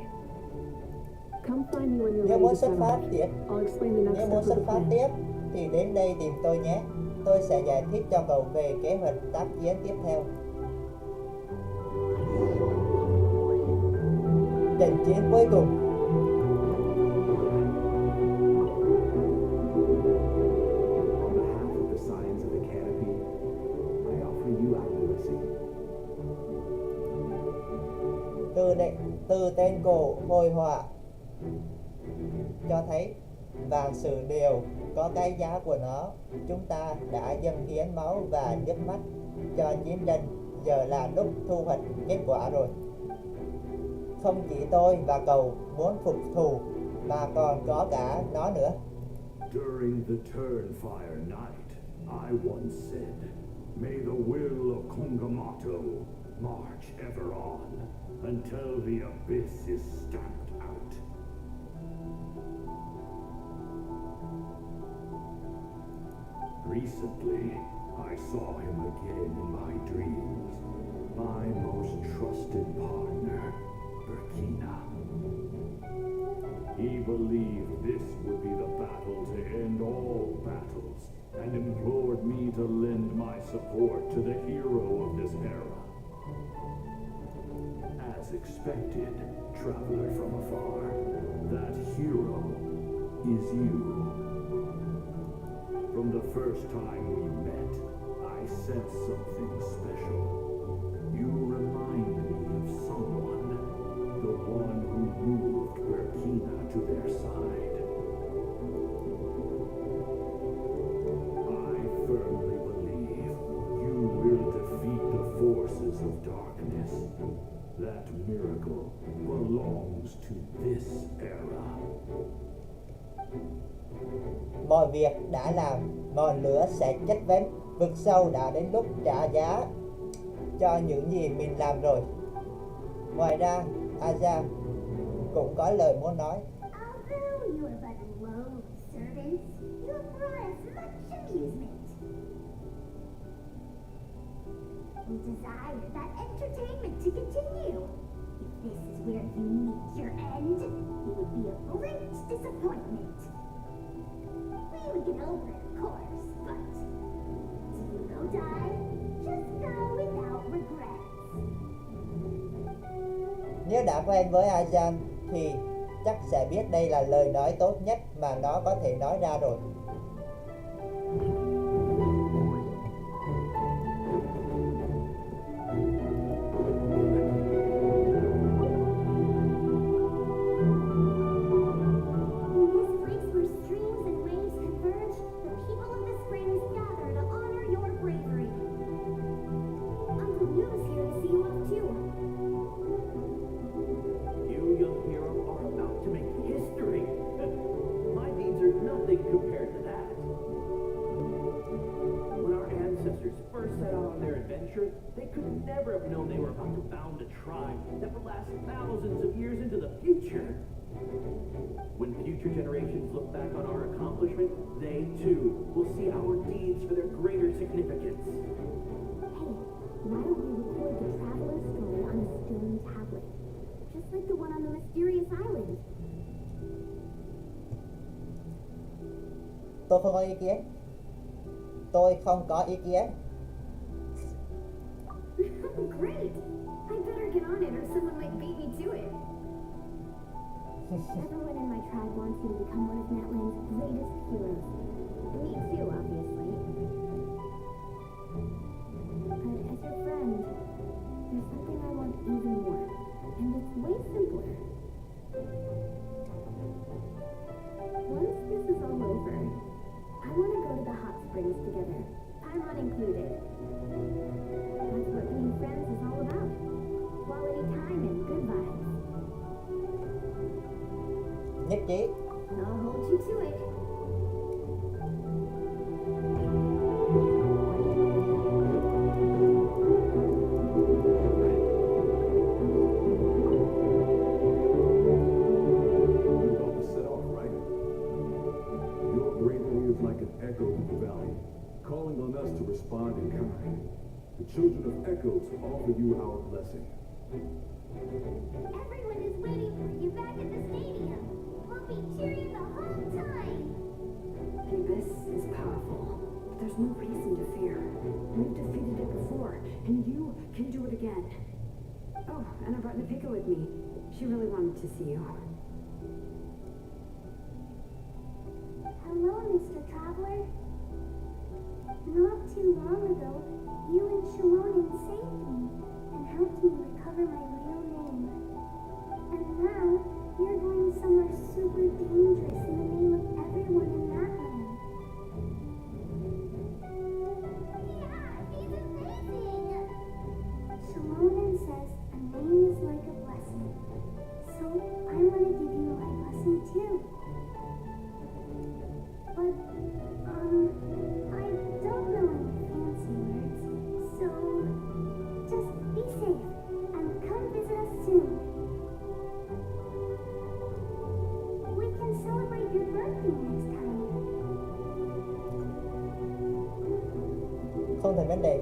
Come find me when you're Nếu ready muốn to xuất set phát off. tiếp, I'll explain the next nếu step muốn of xuất the phát plan. tiếp thì đến đây tìm tôi nhé. Tôi sẽ giải thích cho cậu về kế hoạch tác chiến tiếp theo. Trận chiến cuối cùng. On behalf of the Science of the Canopy, I offer you our blessing. Từ tên cổ hồi họa cho thấy vạn sự đều có cái giá của nó. Chúng ta đã dâng hiến máu và nước mắt cho chiến tranh. Giờ là lúc thu hoạch kết quả rồi. Không chỉ tôi và cậu muốn phục thù mà còn có cả nó nữa. During the Turnfire night, I once said, may the will of Kongamato march ever on until the abyss is stamped out. Recently, I saw him again in my dreams. My most trusted partner, Burkina. He believed this would be the battle to end all battles, and implored me to lend my support to the hero of this era. As expected, traveler from afar, that hero is you. From the first time we met, I sensed something special. You remind me of someone, the one who moved Burkina to their side. I firmly believe you will defeat the forces of darkness. That miracle belongs to this era. Mọi việc đã làm, ngọn lửa sẽ chất vấn. Vực sâu đã đến lúc trả giá cho những gì mình làm rồi. Ngoài ra, Aja cũng có lời muốn nói. Although you are but low servants, you have brought us much amusement. We desire that entertainment to continue. If this is where you meet your end, it would be a great disappointment. We would get over it, of course, but if you go die, just go without regrets. Nếu đã quen với Ajan thì chắc sẽ biết đây là lời nói tốt nhất mà nó có thể nói ra rồi. They could never have known they were about to found a tribe that would last thousands of years into the future. When future generations look back on our accomplishment, they too will see our deeds for their greater significance. Hey, why don't we record the traveler's story on a stone tablet? Just like the one on the mysterious island. Tôi không có ý kiến. Tôi không có ý kiến. Great! I better get on it or someone might beat me to it. Everyone in my tribe wants you to become one of Natland's greatest heroes. Me too, obviously. But as your friend, there's something I want even more. And it's way simpler. Once this is all over, I want to go to the hot springs together. Paimon included. That's what being friends is all about. Quality time and good vibes. Nhất trí. I'll hold you to it. You're about to set off, right? Your bravery is like an echo in the valley, calling on us to respond in kind. The children of Echoes offer you our blessing. Everyone is waiting for you back at the stadium. We'll be cheering the whole time. And this is again. Oh, and I brought Napika with me. She really wanted to see you. Hello, Mr. Traveler. Not too long ago, you and Shimonin saved me and helped me recover my real name. And now, you're going somewhere super dangerous in the name of everyone in that land. Yeah, he's amazing! Shimonin says a name is like a blessing. So, I want to give you my blessing too. But, I don't know any fancy words, so just be safe and come visit us soon. We can celebrate your birthday next time. Không thành vấn đề.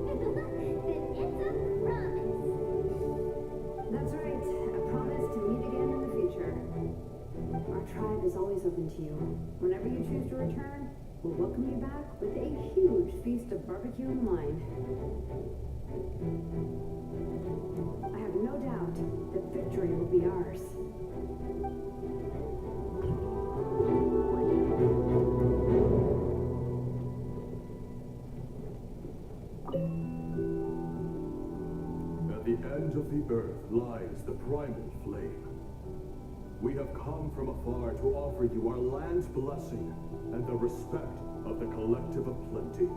Then it's a promise. That's right. I promise to meet again in the future. Our tribe is always open to you. Whenever you choose to return, we'll welcome you back with a huge feast of barbecue and wine. I have no doubt that victory will be ours. At the end of the earth lies the primal flame. We have come from afar to offer you our land's blessing and the respect of the collective of plenty.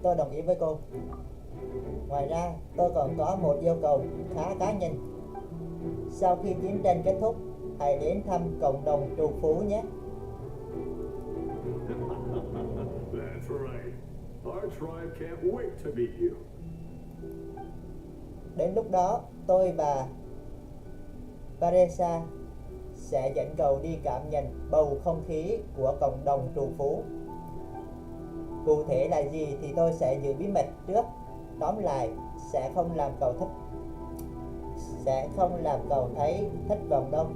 Tôi đồng ý với cô. Ngoài ra, tôi còn có một yêu cầu khá cá nhân. Sau khi chiến tranh kết thúc, hãy đến thăm cộng đồng trù phú nhé. That's right. Our tribe can't wait to meet you. Đến lúc đó, tôi và Vanessa sẽ dẫn cậu đi cảm nhận bầu không khí của cộng đồng trù phú. Cụ thể là gì thì tôi sẽ giữ bí mật trước. Tóm lại, sẽ không làm cậu thấy thất vọng đâu.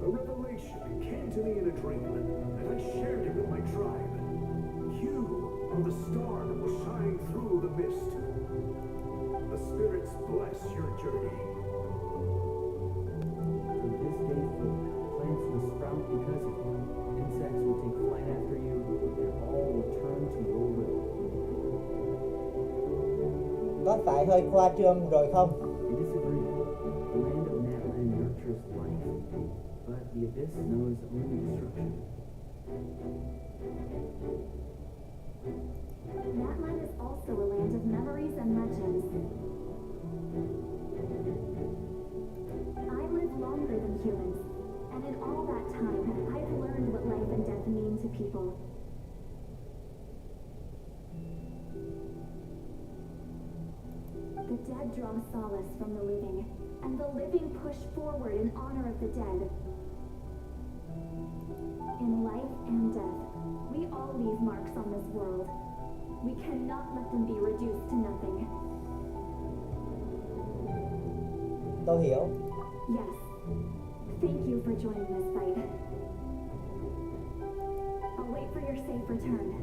A revelation came to me in a dream, and I shared it with my tribe. You are the star that will shine through the mist. The spirits bless your journey. From this day forward, plants will sprout because of you. Insects will take flight after you, and all will turn to your will. Có phải hơi khoa trương rồi không? I disagree. The land of Natland nurtures life, but the abyss knows only destruction. That land is also a land of memories and legends. I live longer than humans, and in all that time, I've learned what life and death mean to people. The dead draw solace from the living, and the living push forward in honor of the dead. In life and death, we all leave marks on this world. We cannot let them be reduced to nothing. Tôi hiểu. Yes. Thank you for joining this fight. I'll wait for your safe return.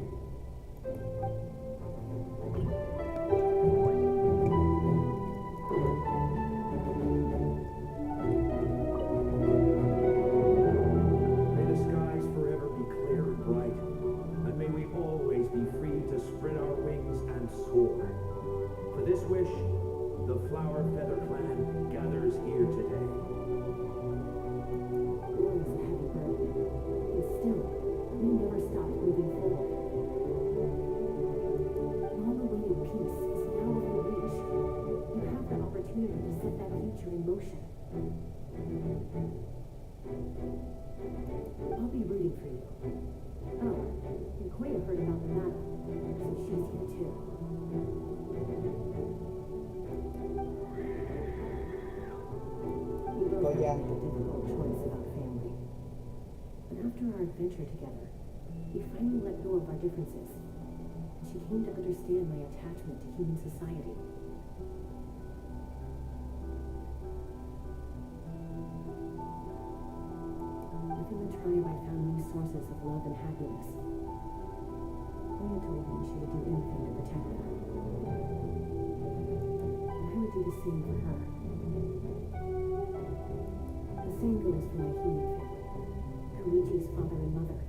too. We both Oh, yeah. made a difficult choice about family. But after our adventure together, we finally let go of our differences. And she came to understand my attachment to human society. Within the tribe, I found new sources of love and happiness. Koya told me she would do anything to protect them. I would do the same for her. The same goes for my human family, Koichi's father and mother.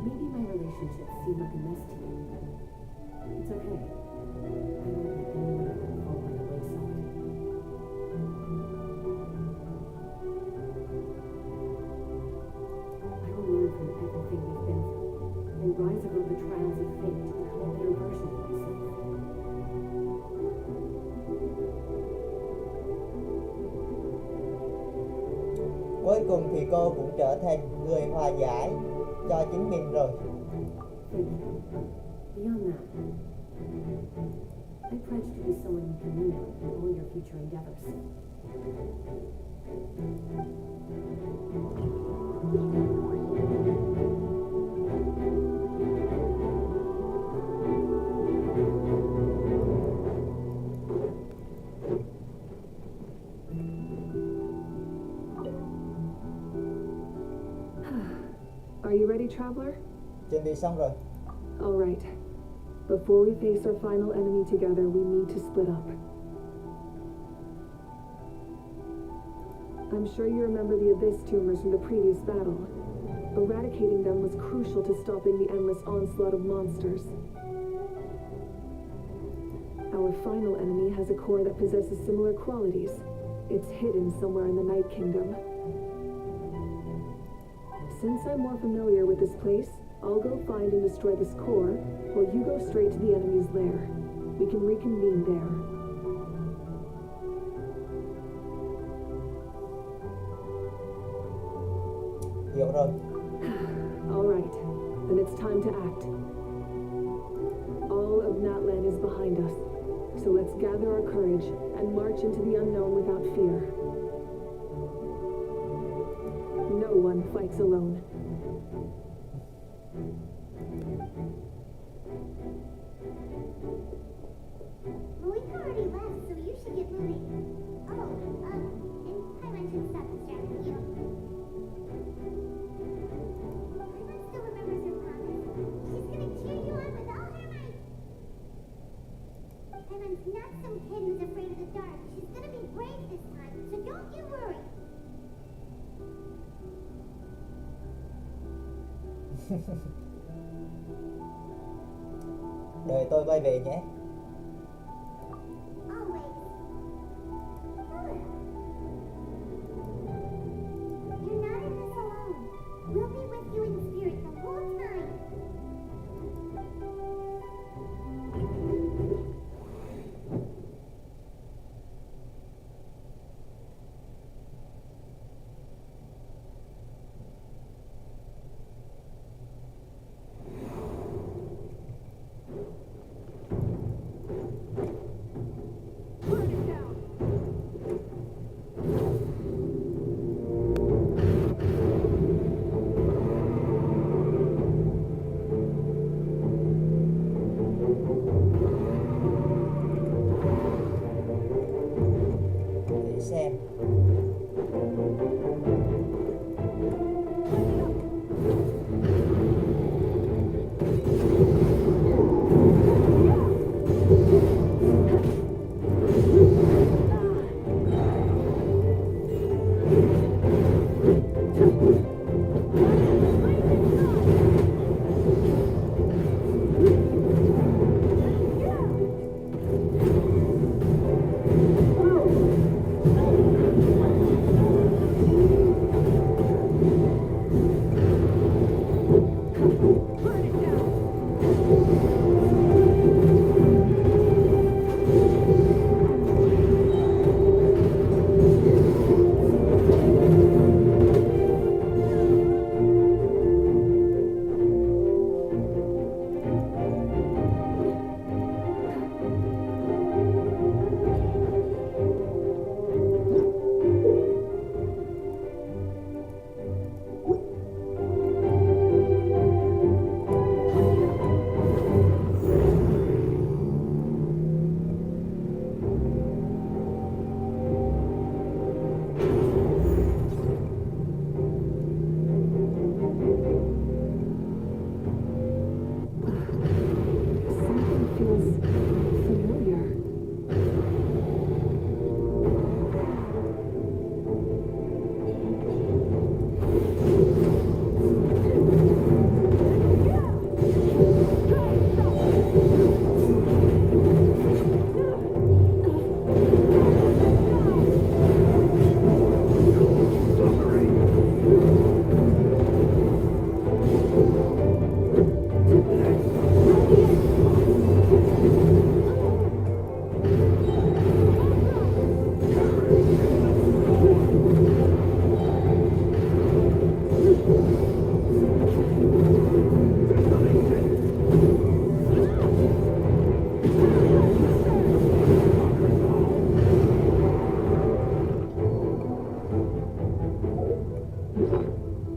Maybe my relationships seem like a mess to you, but it's okay. I won't let anyone of them fall by the wayside. I will learn from everything we've been through and rise above the trials of fate to become a better version of myself. Cuối cùng thì cô cũng trở thành người hòa giải cho chính mình rồi. Thank you. Beyond that, I pledge to be someone you can lean on in all your future endeavors. Are you ready, traveler? Chuẩn bị xong rồi. All right. Before we face our final enemy together, we need to split up. I'm sure you remember the abyss tumors from the previous battle. Eradicating them was crucial to stopping the endless onslaught of monsters. Our final enemy has a core that possesses similar qualities. It's hidden somewhere in the Night Kingdom. Since I'm more familiar with this place, I'll go find and destroy this core, while you go straight to the enemy's lair. We can reconvene there. Hiểu rồi. All right, then it's time to act. All of Natlan is behind us, so let's gather our courage and march into the unknown without fear. No one fights alone. Malika already left, so you should get moving. Oh, and Paimon should stop distracting you. Paimon still remembers her promise. She's gonna cheer you on with all her might. Paimon's not some kid who's afraid of the dark. She's gonna be brave this time, so don't you worry. Đợi tôi quay về nhé. Always. You're not in this alone. We'll be with you in spirit the whole time. Để xem.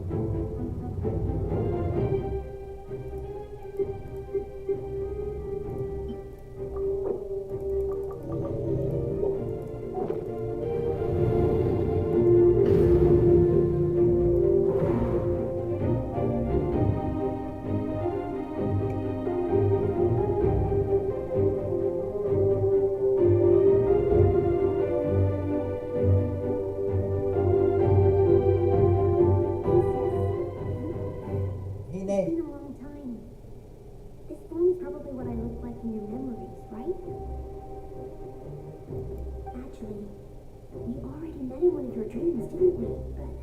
Hine, It's been a long time. This form is probably what I look like in your memories, right? Actually, we already met in one of your dreams, didn't we? But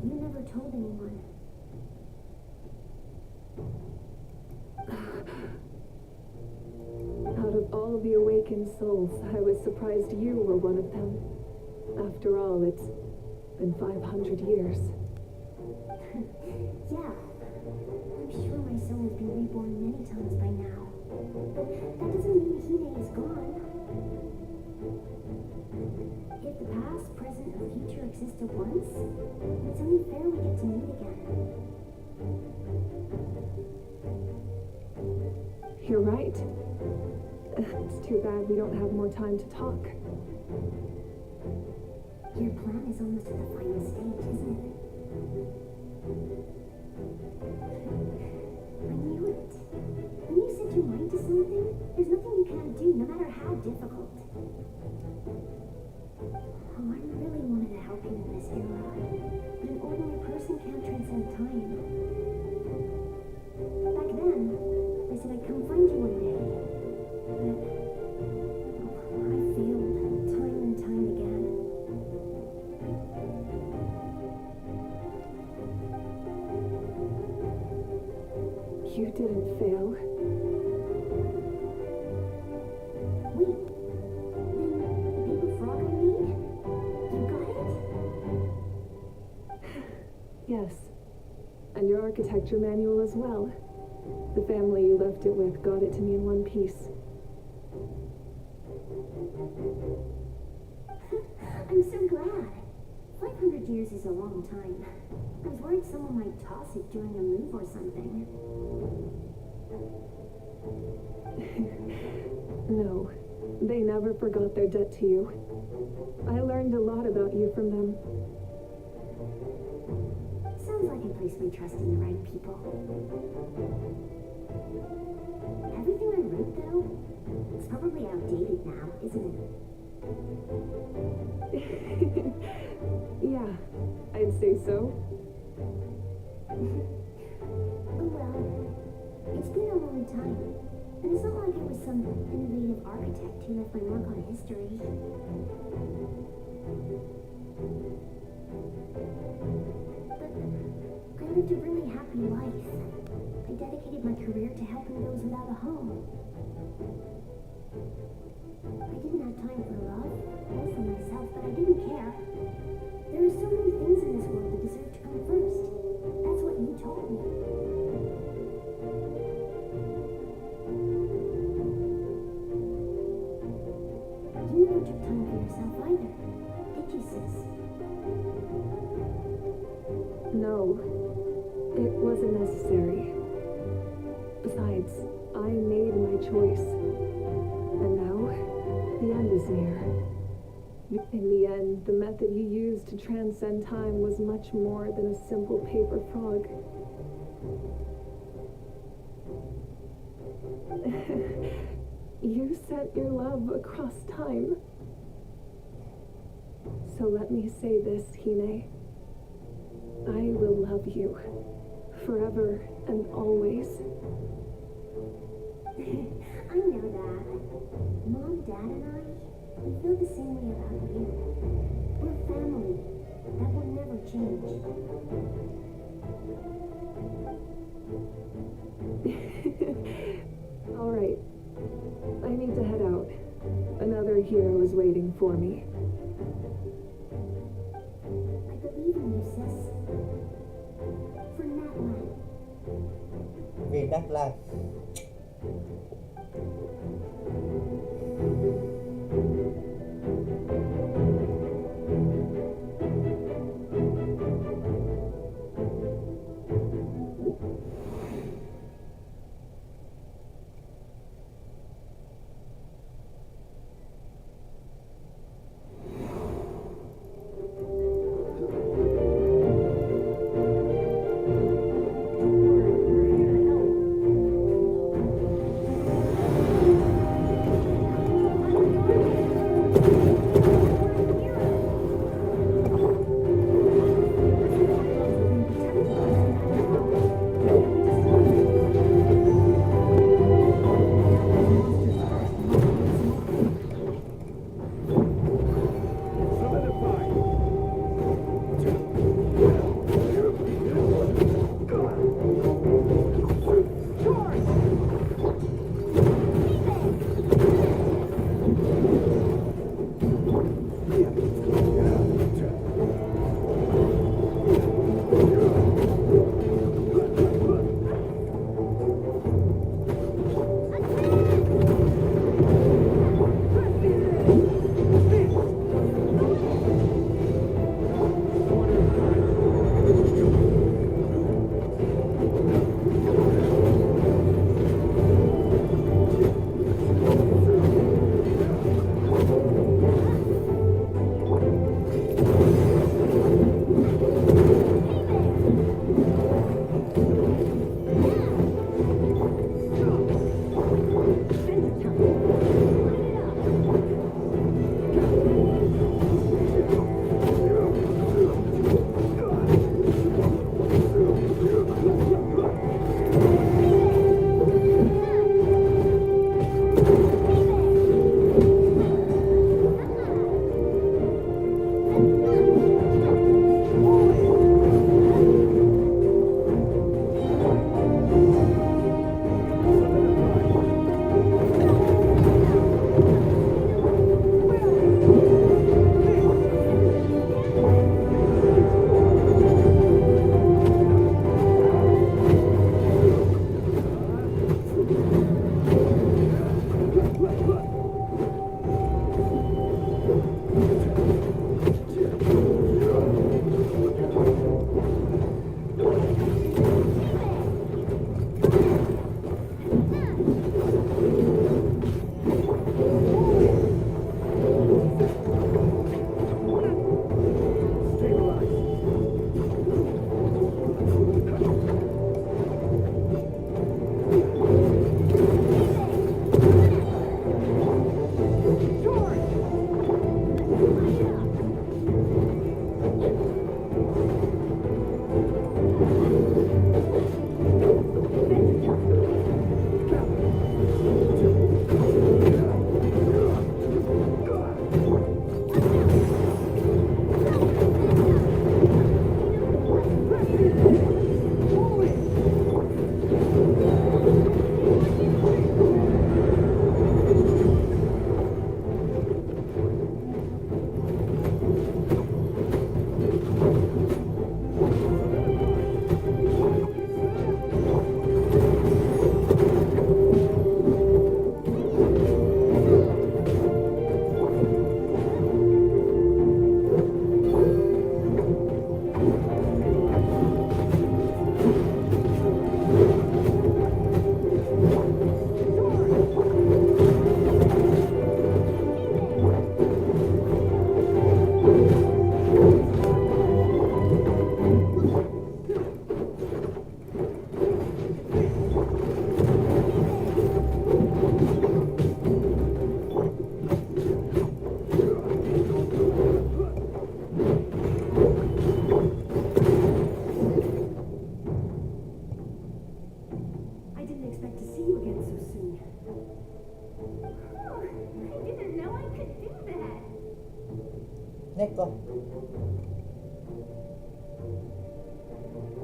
you never told anyone. Out of all the awakened souls, I was surprised you were one of them. After all, it's been 500 years. Yeah. I'm sure my soul has been reborn many times by now. But that doesn't mean Hine is gone. If the past, present, and future exist at once, it's only fair we get to meet again. You're right. It's too bad we don't have more time to talk. Your plan is almost at the final stage, isn't it? I knew it. When you set your mind to something, there's nothing you can't do, no matter how difficult. Oh, I really wanted to help you in this era, but an ordinary person can't transcend time. Back then, I said I'd come find you one day, but I failed time and time again. You didn't fail. Wait, then the paper frog I made? You got it? Yes. And your architecture manual as well. The family you left it with got it to me in one piece. I'm so glad. 500 years is a long time. I was worried someone might toss it during a move or something. No, they never forgot their debt to you. I learned a lot about you from them. Sounds like I placed my trust in the right people. Everything I wrote, though, it's probably outdated now, isn't it? Yeah, I'd say so. Oh well, it's been a long time, and it's not like I was some innovative architect who left my mark on history. But I lived a really happy life. I dedicated my career to helping those without a home. I didn't have time for love or for myself, but I didn't care. There are so many things in this world that deserve to come first. That's what you told me. You never took time for yourself either, did you, sis? No, it wasn't necessary. Besides, I made my choice. And now, the end is near. In the end, the method you used to transcend time was much more than a simple paper frog. You sent your love across time. So let me say this, Hine. I will love you forever and always. I know that. Mom, Dad, and I, we feel the same way about you. We're family. That will never change. All right. I need to head out. Another hero is waiting for me. I believe in you, sis. For Natlan. vì Đắk Lắk.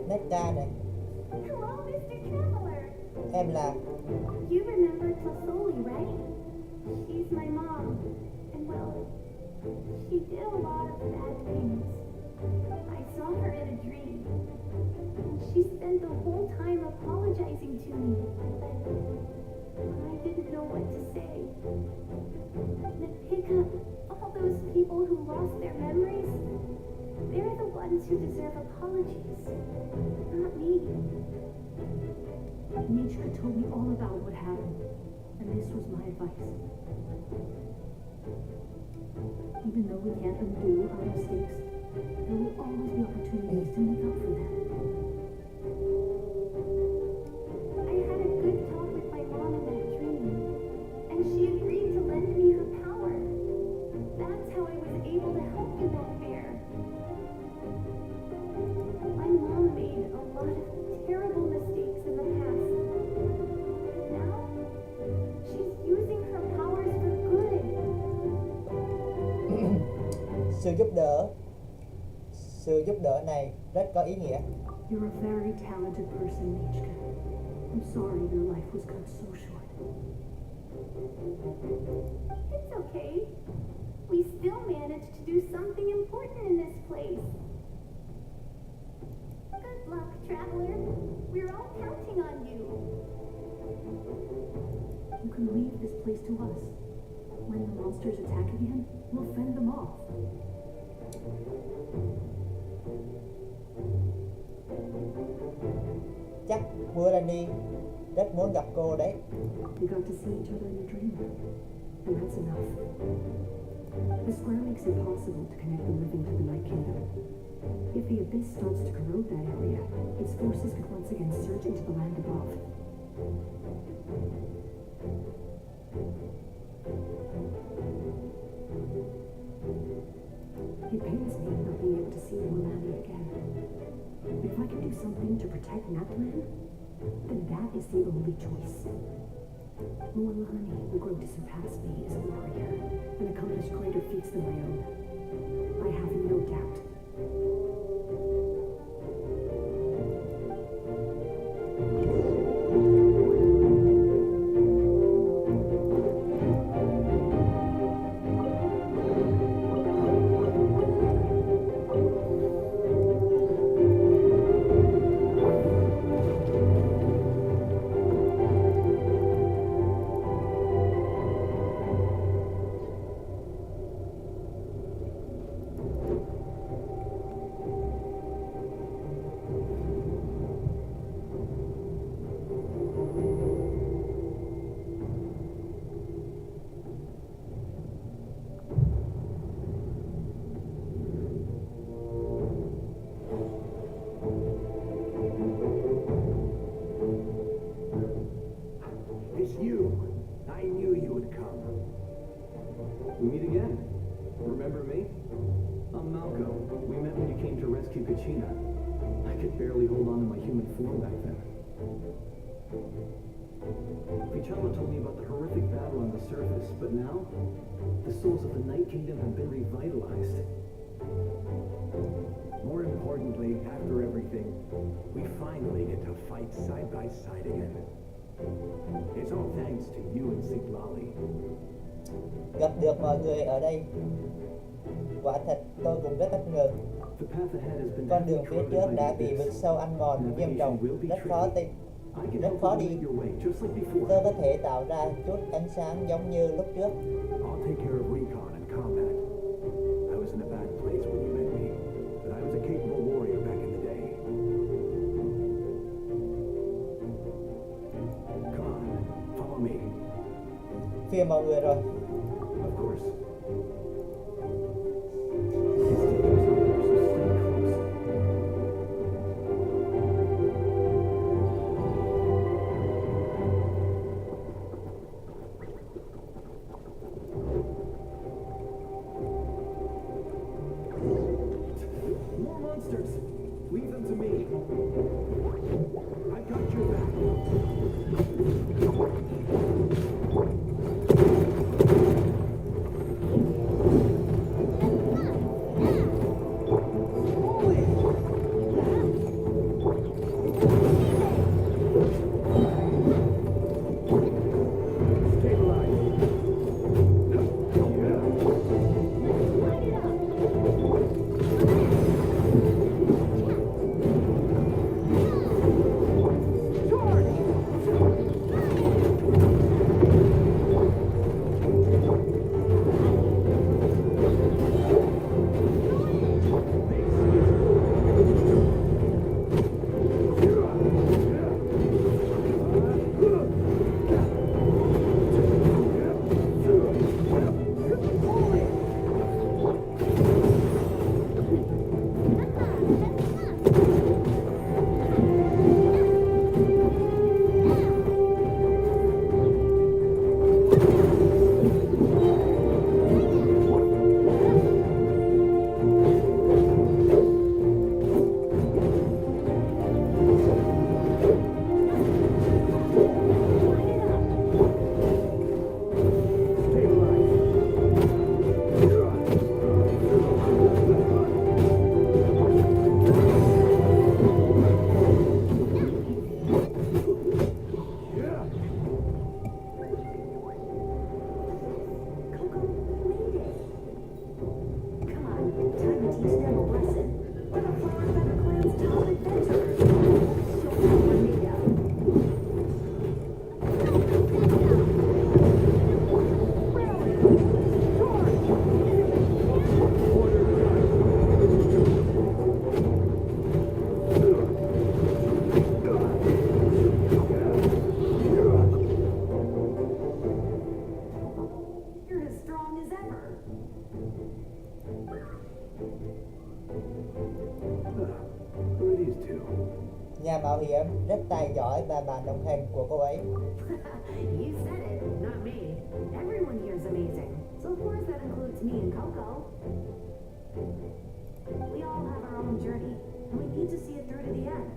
Neta này. Hello, Mr. Traveler. Em là You remember Tosoli, right? She's my mom. And well, she did a lot of bad things. I saw her in a dream. And she spent the whole time apologizing to me. But I didn't know what to say. Nipika, all those people who lost their memories, they're the ones who deserve apologies, not me. Nichka told me all about what happened, and this was my advice. Even though we can't undo our mistakes, there will always be opportunities to make up for them. I had a good talk with my mom in that dream, and she agreed to lend me her power. That's how I was able to help you back there. My mom made a lot of terrible mistakes in the past. Now, she's using her powers for good. Sự giúp đỡ này rất có ý nghĩa. You're a very talented person, Nichka. I'm sorry your life was cut so short. It's okay. We still managed to do something important in this place. Good luck, traveler. We're all counting on you. You can leave this place to us. When the monsters attack again, we'll fend them off. Chắc Murani rất muốn gặp cô đấy. We got to see each other in a dream, and that's enough. The square makes it possible to connect the living to the Night Kingdom. If the abyss starts to corrode that area, its forces could once again surge into the land above. It pains me not being able to see Morlani again. But if I can do something to protect Natlan, then that is the only choice. Morlani will grow to surpass me as a warrior and accomplish greater feats than my own. I have no doubt. It's you. I knew you would come. We meet again. Remember me? I'm Malco. We met when you came to rescue Kachina. I could barely hold on to my human form back then. Pichama told me about the horrific battle on the surface, but now, the souls of the Night Kingdom have been revitalized. More importantly, after everything, we finally get to fight side by side again. It's all thanks to you and Siglali. Gặp được mọi người ở đây, quả thật tôi cũng rất bất ngờ. The path ahead has been Con đường heavily phía trodden trước by đã the bị abyss. vực sâu ăn mòn nghiêm trọng, rất khó đi. I can Rất help khó you đi. lead your way, just like before. Tôi có thể tạo ra chút ánh sáng giống như lúc trước. I'll take care of recon and combat. I was in a bad place when you met me, but I was a capable warrior back in the day. Come on, follow me. Phiền mọi người rồi. Of course. More monsters! Leave them to me. I got your back. you. Nhà mạo hiểm rất tài giỏi và bạn đồng hành của cô ấy. You said it, not me. Everyone here's amazing. So of course that includes me and Coco. We all have our own journey, and we need to see it through to the end.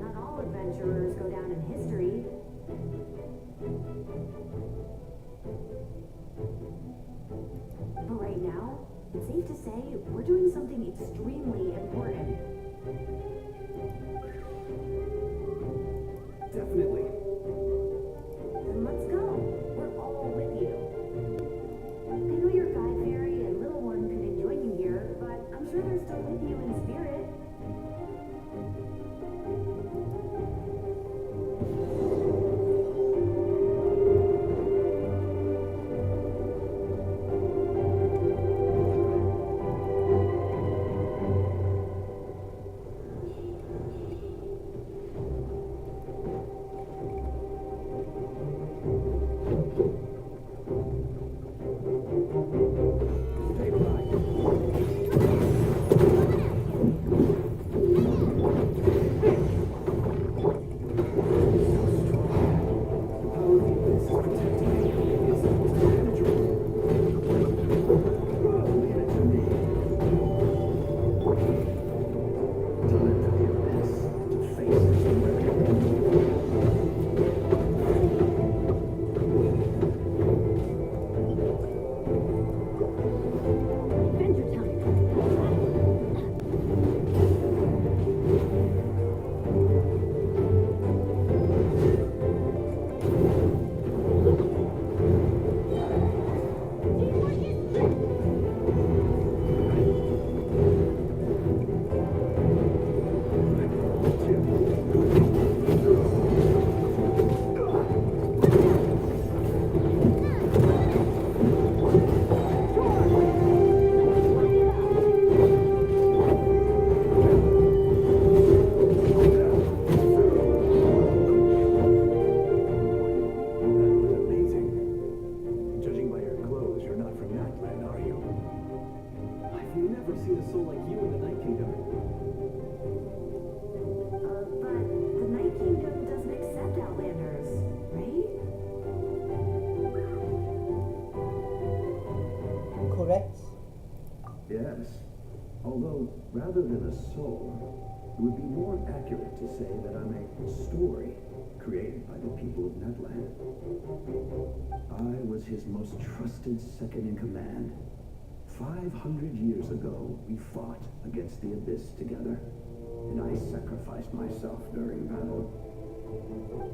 Not all adventurers go down in history. But right now, it's safe to say we're doing something extremely important. Definitely. Then let's go. We're all with you. I know your guy fairy and little one couldn't join you here, but I'm sure they're still with you in spirit. Correct. Yes. Although, rather than a soul, it would be more accurate to say that I'm a story created by the people of Netland. I was his most trusted second in command. 500 years ago, we fought against the Abyss together, and I sacrificed myself during battle.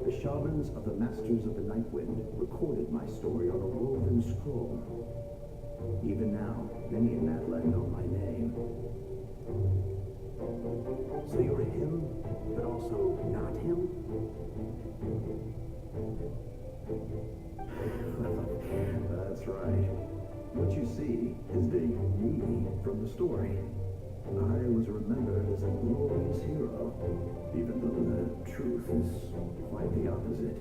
The shamans of the Masters of the Night Wind recorded my story on a woven scroll. Even now, many in Natland know my name. So you're him, but also not him? That's right. What you see is the me from the story. I was remembered as a glorious hero, even though the truth is quite the opposite.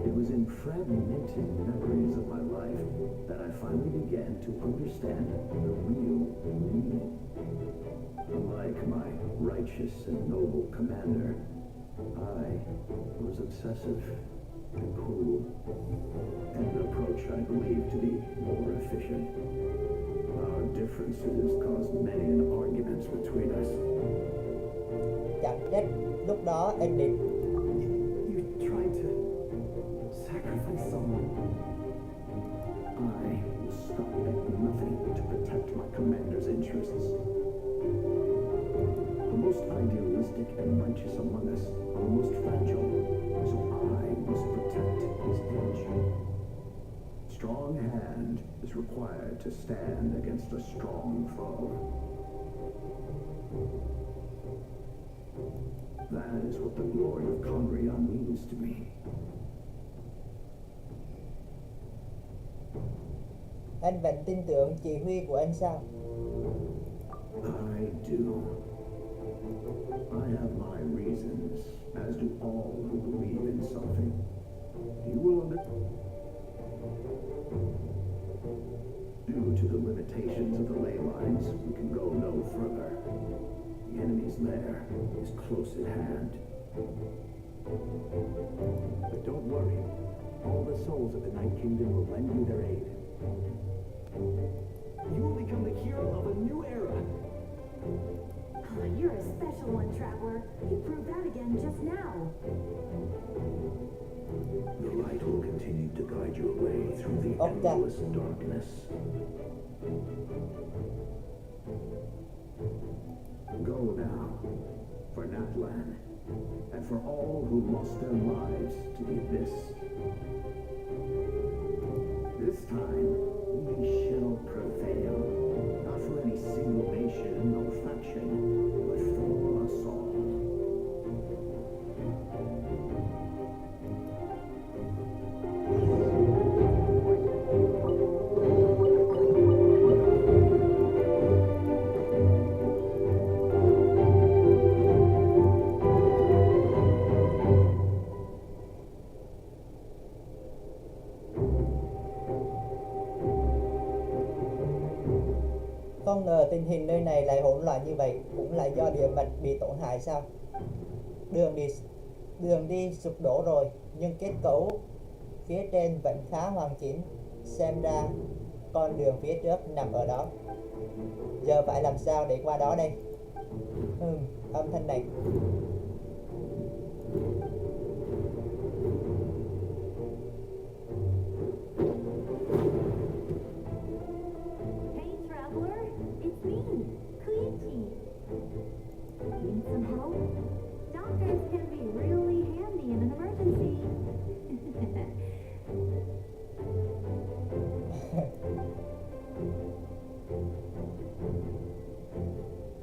It was in fragmented memories of my life that I finally began to understand the real meaning. Unlike my righteous and noble commander, I was obsessive and cruel, and an approach I believed to be more efficient. Our differences caused many an arguments between us. Chẳng trách lúc đó anh định You tried to sacrifice someone. I will stop at nothing to protect my commander's interests. The most idealistic and righteous among us are the most fragile, so I must protect his edge. Strong hand is required to stand against a strong foe. That is what the glory of Conria means to me. anh vẫn tin tưởng chỉ huy của anh sao? I do. I have my reasons, as do all who believe in something. You will understand. Due to the limitations of the ley lines, we can go no further. The enemy's lair is close at hand. But don't worry. All the souls of the Night Kingdom will lend you their aid. You will become the hero of a new era. Oh, you're a special one, Traveler. You proved that again just now. The light will continue to guide your way through the endless darkness. Go now, for Natlan, and for all who lost their lives to the abyss. This time, we shall prevail, not for any single nation or faction, but for us all. Không ngờ tình hình nơi này lại hỗn loạn như vậy, cũng là do địa mạch bị tổn hại sao? Đường đi sụp đổ rồi, nhưng kết cấu phía trên vẫn khá hoàn chỉnh. Xem ra con đường phía trước nằm ở đó. Giờ phải làm sao để qua đó đây? Âm thanh này. Hey, traveler, it's me, Koichi. Need some help? Doctors can be really handy in an emergency.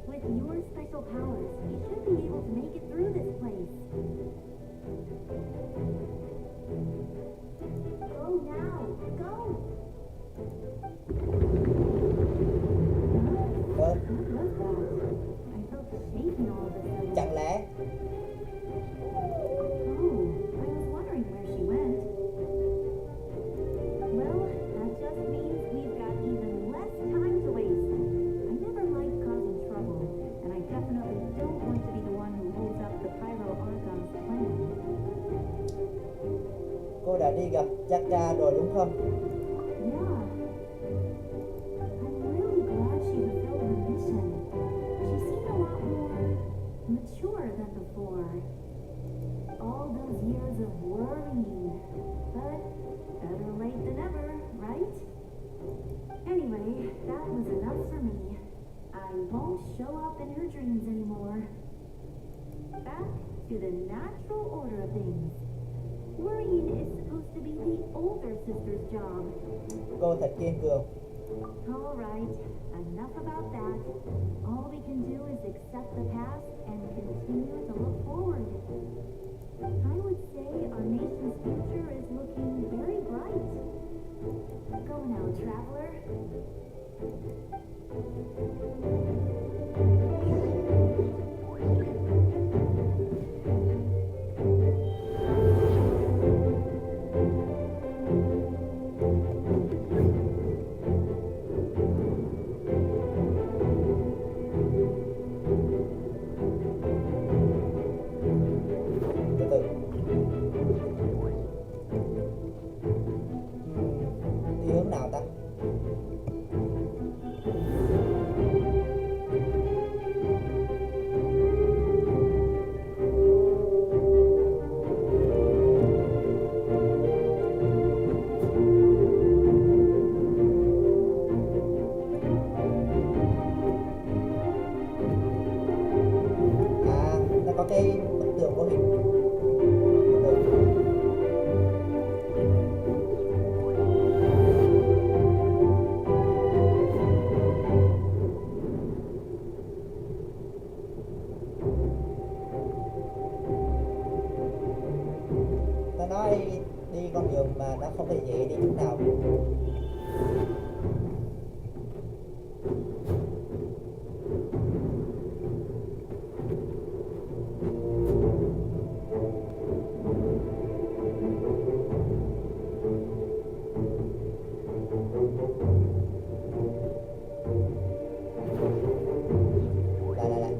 With your special powers, you should be able to make it through this place. Go now, go! Ơ, What was that? I felt shaking all of a sudden. chẳng lẽ Oh, I was wondering where she went. Well, that just means we've got even less time to waste. I never like causing trouble, and I definitely don't want to be the one who holds up the Pyro Archon's plan. cô đã đi gặp Chaka rồi đúng không? Yeah. I'm really glad she fulfilled her mission. She seemed a lot more mature than before. All those years of worrying. But better late than never, right? Anyway, that was enough for me. I won't show up in her dreams anymore. Back to the natural order of things. Worrying is supposed to be the older sister's job. Cô thật kiên cường. All right, enough about that. All we can do is accept the past and continue to look forward. I would say our nation's future is looking very bright. Go now, traveler. Từ từ. Đi hướng nào ta? À, nó có cái bức tường vô hình. Từ từ. Ta nói đi con đường mà nó không hề dễ đi chút nào. Lại.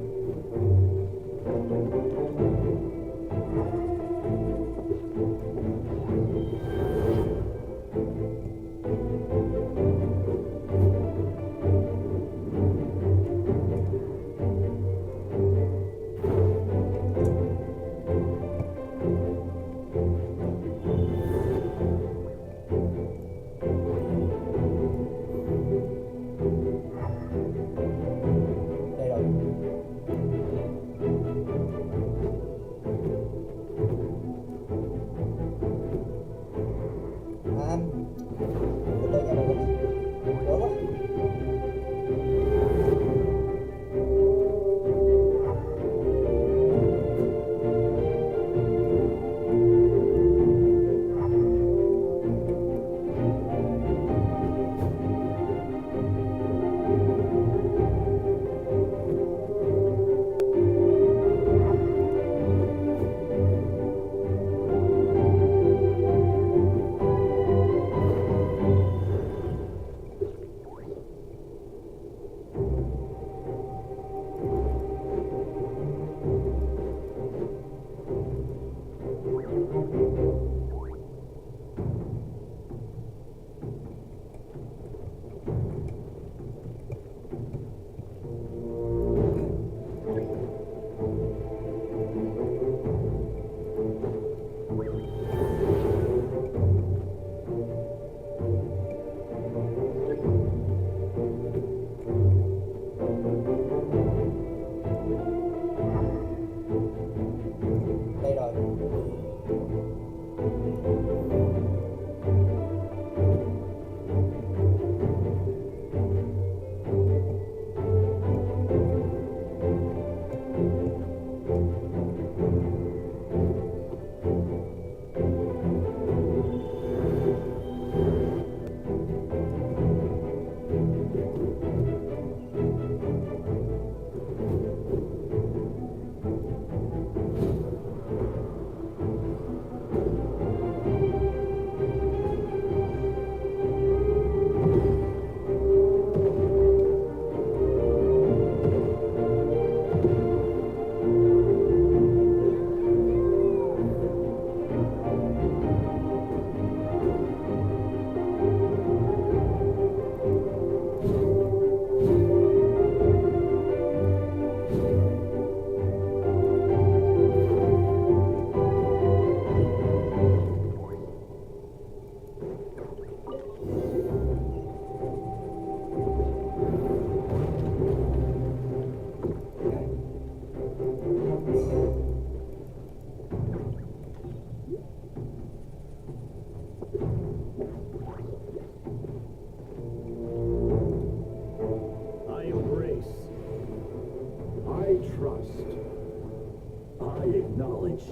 knowledge.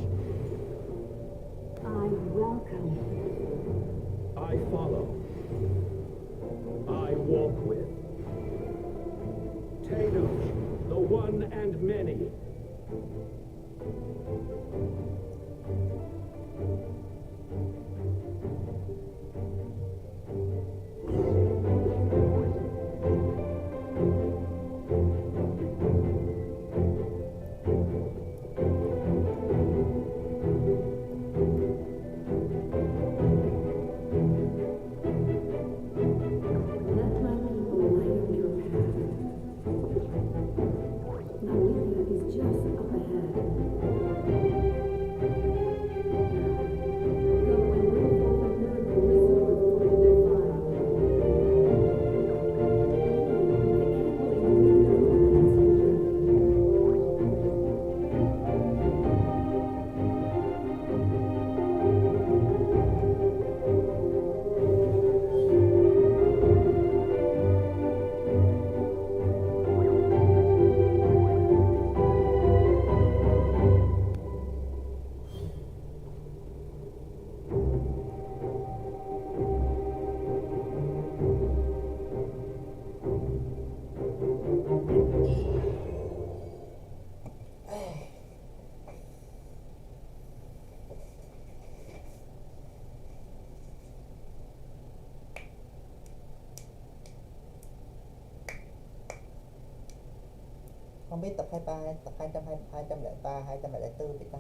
I welcome. I follow. I walk with. Tenoch, the one and many. Let my people light up your path. Nalithia is just up ahead. Go and bring forth a miracle resort for the defiled. Không biết tập 23, tập 220, 203, 204 vậy ta.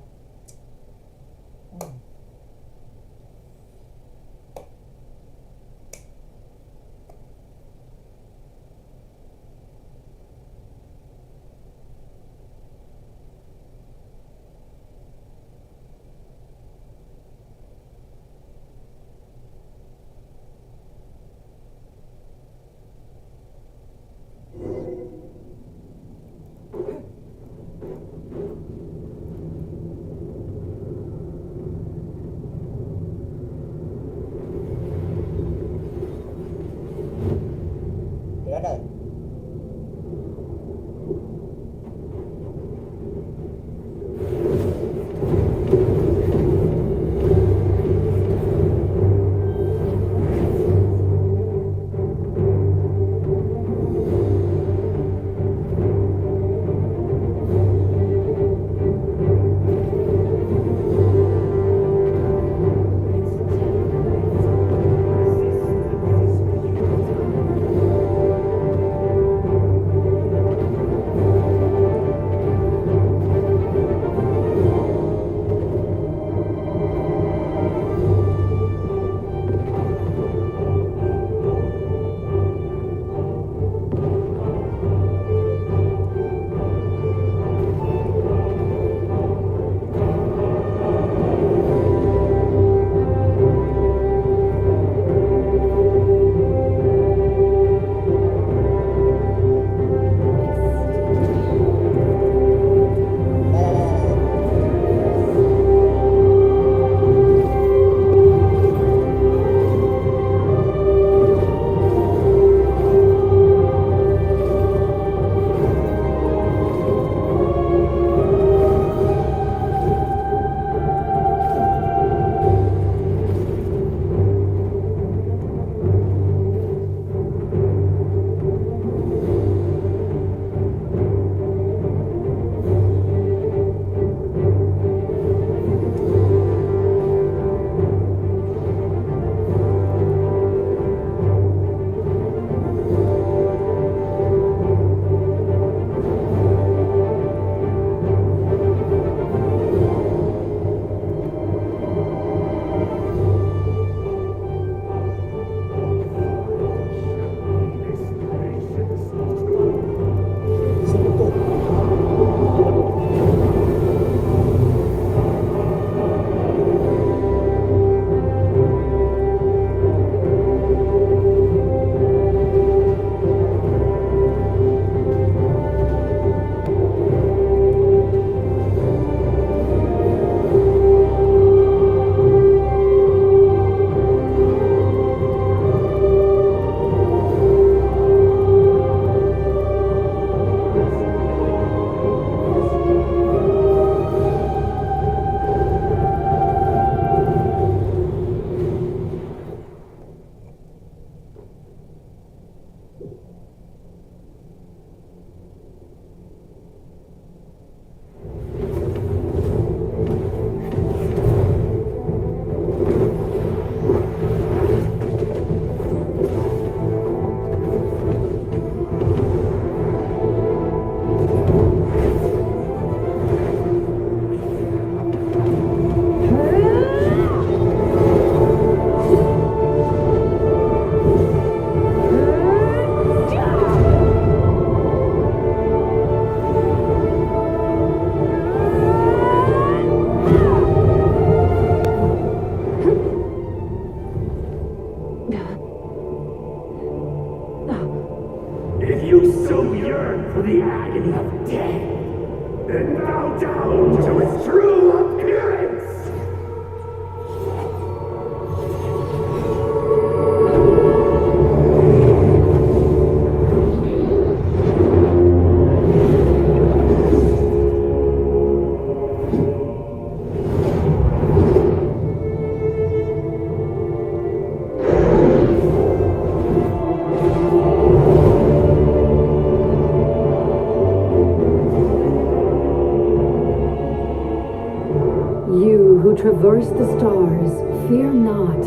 You who traverse the stars, fear not.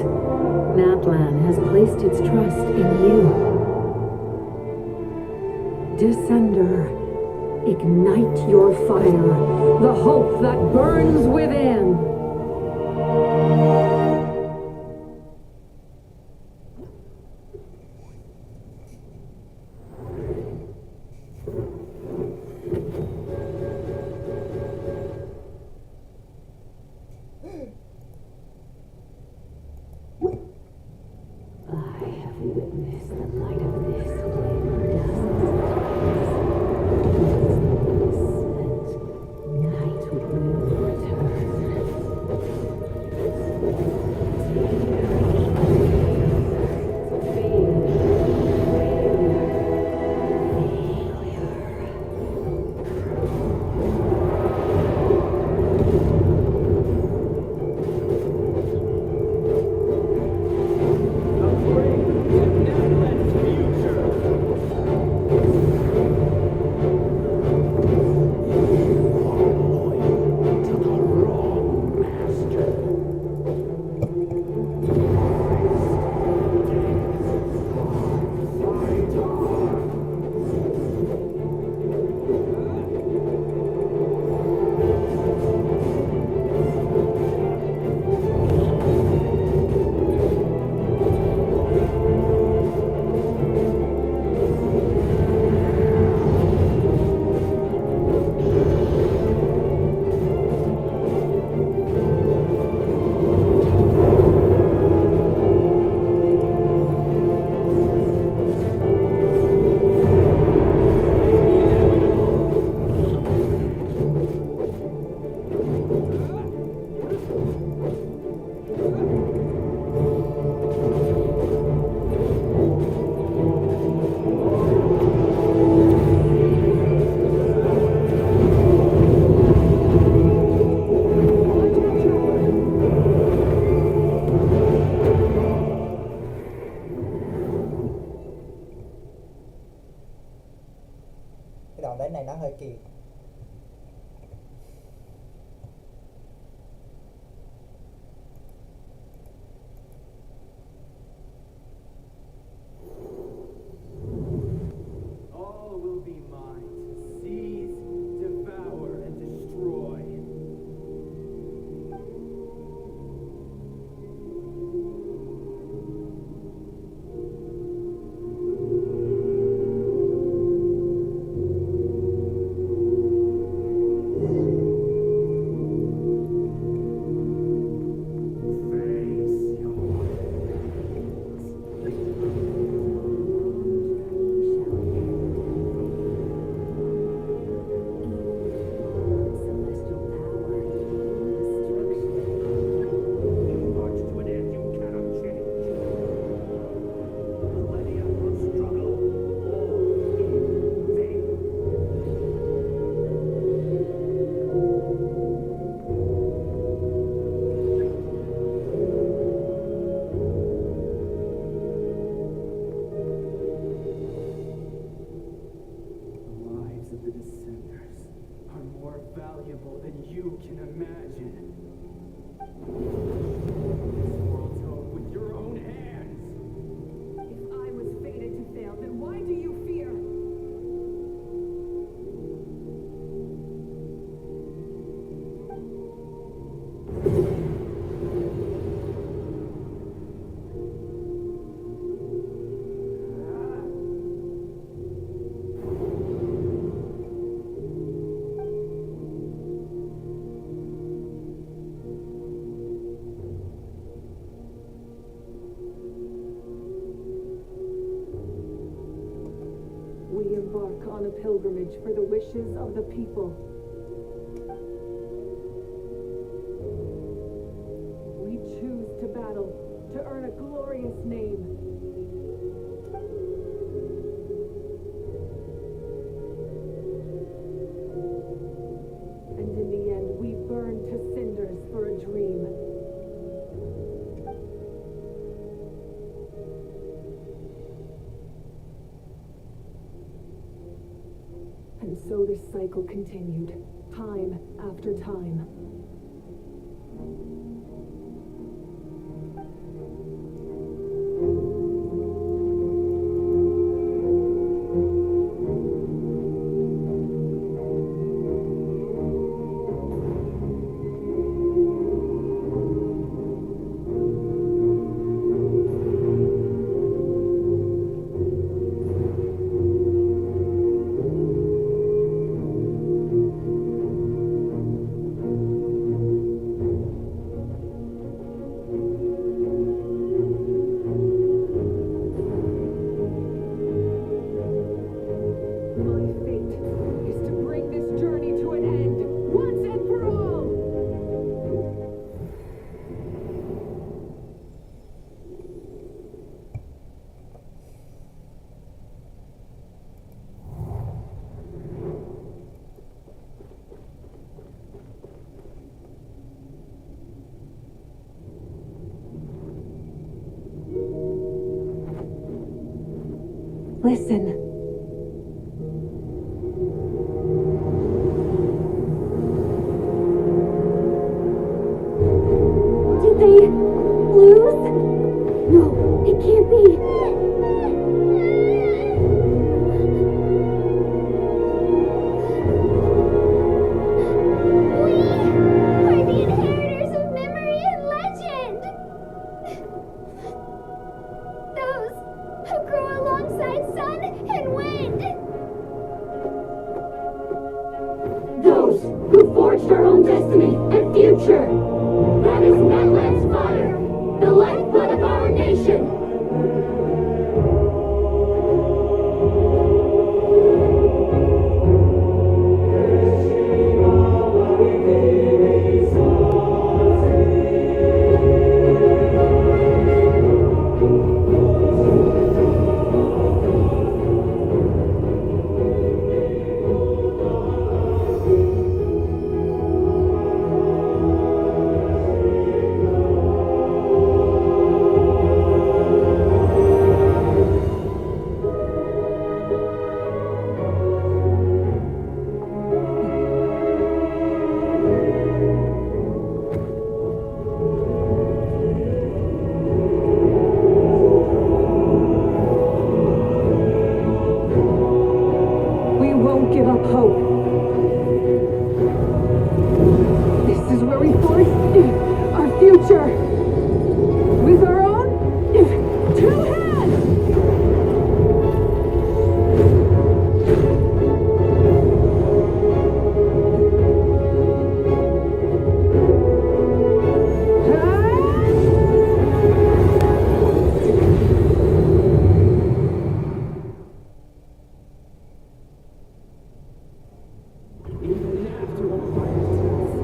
Natlan has placed its trust in you. Descender, ignite your fire, the hope that burns within. I have witnessed the light of this flame and night will Cái đoạn đánh này nó hơi kỳ. All will be mine to seize, devour, and destroy. Valuable than you can imagine. This world's home with your own hands. If I was fated to fail, then why do you fear? We embark on a pilgrimage for the wishes of the people. We choose to battle, to earn a glorious name. And in the end, we burn to cinders for a dream. And so this cycle continued, time after time. Listen. Did they lose? No, it can't be. We are the inheritors of memory and legend. Those who grow alongside sun and wind. Those who forged our own destiny and future. That is Netland's fire, the lifeblood of our nation. We won't give up hope. This is where we forge our future. With our own two hands. Even after all my attempts,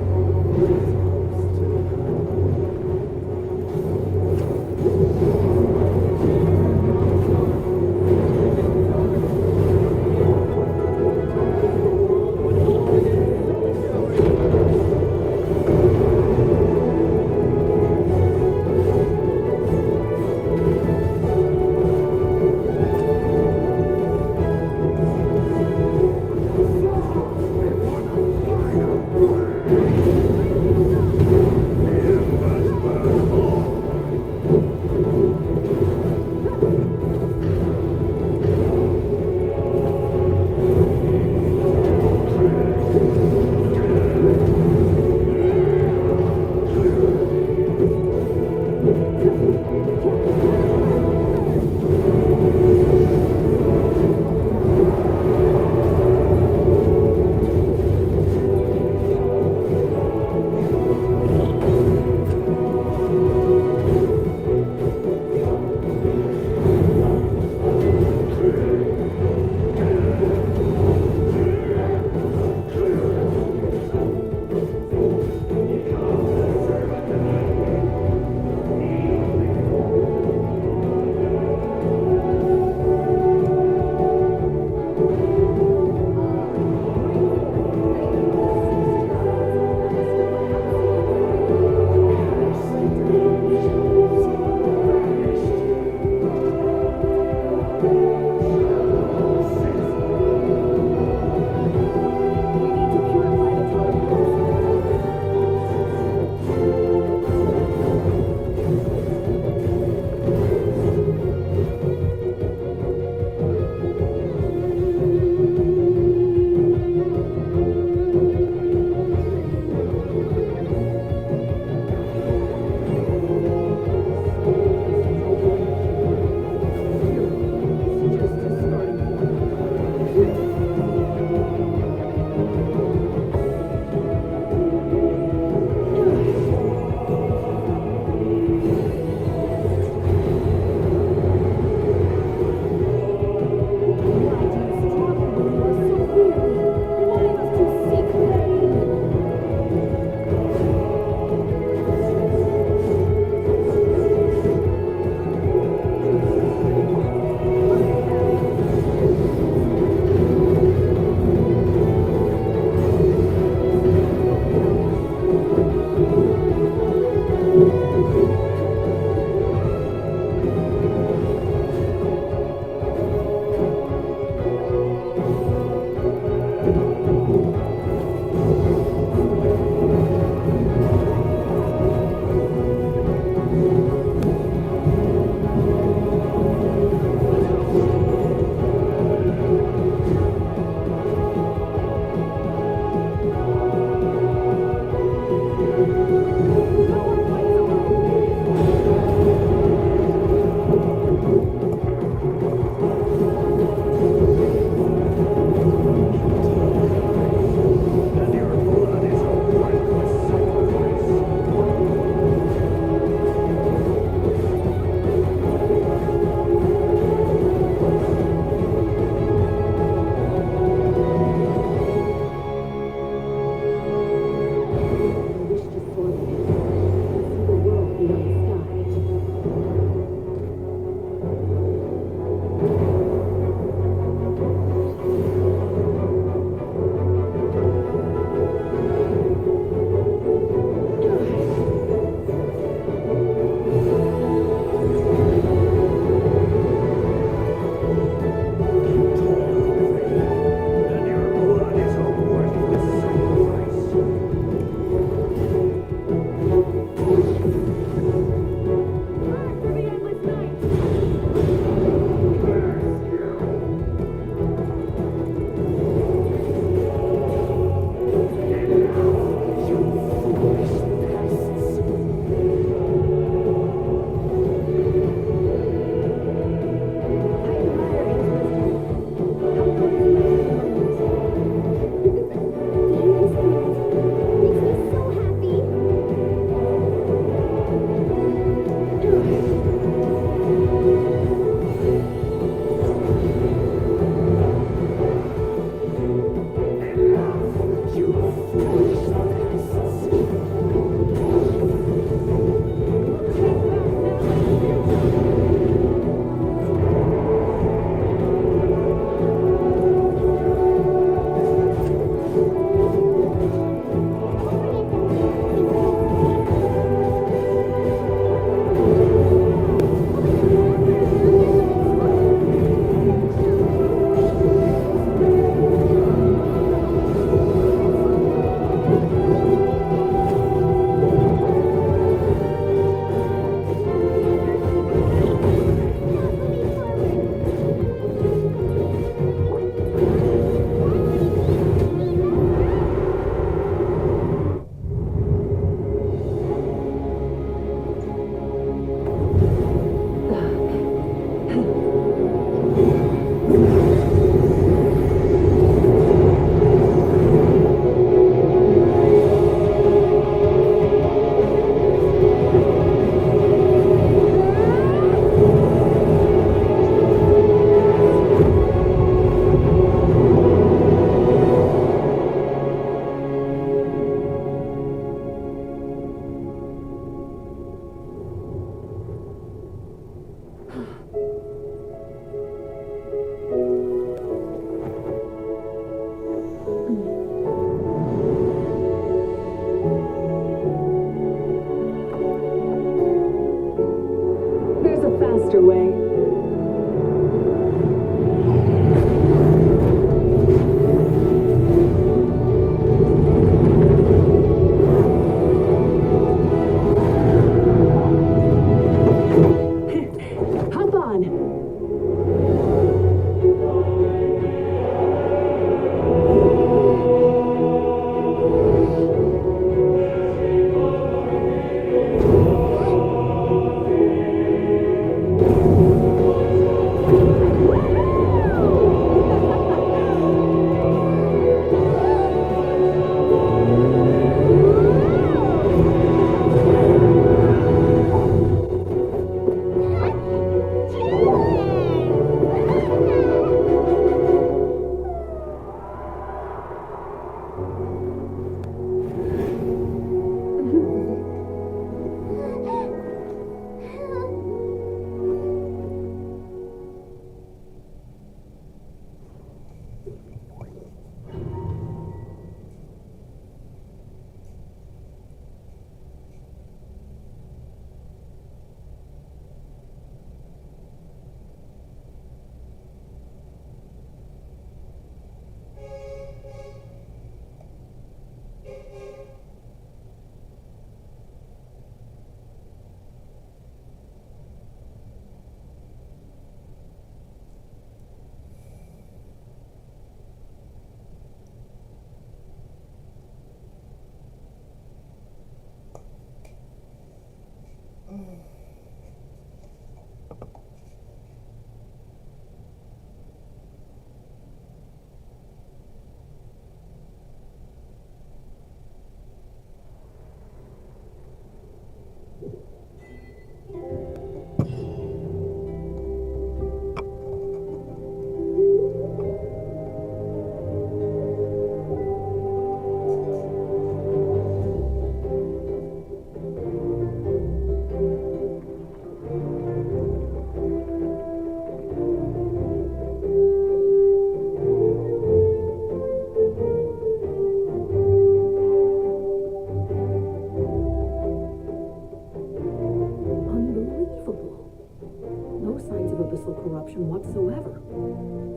faster way. Hop on. corruption whatsoever.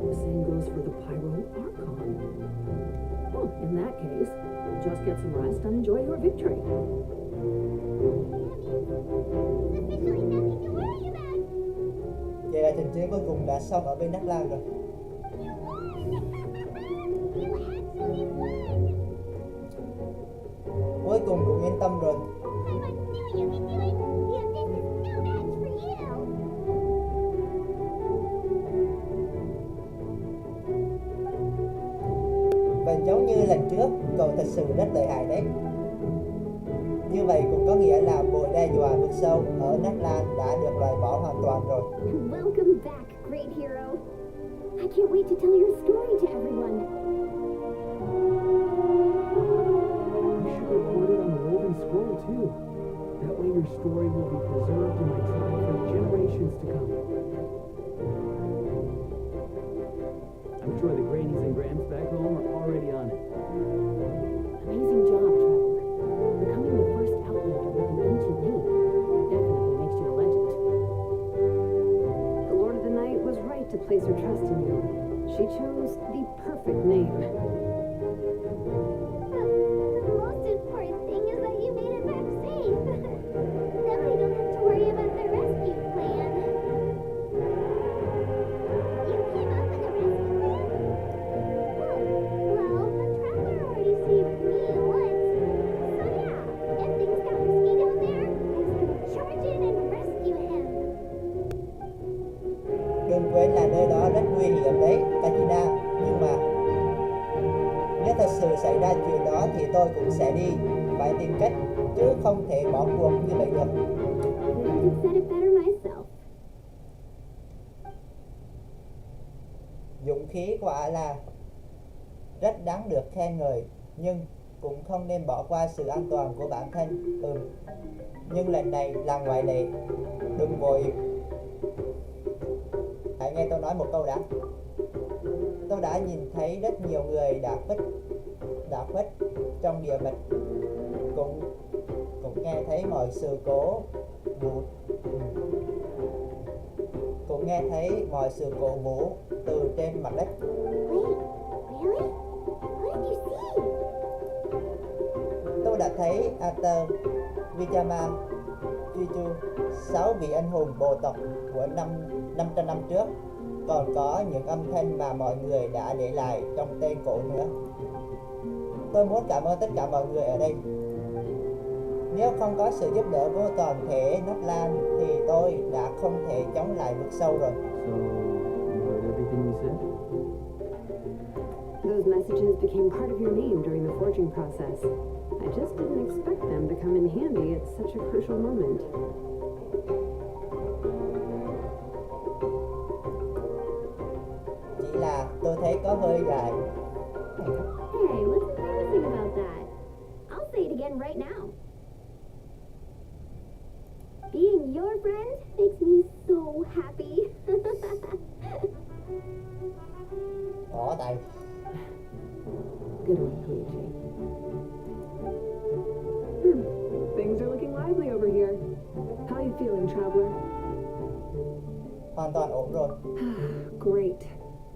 The same goes for the Pyro Archon. Well, in that case, just get some rest and enjoy your victory. Officially nothing to worry about. Vậy là trận chiến cuối cùng đã xong ở bên Đắk Lắk rồi. You won! You actually won! Cuối cùng cũng yên tâm rồi. I knew you could do it! The Abyss is no match for you! Và giống như lần trước, cậu thật sự rất lợi hại đấy. Như vậy cũng có nghĩa là mối đe dọa vực sâu ở Đắk Lắk đã được loại bỏ hoàn toàn rồi. Welcome back, great hero. I can't wait to tell your story to everyone. You should record it on the Woven Scroll too. That way your story will be preserved in my tribe for generations to come. I'm sure the Grannies and Gramps back home are already on it. Amazing job, Trevor. Becoming the first outlander with an ancient name definitely makes you a legend. The Lord of the Night was right to place her trust in you. She chose the perfect name. The most important thing is that you made it back safe. Now we don't have to worry about the rescue plan. You came up with a rescue plan? Well, the Traveler already saved me once. So yeah, if things got risky down there, I was gonna charge in and rescue him. Đừng quên là nơi đó rất nguy hiểm đấy, Katina. Nhưng mà nếu thật sự xảy ra chuyện đó thì tôi cũng sẽ đi. Phải tìm cách, chứ không thể bỏ cuộc như vậy được. Couldn't have said it better myself. Dũng khí quả là rất đáng được khen ngợi, nhưng cũng không nên bỏ qua sự an toàn của bản thân. Nhưng lần này là ngoại lệ. Đừng vội. Hãy nghe tôi nói một câu đã. Tôi đã nhìn thấy rất nhiều người đã khuất trong địa mật, cũng cũng nghe thấy mọi sự cố vụ cũng nghe thấy mọi sự cổ vũ từ trên mặt đất. Wait, really? What did you see? Tôi đã thấy Arthur, Vijaman, Chuchu, 6 vị anh hùng bộ tộc của 500 năm trước. Còn có những âm thanh mà mọi người đã để lại trong tên cổ nữa. Tôi muốn cảm ơn tất cả mọi người ở đây. Nếu không có sự giúp đỡ của toàn thể Natlan thì tôi đã không thể chống lại vực sâu rồi. So, you heard everything we said? Those messages became part of your name during the forging process. I just didn't expect them to come in handy at such a crucial moment. Chỉ là tôi thấy có hơi dài. Hey, what's embarrassing about that? I'll say it again right now. Being your friend makes me so happy. Bỏ tay. Good one, Koichi. Things are looking lively over here. How you feeling, traveler? Hoàn toàn ổn rồi. Great.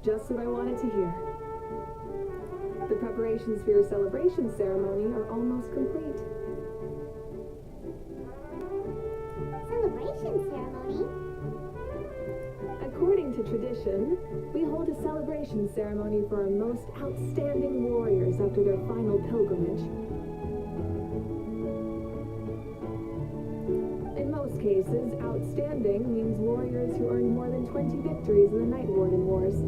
Just what I wanted to hear. The preparations for your celebration ceremony are almost complete. Celebration ceremony? According to tradition, we hold a celebration ceremony for our most outstanding warriors after their final pilgrimage. In most cases, outstanding means warriors who earned more than 20 victories in the Night Warden Wars.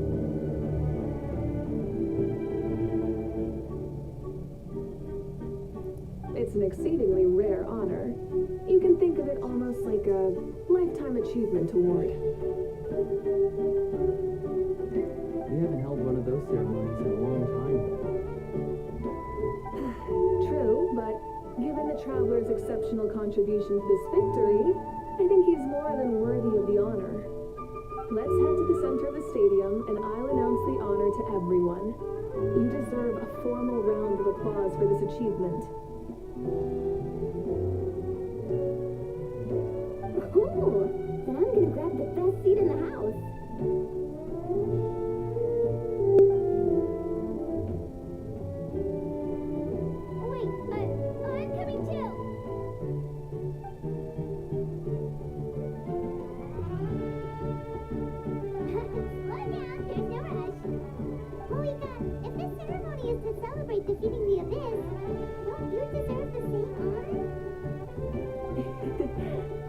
It's an exceedingly rare honor. You can think of it almost like a lifetime achievement award. We haven't held one of those ceremonies in a long time. True, but given the traveler's exceptional contribution to this victory, I think he's more than worthy of the honor. Let's head to the center of the stadium and I'll announce the honor to everyone. You deserve a formal round of applause for this achievement. Cool. Then I'm gonna grab the best seat in the house. Wait, I'm coming too. Slow down, there's no rush. Moika, if this ceremony is to celebrate defeating the Abyss, don't you deserve the same honor?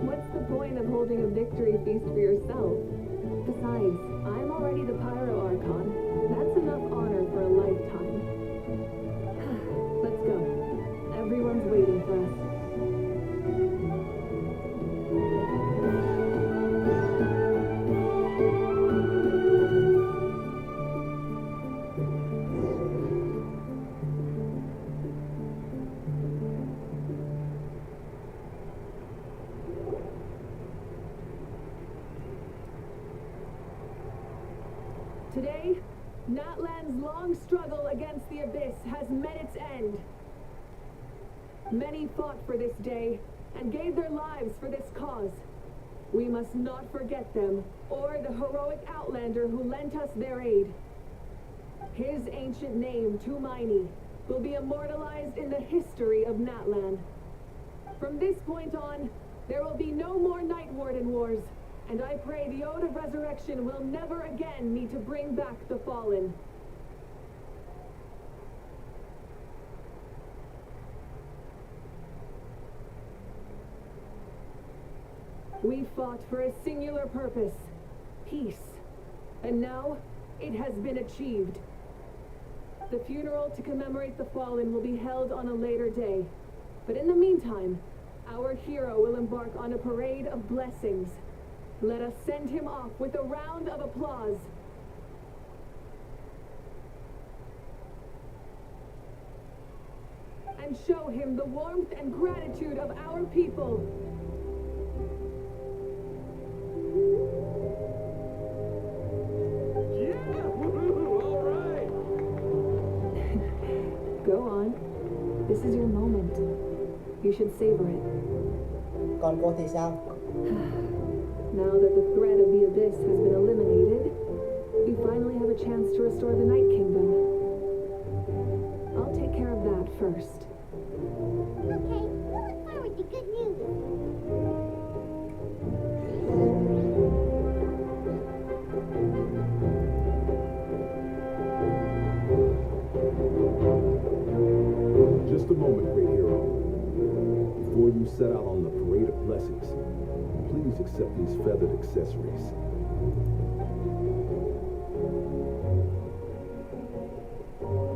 What's the point of holding a victory feast for yourself? Besides, I'm already the Pyro Archon. That's enough honor for a lifetime. Let's go. Everyone's waiting for us. Today, Natlan's long struggle against the Abyss has met its end. Many fought for this day and gave their lives for this cause. We must not forget them or the heroic Outlander who lent us their aid. His ancient name, Tumaini, will be immortalized in the history of Natlan. From this point on, there will be no more Night Warden Wars. And I pray the Ode of Resurrection will never again need to bring back the fallen. We fought for a singular purpose, peace. And now, it has been achieved. The funeral to commemorate the fallen will be held on a later day. But in the meantime, our hero will embark on a parade of blessings. Let us send him off with a round of applause. And show him the warmth and gratitude of our people. Yeah! Woohoo! All right! Go on. This is your moment. You should savor it. Còn cô thì sao? Now that the threat of the abyss has been eliminated, you finally have a chance to restore the Night Kingdom. I'll take care of that first. Okay, we'll look forward to good news. Just a moment, great hero. Before you set out on the parade of blessings, please accept these feathered accessories.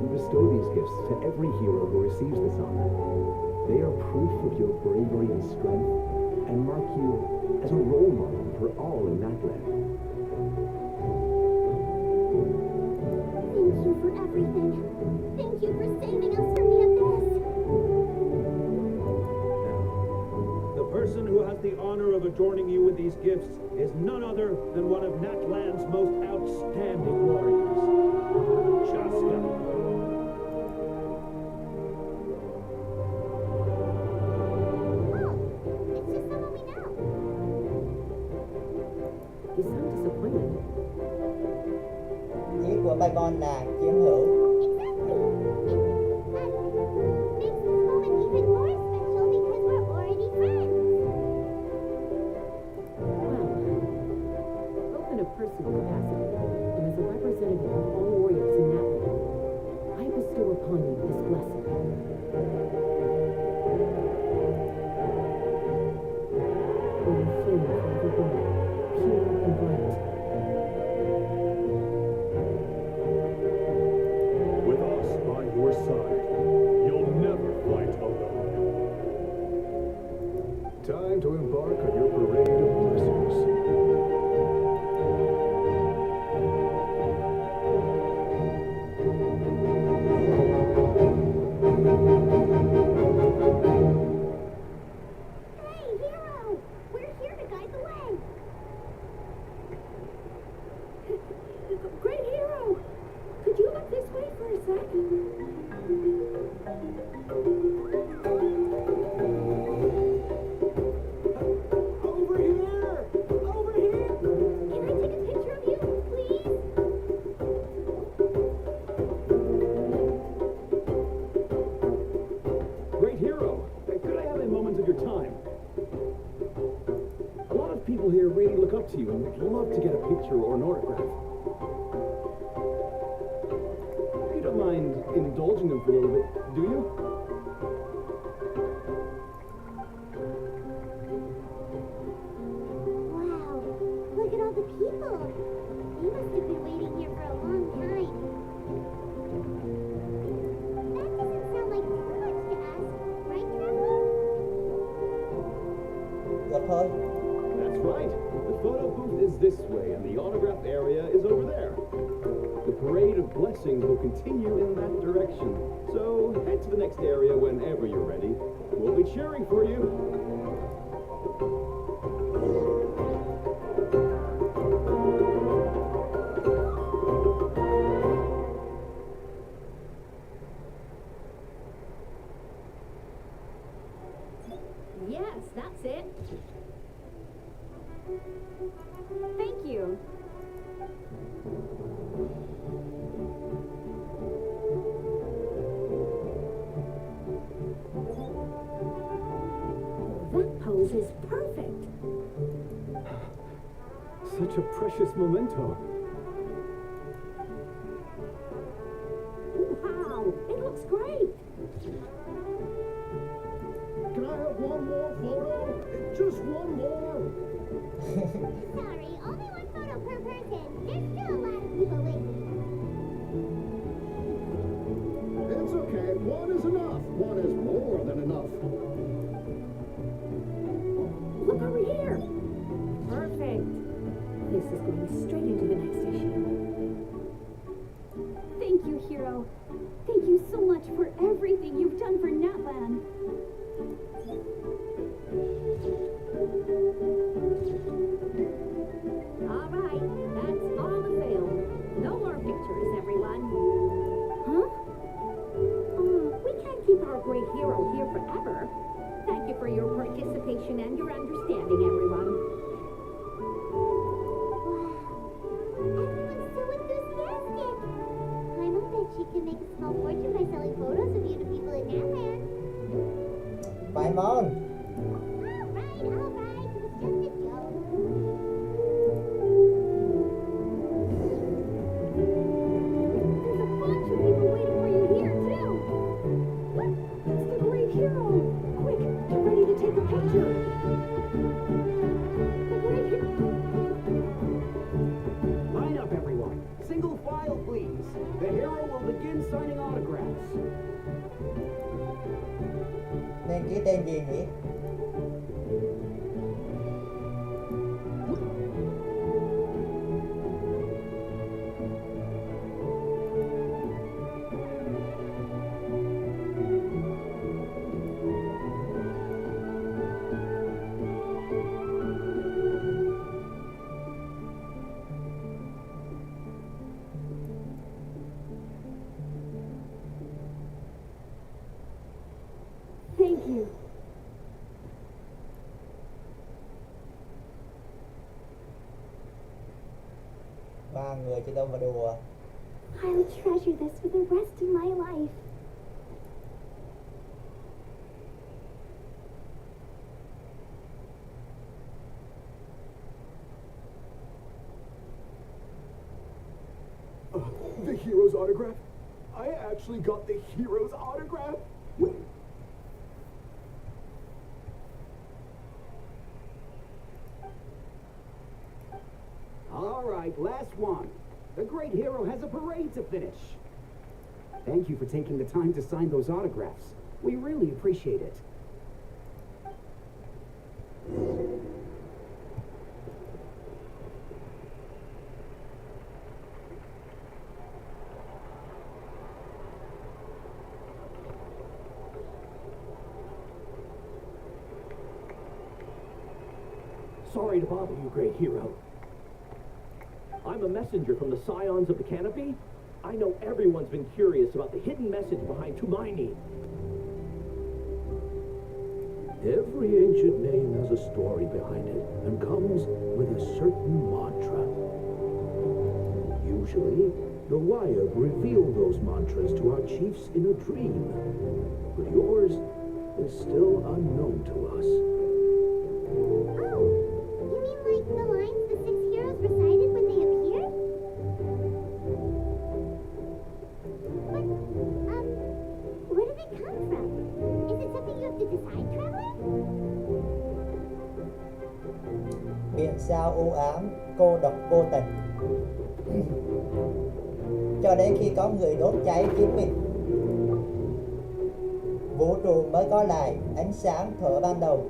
We bestow these gifts to every hero who receives this honor. They are proof of your bravery and strength, and mark you as a role model for all in Natland. Thank you for everything. Thank you for saving us from the abyss. The person who has the honor of adorning you with these gifts is none other than one of Natland's most outstanding warriors, Chaska. Oh, it's just someone we know. You sound disappointed. Ý của Paimon là chiến hữu. Exactly. And makes this moment even more special because we're already friends. Well, both in a personal capacity and as a representative of all warriors in Natland, I bestow upon you this blessing. May your flame forever burn, pure and bright. With us by your side, you'll never fight alone. Time to embark on your parade of blessings. Hey, hero! We're here to guide the way. Great hero! Could you look this way for a sec? Over here! Over here! Can I take a picture of you, please? Great hero! Could I have a moment of your time? A lot of people here really look up to you and would love to get a picture or an autograph. You don't mind indulging them for a little bit, do you? Wow, look at all the people. They must have been waiting here for a long time. That doesn't sound like too much to ask, right, Traveler? Được thôi. That's right. The photo booth is this way, and the autograph area is over there. The parade of blessings will continue in that direction. So head to the next area whenever you're ready. We'll be cheering for you. Yes, that's it. Thank you. That pose is perfect. Such a precious memento. Wow, it looks great. Can I have one more photo? Just one more. Sorry, only one photo per person. There's still a lot of people waiting. It's okay. One is enough. One is more than enough. Look over here. Perfect. This is going straight into the next issue. Thank you, hero. Thank you so much for everything you've done for Natland. All right, that's all the film. No more pictures, everyone. Huh? We can't keep our great hero here forever. and your understanding, everyone. Everyone's so enthusiastic. Paimon bet she can make a small fortune by selling photos of you to people in Natland. Paimon. Alright, it was just a joke. There's a bunch of people waiting for you here, too. It's the great hero. Quick, get ready to take a picture. The great hero. Line up, everyone. Single file, please. The hero will begin signing autographs. Nên ký tên gì nhỉ? Thank you. Ba người chứ đâu mà đùa. I'll treasure this for the rest of my life. The hero's autograph? I actually got the hero's autograph? All right, last one. The great hero has a parade to finish. Thank you for taking the time to sign those autographs. We really appreciate it. Sorry to bother you, great hero. I'm a messenger from the Scions of the Canopy. I know everyone's been curious about the hidden message behind Tumaini. Every ancient name has a story behind it and comes with a certain mantra. Usually, the Wayab reveal those mantras to our chiefs in a dream, but yours is still unknown to us. Oh, you mean like the lines the six heroes recited when they appeared? But, where do they come from? Is it something you have to decide, Traveler? Biển sao u ám, cô độc vô tình. Cho đến khi có người đốt cháy chính mình, vũ trụ mới có lại ánh sáng thuở ban đầu.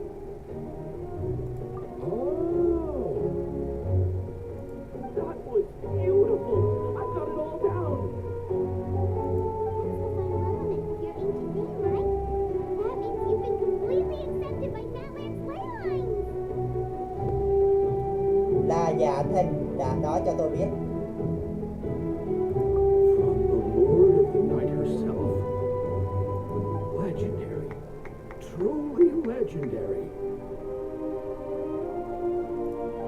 That was beautiful. I got it all down. That's the final element of your ancient name, right? That means you've been completely accepted by Natland's ley lines. Là dạ thân đã nói cho tôi biết. From the Lord of the Night herself. Legendary. Truly legendary.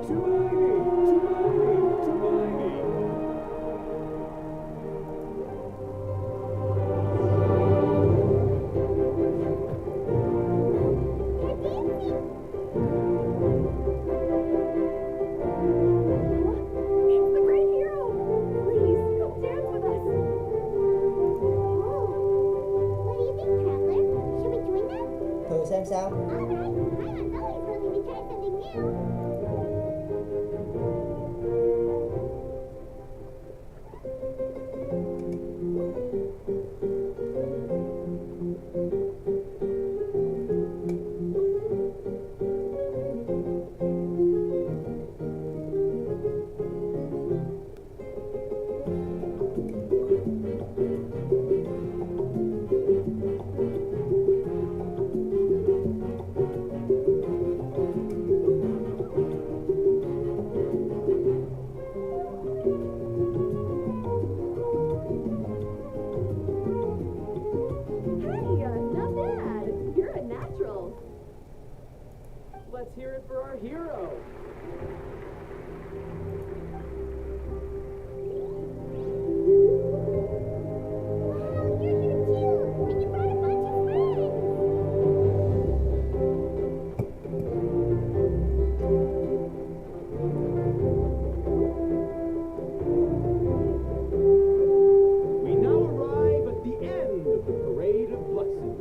Tumaini! Tumaini! Tumaini! They're dancing. It's the great hero. Please, come dance with us. Oh, what do you think, Traveler? Should we join them? Thử xem sao. All right. Let's hear it for our hero. Wow, you're here too! And you brought a bunch of friends! We now arrive at the end of the parade of blessings.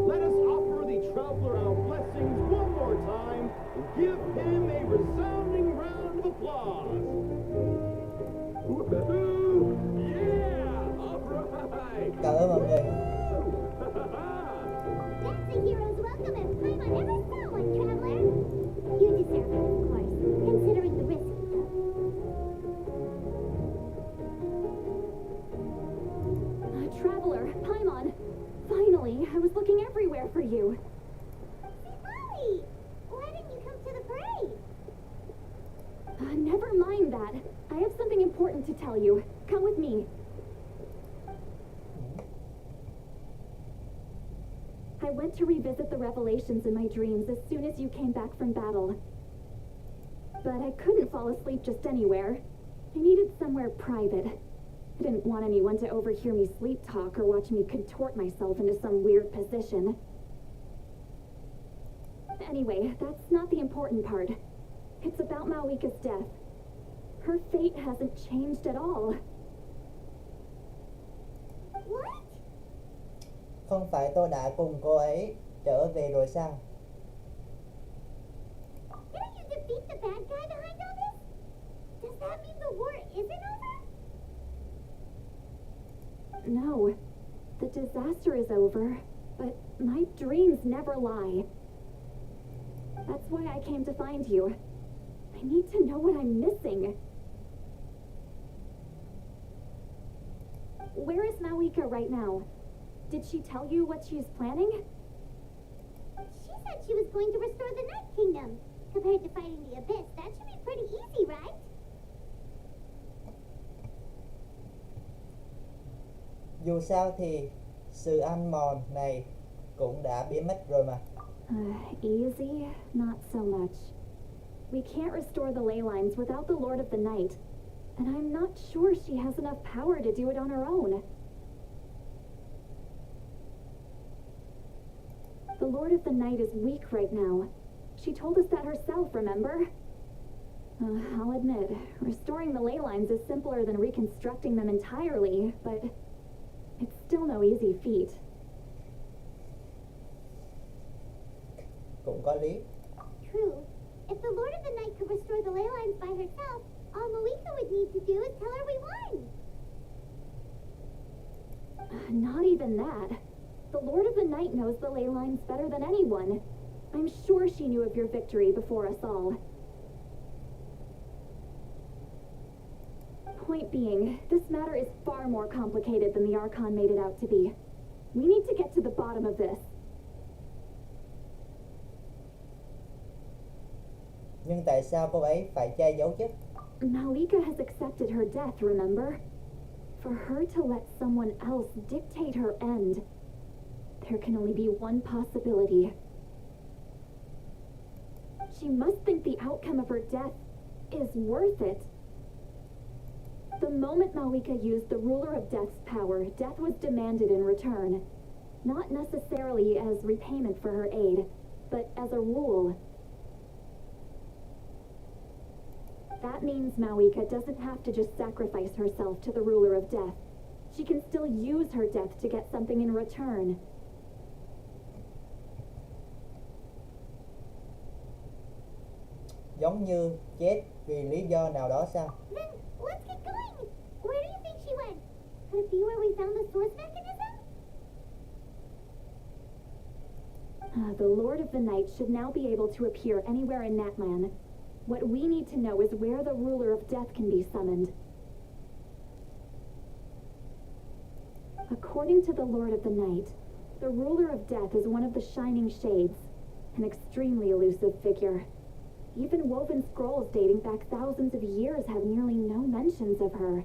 Let us offer the traveler our blessings one more time and give him a resounding round of applause. Woohoo! Yeah! All right! Cảm ơn mọi người. That's a hero's welcome if Paimon ever saw one, traveler! You deserve it, of course, considering the risk you took. Traveler, Paimon. Finally, I was looking everywhere for you. Ollie! Why didn't you come to the parade? Never mind that. I have something important to tell you. Come with me. I went to revisit the revelations in my dreams as soon as you came back from battle. But I couldn't fall asleep just anywhere. I needed somewhere private. I didn't want anyone to overhear me sleep talk or watch me contort myself into some weird position. Anyway, that's not the important part. It's about Malika's death. Her fate hasn't changed at all. What? Không phải tôi đã cùng cô ấy trở về rồi sao? Didn't you defeat the bad guy behind all this? Does that mean the war isn't over? No, the disaster is over, but my dreams never lie. That's why I came to find you. I need to know what I'm missing. Where is Malika right now? Did she tell you what she's planning? She said she was going to restore the Night Kingdom. Compared to fighting the Abyss, that should be pretty easy, right? Dù sao thì sự ăn mòn này cũng đã biến mất rồi mà. Easy? Not so much. We can't restore the ley lines without the Lord of the Night, and I'm not sure she has enough power to do it on her own. The Lord of the Night is weak right now. She told us that herself, remember? I'll admit, restoring the ley lines is simpler than reconstructing them entirely, but it's still no easy feat. Cũng có lý. True. If the Lord of the Night could restore the ley lines by herself, all Malika would need to do is tell her we won. Not even that. The Lord of the Night knows the ley lines better than anyone. I'm sure she knew of your victory before us all. Point being, this matter is far more complicated than the Archon made it out to be. We need to get to the bottom of this. Nhưng tại sao cô ấy phải che giấu chứ? Malika has accepted her death, remember? For her to let someone else dictate her end, there can only be one possibility. She must think the outcome of her death is worth it. The moment Malika used the ruler of death's power, death was demanded in return. Not necessarily as repayment for her aid, but as a rule. That means Malika doesn't have to just sacrifice herself to the ruler of death. She can still use her death to get something in return. Giống như chết vì lý do nào đó sao? Then let's get going. Where do you think she went? Could it be where we found the source mechanism? The Lord of the Night should now be able to appear anywhere in Natlan. What we need to know is where the ruler of death can be summoned. According to the Lord of the Night, the ruler of death is one of the Shining Shades, an extremely elusive figure. Even woven scrolls dating back thousands of years have nearly no mentions of her.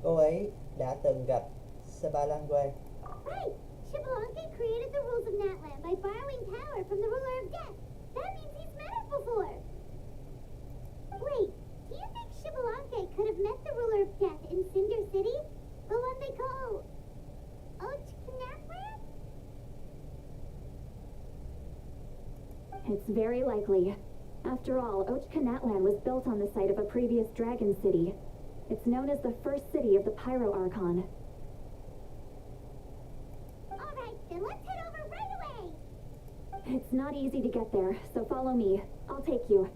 cô ấy đã từng gặp Sabalangue. Right! Shibalonke created the rules of Natland by borrowing power from the ruler of death. That means he's met her before. Wait, do you think Shibalonke could have met the ruler of death in Cinder City? The one they call Ochkanatland? It's very likely. After all, Ochkanatland was built on the site of a previous dragon city. It's known as the first city of the Pyro Archon. Alright, then let's head over right away! It's not easy to get there, so follow me. I'll take you.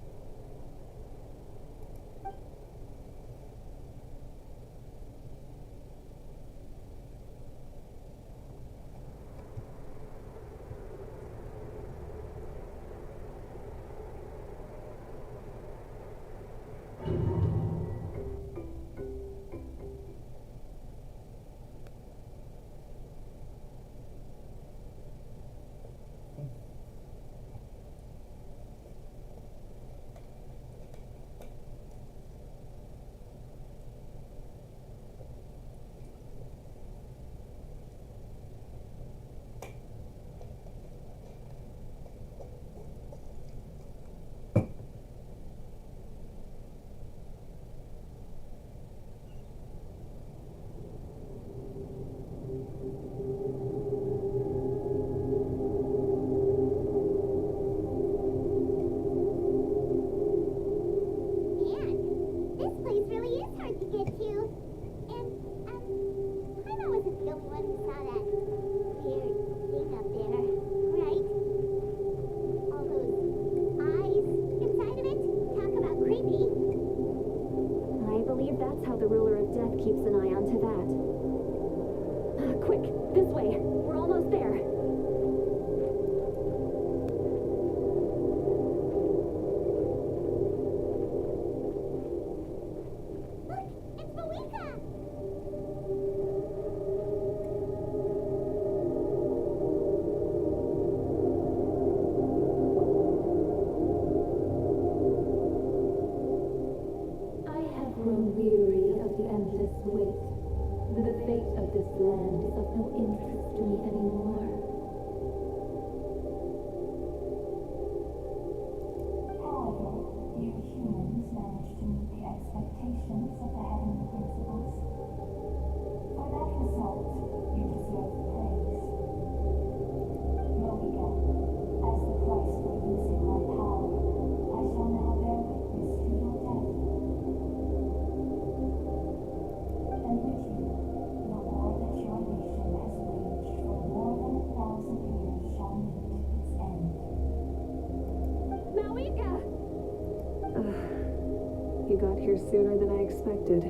You got here sooner than I expected.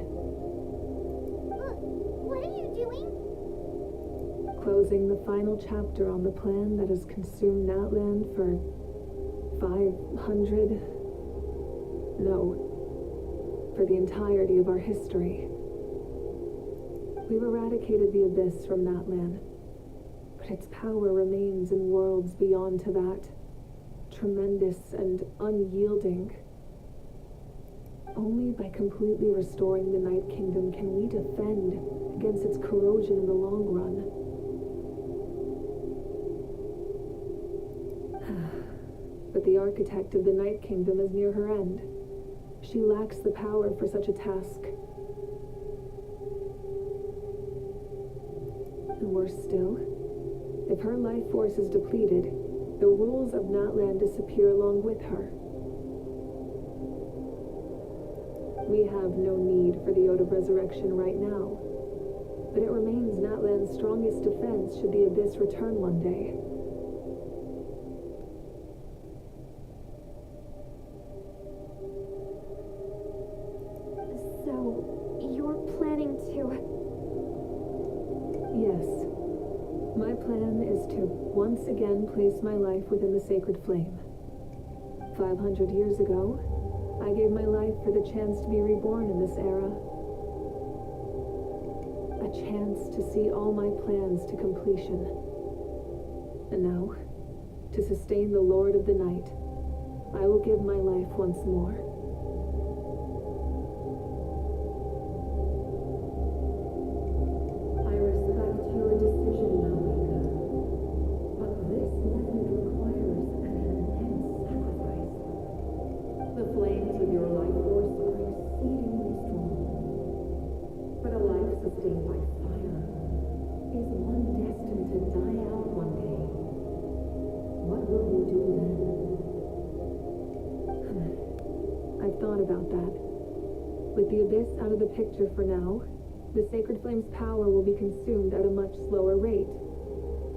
What are you doing? Closing the final chapter on the plan that has consumed Natland for 500... No, for the entirety of our history. We've eradicated the abyss from Natland, but its power remains in worlds beyond to that, tremendous and unyielding. Only by completely restoring the Night Kingdom can we defend against its corrosion in the long run. But the architect of the Night Kingdom is near her end. She lacks the power for such a task. And worse still, if her life force is depleted, the rules of Natland disappear along with her. We have no need for the Ode of Resurrection right now, but it remains Natland's strongest defense should the Abyss return one day. So, you're planning to... Yes. My plan is to once again place my life within the sacred flame. 500 years ago, I gave my life for the chance to be reborn in this era. A chance to see all my plans to completion. And now, to sustain the Lord of the Night, I will give my life once more. that. With the Abyss out of the picture for now, the Sacred Flame's power will be consumed at a much slower rate.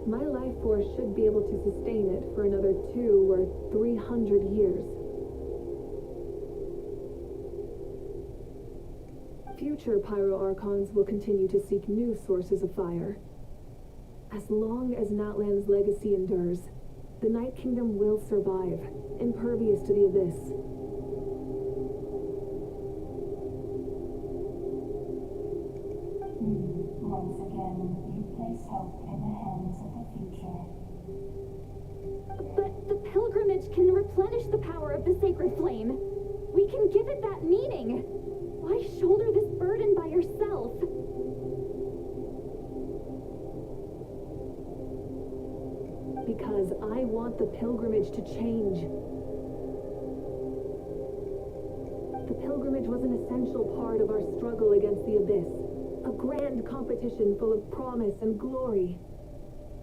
My life force should be able to sustain it for another 200 or 300 years. Future Pyro-Archons will continue to seek new sources of fire. As long as Natlan's legacy endures, the Night Kingdom will survive, impervious to the Abyss. Once again, you place hope in the hands of the future. But the pilgrimage can replenish the power of the Sacred Flame. We can give it that meaning. Why shoulder this burden by yourself? Because I want the pilgrimage to change. The pilgrimage was an essential part of our struggle against the Abyss. A grand competition full of promise and glory.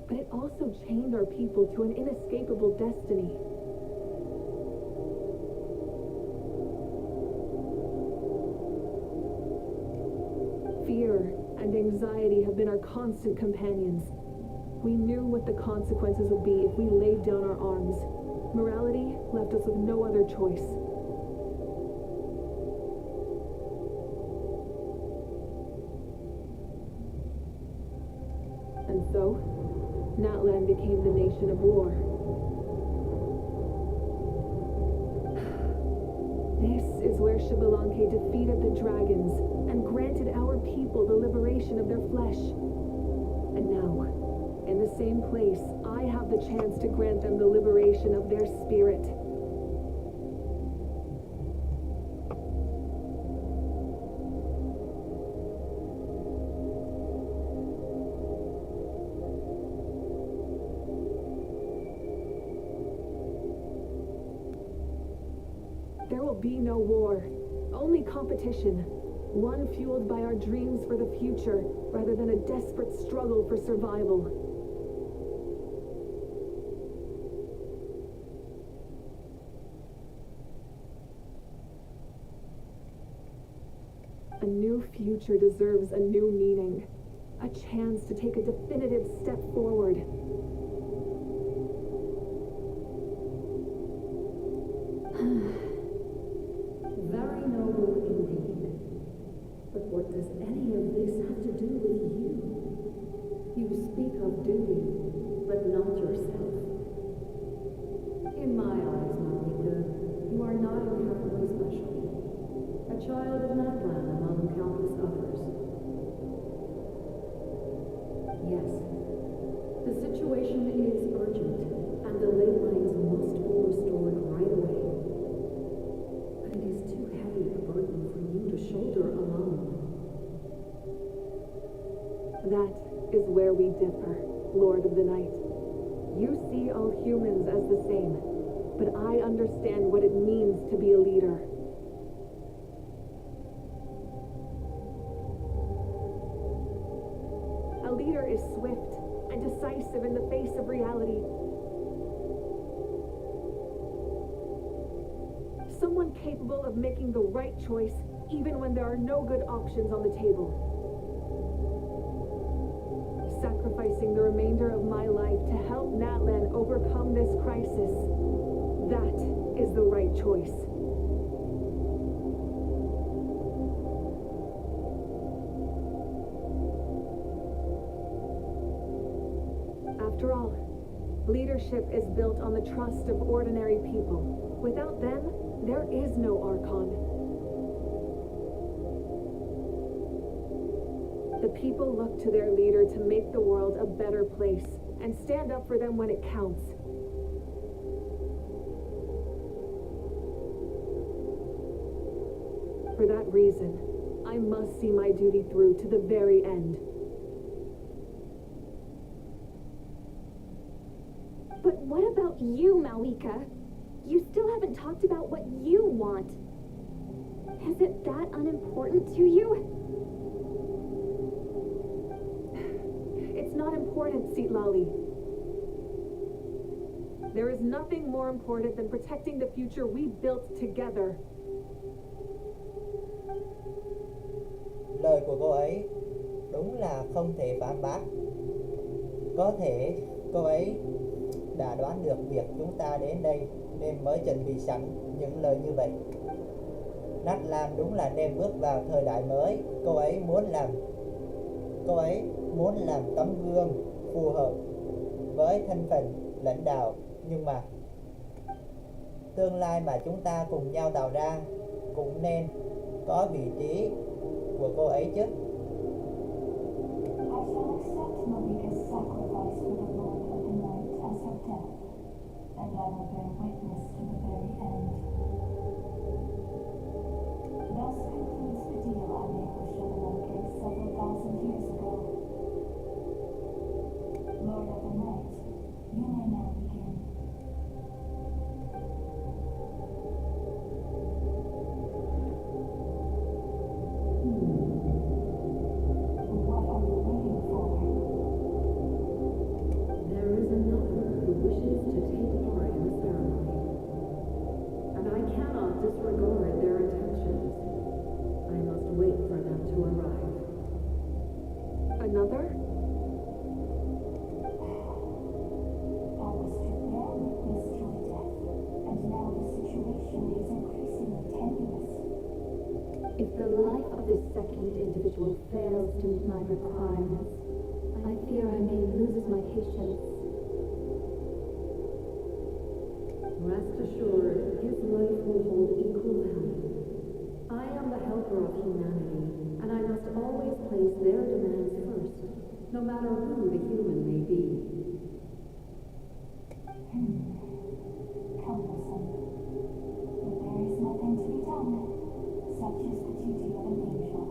But it also chained our people to an inescapable destiny. Fear and anxiety have been our constant companions. We knew what the consequences would be if we laid down our arms. Morality left us with no other choice. And so, Natlan became the nation of war. This is where Xbalanque defeated the dragons and granted our people the liberation of their flesh. And now, in the same place, I have the chance to grant them the liberation of their spirit. There will be no war, only competition. One fueled by our dreams for the future, rather than a desperate struggle for survival. A new future deserves a new meaning. A chance to take a definitive step forward. Very noble indeed. But what does any of this have to do with you? You speak of duty, but not yourself. In my eyes, Malika, you are not inherently special. A child of Natlan among countless others. Yes, the situation is urgent, and the ley lines must be restored right away. But it is too heavy a burden for you to shoulder alone. That is where we differ, Lord of the Night. You see all humans as the same, but I understand what it means to be a leader. A leader is swift and decisive in the face of reality. Someone capable of making the right choice even when there are no good options on the table. Sacrificing the remainder of my life to help Natlan overcome this crisis. That is the right choice. After all, leadership is built on the trust of ordinary people. Without them, there is no Archon. The people look to their leader to make the world a better place and stand up for them when it counts. For that reason, I must see my duty through to the very end. But what about you, Malika? You still haven't talked about what you want. Is it that unimportant to you? It's not important, Citlali. There is nothing more important than protecting the future we built together. lời của cô ấy đúng là không thể phản bác. Có thể cô ấy đã đoán được việc chúng ta đến đây nên mới chuẩn bị sẵn những lời như vậy. Nát Lan đúng là nên bước vào thời đại mới. Cô ấy muốn làm tấm gương phù hợp với thân phận lãnh đạo, nhưng mà tương lai mà chúng ta cùng nhau tạo ra cũng nên có vị trí của cô ấy chứ. I shall accept Marika's sacrifice for the Lord of the Night as her death, and I will bear witness to the very end. Thus concludes the deal I made with Shabalanke several thousand years ago. Lord of the Night, you may now begin. What are you waiting for? There is another who wishes to take part in the ceremony, and I cannot disregard their intentions. I must wait for them to arrive. Another? I was to bear witness to a death, and now the situation is increasingly tenuous. If the life of this second individual fails to meet my requirements, I fear I may lose my patience. Rest assured, his life will hold equal value. I am the helper of humanity, and I must always place their demands first, no matter who the human may be. Cumbersome. But there is nothing to be done. Such is the duty of an angel.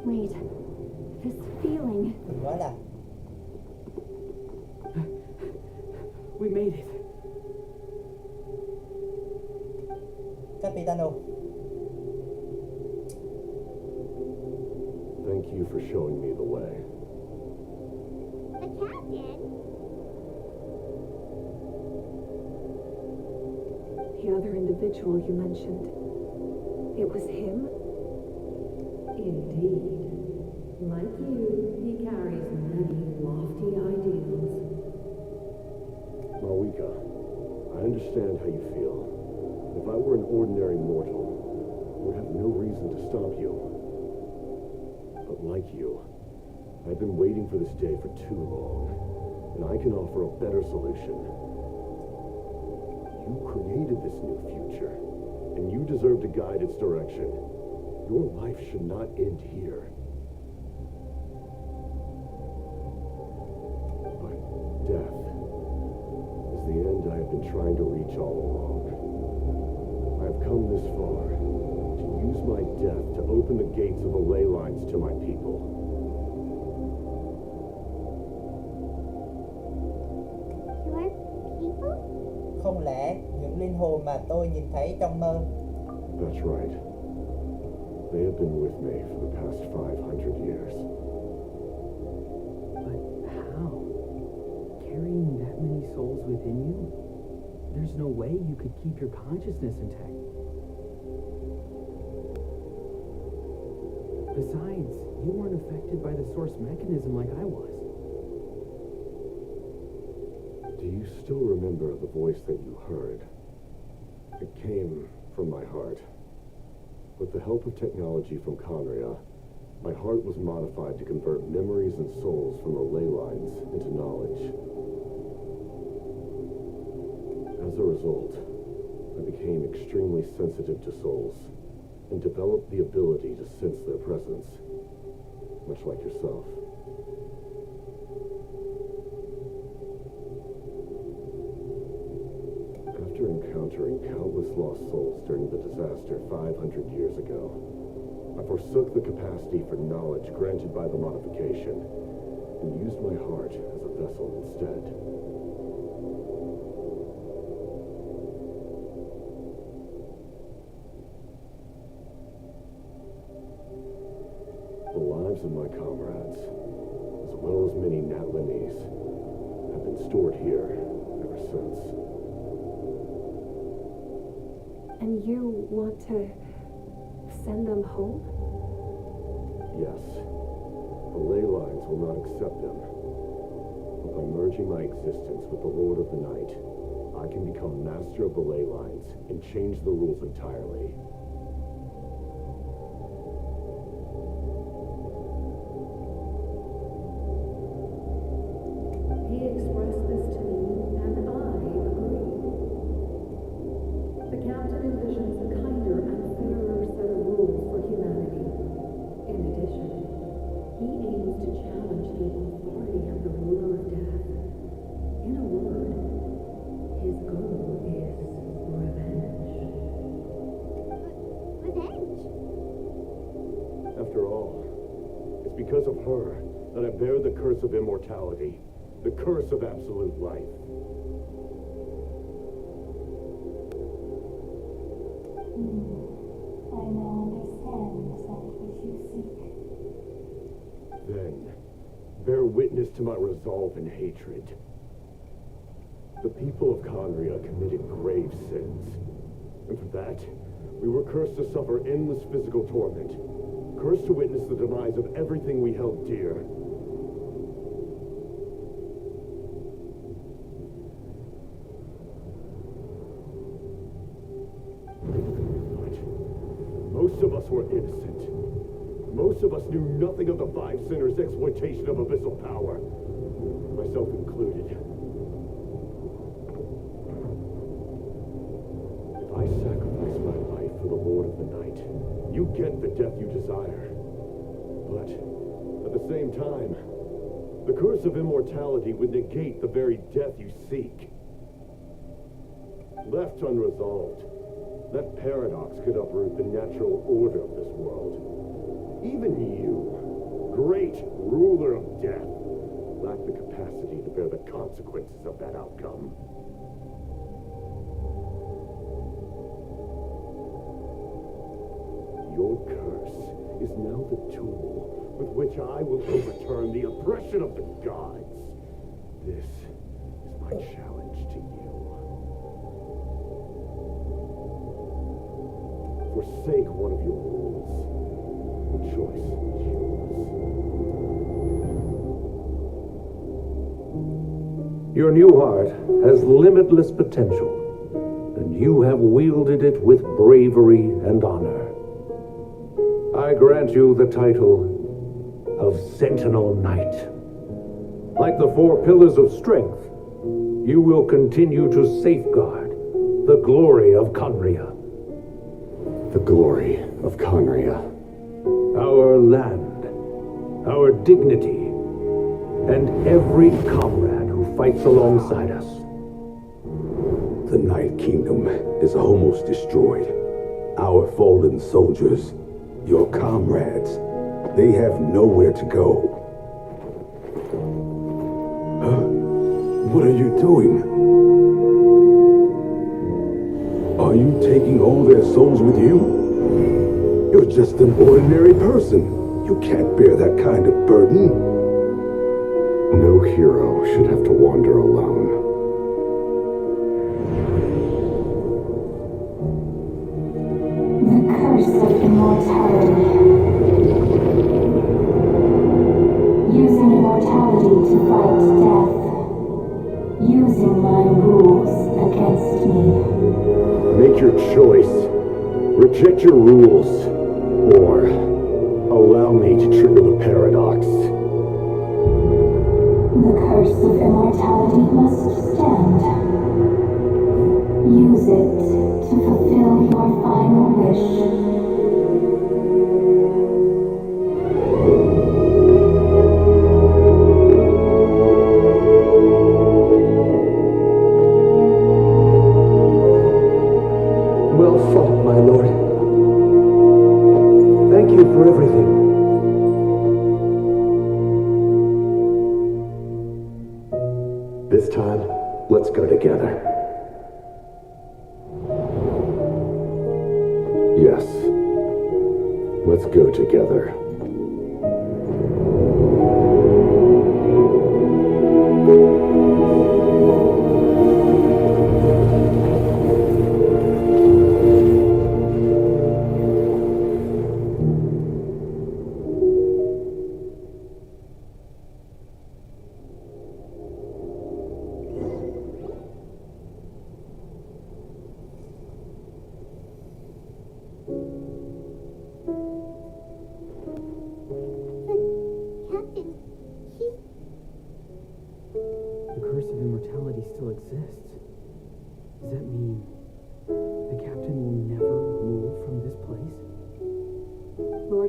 Wait, this feeling. Đừng nói là We made it. Capitano. Thank you for showing me the way. The captain? The other individual you mentioned. It was him? Indeed. Like you, he carries many lofty ideals. Marika, I understand how you feel. If I were an ordinary mortal, I would have no reason to stop you. But like you, I've been waiting for this day for too long, and I can offer a better solution. You created this new future, and you deserve to guide its direction. Your life should not end here. But death is the end I have been trying to reach all along. I have come this far to use my death to open the gates of the ley lines to my people. Your people? Không lẽ những linh hồn mà tôi nhìn thấy trong mơ? That's right. They have been with me for the past 500 years. But how? Carrying that many souls within you? There's no way you could keep your consciousness intact. Besides, you weren't affected by the source mechanism like I was. Do you still remember the voice that you heard? It came from my heart. With the help of technology from Conria, my heart was modified to convert memories and souls from the ley lines into knowledge. As a result, I became extremely sensitive to souls and developed the ability to sense their presence, much like yourself. After encountering countless lost souls during the disaster 500 years ago, I forsook the capacity for knowledge granted by the modification and used my heart as a vessel instead. The lives of my comrades, as well as many Natlanese, have been stored here ever since. And you want to send them home? Yes, the ley lines will not accept them. But by merging my existence with the Lord of the Night, I can become master of the ley lines and change the rules entirely. He expressed this to me, and I agreed. The captain envisions a kinder and fairer set of rules for humanity. In addition, he aims to challenge the authority of the ruler of death. In a word, his goal is revenge. Revenge? After all, it's because of her that I bear the curse of immortality, the curse of absolute life. I now understand that which you seek. Then, bear witness to my resolve and hatred. The people of Conria committed grave sins. And for that, we were cursed to suffer endless physical torment. Cursed to witness the demise of everything we held dear. But most of us were innocent. Most of us knew nothing of the Five Sinners' exploitation of abyssal power. Myself included. If I sacrifice my life for the Lord of the Night, you get the death you desire. But at the same time, the curse of immortality would negate the very death you seek. Left unresolved, that paradox could uproot the natural order of this world. Even you, great ruler of death, lack the capacity to bear the consequences of that outcome. Your curse is now the tool with which I will overturn the oppression of the gods. This is my challenge to you. Forsake one of your rules. The choice is yours. Your new heart has limitless potential, and you have wielded it with bravery and honor. I grant you the title of Sentinel Knight. Like the four pillars of strength, you will continue to safeguard the glory of Conria. The glory of Conria. Our land, our dignity, and every comrade who fights alongside us. The Night Kingdom is almost destroyed. Our fallen soldiers, your comrades, they have nowhere to go. What are you doing? Are you taking all their souls with you? You're just an ordinary person. You can't bear that kind of burden. No hero should have to wander alone. The curse of immortality. Using immortality to fight death. Using my rules against me. Make your choice. Reject your rules. Or allow me to trigger the paradox. The curse of immortality must stand. Use it to fulfill your final wish. Well fought, my lord. Thank you for everything. This time, let's go together. Yes. Let's go together.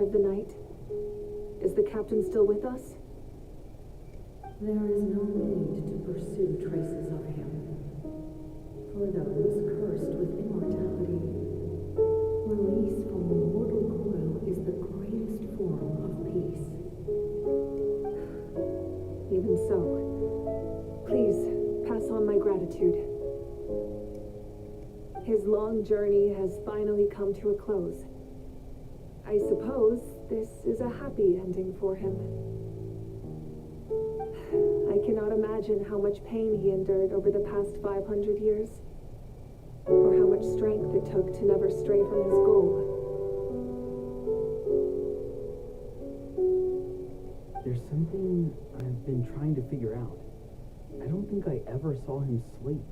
of the night? Is the captain still with us? There is no need to pursue traces of him. For those cursed with immortality, release from the mortal coil is the greatest form of peace. Even so, please pass on my gratitude. His long journey has finally come to a close. I suppose this is a happy ending for him. I cannot imagine how much pain he endured over the past 500 years, or how much strength it took to never stray from his goal. There's something I've been trying to figure out. I don't think I ever saw him sleep.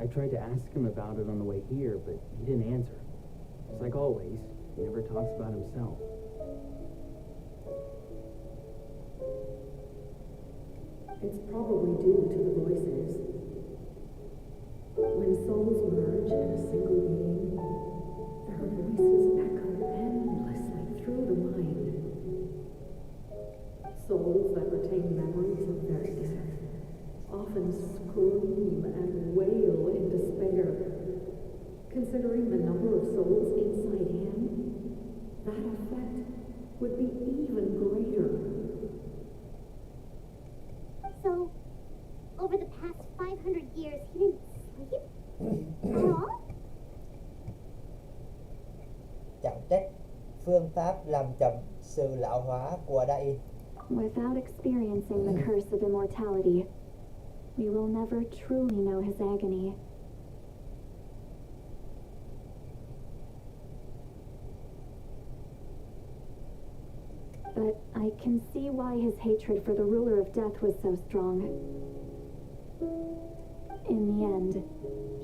I tried to ask him about it on the way here, but he didn't answer. Just like always, he never talks about himself. It's probably due to the voices. When souls merge in a single being, their voices echo endlessly through the mind. Souls that retain memories of their death often scream and wail in despair. Considering the number of souls inside him, that effect would be even greater. So, over the past 500 years, he didn't sleep at all? Chẳng trách phương pháp làm chậm sự lão hóa của Đại. Without experiencing the curse of immortality, we will never truly know his agony. But I can see why his hatred for the ruler of death was so strong. In the end,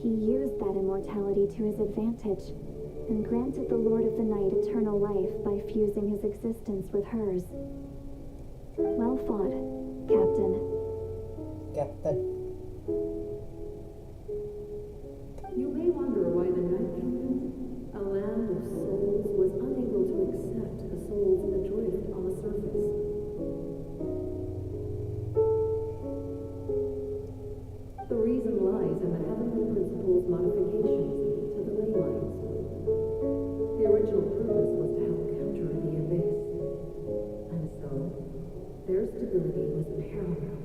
he used that immortality to his advantage and granted the Lord of the Night eternal life by fusing his existence with hers. Well fought, Captain. Captain. You may wonder why the Night Kingdom, a land of souls, was unable to accept the souls adrift on the surface. The reason lies in the Heavenly Principle's modifications to the ley lines. The original purpose was to help counter the abyss, and so their stability was paramount.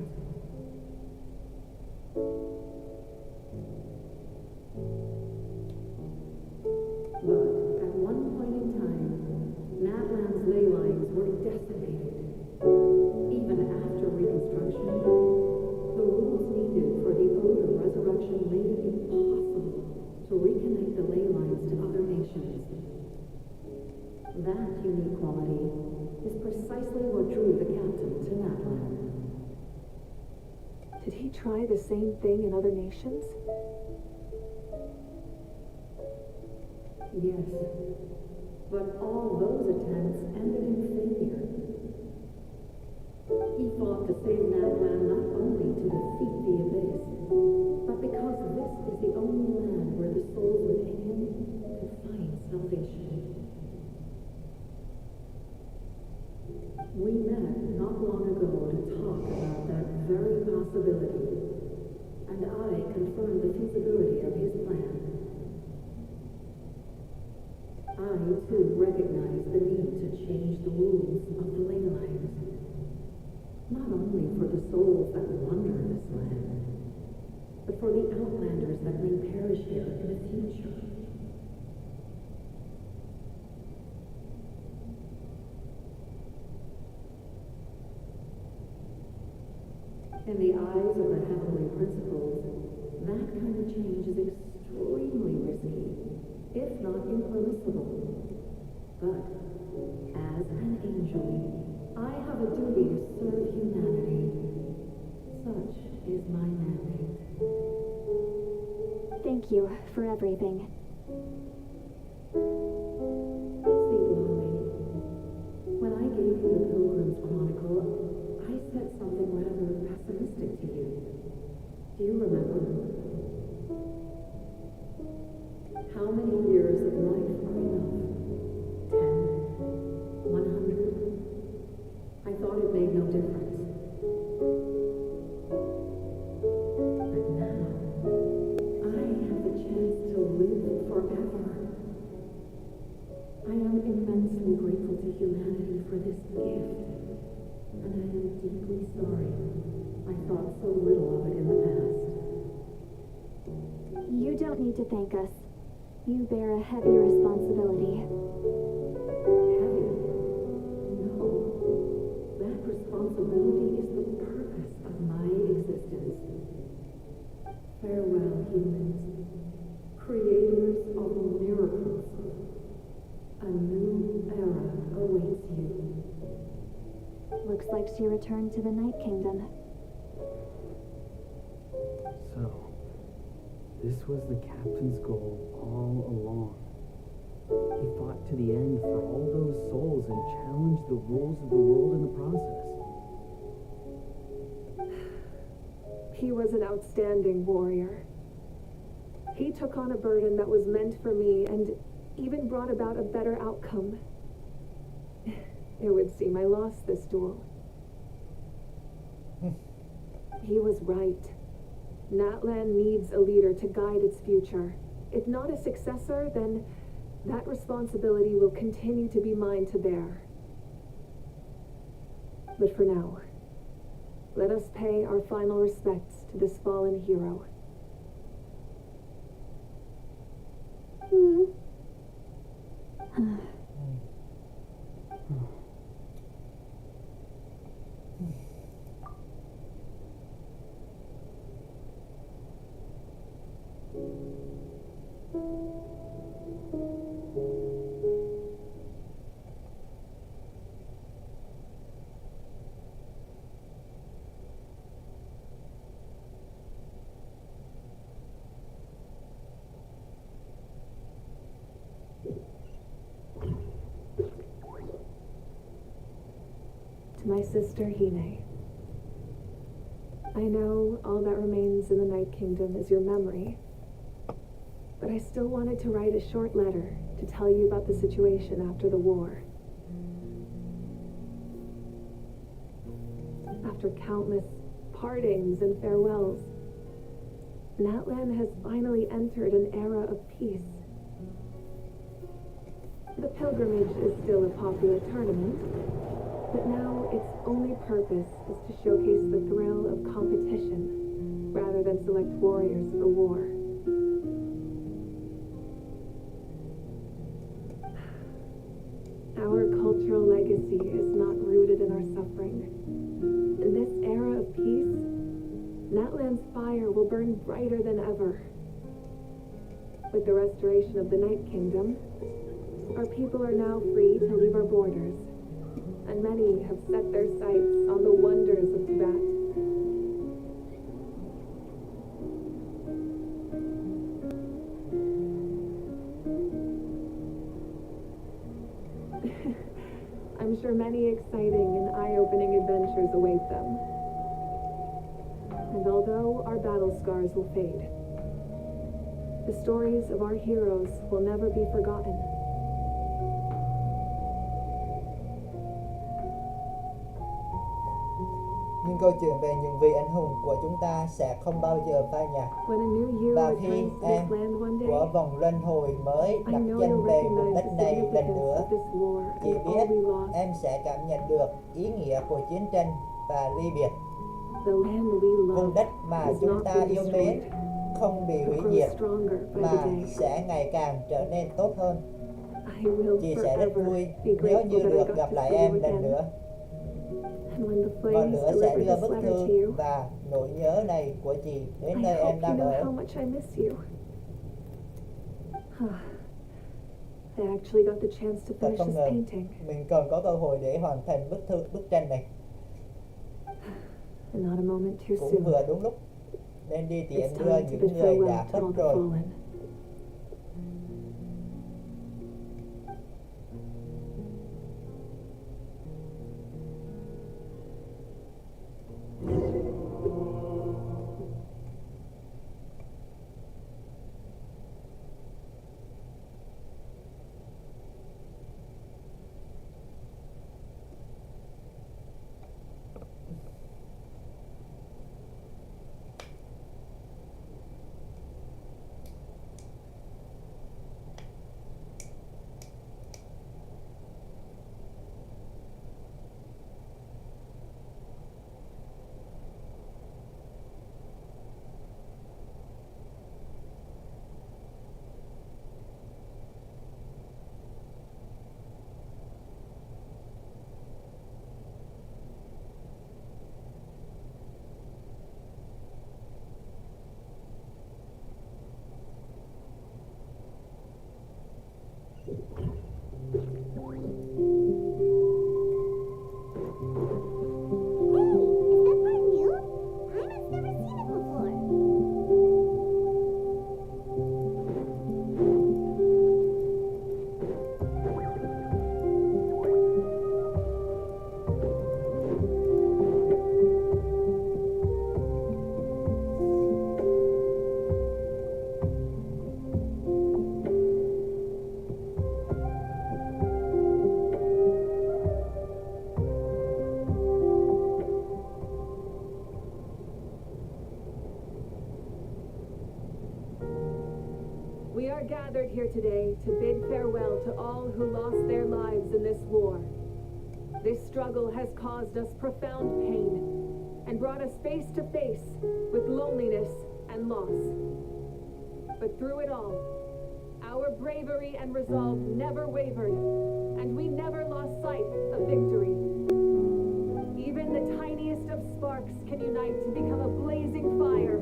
But at one point in time, Natlan's ley lines were decimated. Even after reconstruction, the rules needed for the Ode of Resurrection made it impossible to reconnect the ley lines to other nations. That unique quality is precisely what drew the captain to Natlan. Did he try the same thing in other nations? Yes, but all those attempts ended in failure. He fought to save Natlan not only to defeat the abyss, but because this is the only land where the souls within him could find salvation. We met not long ago to talk about that very possibility, and I confirmed the feasibility of his plan. I, too, recognize the need to change the rules of the ley lines, not only for the souls that wander this land, but for the outlanders that may perish here in the future. In the eyes of the Heavenly Principles, that kind of change is extremely risky, if not impermissible. But, as an angel, I have a duty to serve humanity. Such is my mandate. Thank you for everything. See, Lolly, when I gave you the Pilgrim's Chronicle, I said something rather pessimistic to you. Do you remember? How many years of life are enough thank us. You bear a heavy responsibility. Heavy? No. That responsibility is the purpose of my existence. Farewell, humans. Creators of miracles. A new era awaits you. Looks like she returned to the Night Kingdom. So, this was the captain's goal all along. He fought to the end for all those souls and challenged the rules of the world in the process. He was an outstanding warrior. He took on a burden that was meant for me and even brought about a better outcome. It would seem I lost this duel. He was right. Natlan needs a leader to guide its future. If not a successor, then that responsibility will continue to be mine to bear. But for now, let us pay our final respects to this fallen hero. To my sister Hine, I know all that remains in the Night Kingdom is your memory, but I still wanted to write a short letter to tell you about the situation after the war. After countless partings and farewells, Natlan has finally entered an era of peace. The pilgrimage is still a popular tournament, but now its only purpose is to showcase the thrill of competition, rather than select warriors for war. Our cultural legacy is not rooted in our suffering. In this era of peace, Natlan's fire will burn brighter than ever. With the restoration of the Night Kingdom, our people are now free to leave our borders, and many have set their sights on the wonders of Tibet. I'm sure many exciting and eye-opening adventures await them. And although our battle scars will fade, the stories of our heroes will never be forgotten. Nhưng câu chuyện về những vị anh hùng của chúng ta sẽ không bao giờ phai nhạt. Và khi em của vòng luân hồi mới đặt chân về vùng đất này lần nữa, chị biết em sẽ cảm nhận được ý nghĩa của chiến tranh và ly biệt. Vùng đất mà chúng ta yêu mến không bị hủy diệt mà sẽ ngày càng trở nên tốt hơn. Chị sẽ rất vui nếu như được gặp lại em lần nữa. Ngọn lửa sẽ đưa bức thư và nỗi nhớ này của chị đến nơi em đang ở. Thật không ngờ mình còn có cơ hội để hoàn thành bức tranh này. Cũng vừa đúng lúc nên đi tiễn đưa những người đã khuất rồi. We are gathered here today to bid farewell to all who lost their lives in this war. This struggle has caused us profound pain and brought us face to face with loneliness and loss. But through it all, our bravery and resolve never wavered, and we never lost sight of victory. Even the tiniest of sparks can unite to become a blazing fire.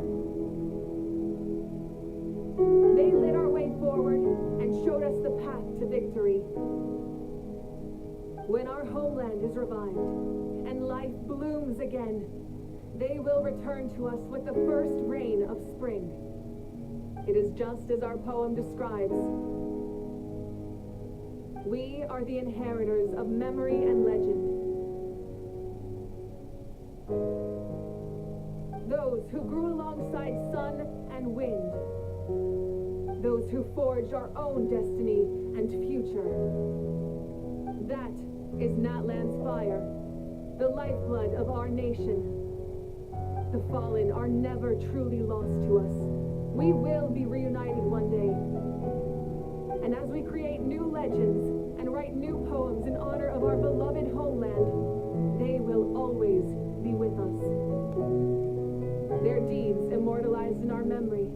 They lit our way forward and showed us the path to victory. When our homeland is revived and life blooms again, they will return to us with the first rain of spring. It is just as our poem describes. We are the inheritors of memory and legend. Those who grew alongside sun and wind. Those who forged our own destiny and future. That is Natlan's fire, the lifeblood of our nation. The fallen are never truly lost to us. We will be reunited one day. And as we create new legends and write new poems in honor of our beloved homeland, they will always be with us. Their deeds immortalized in our memory,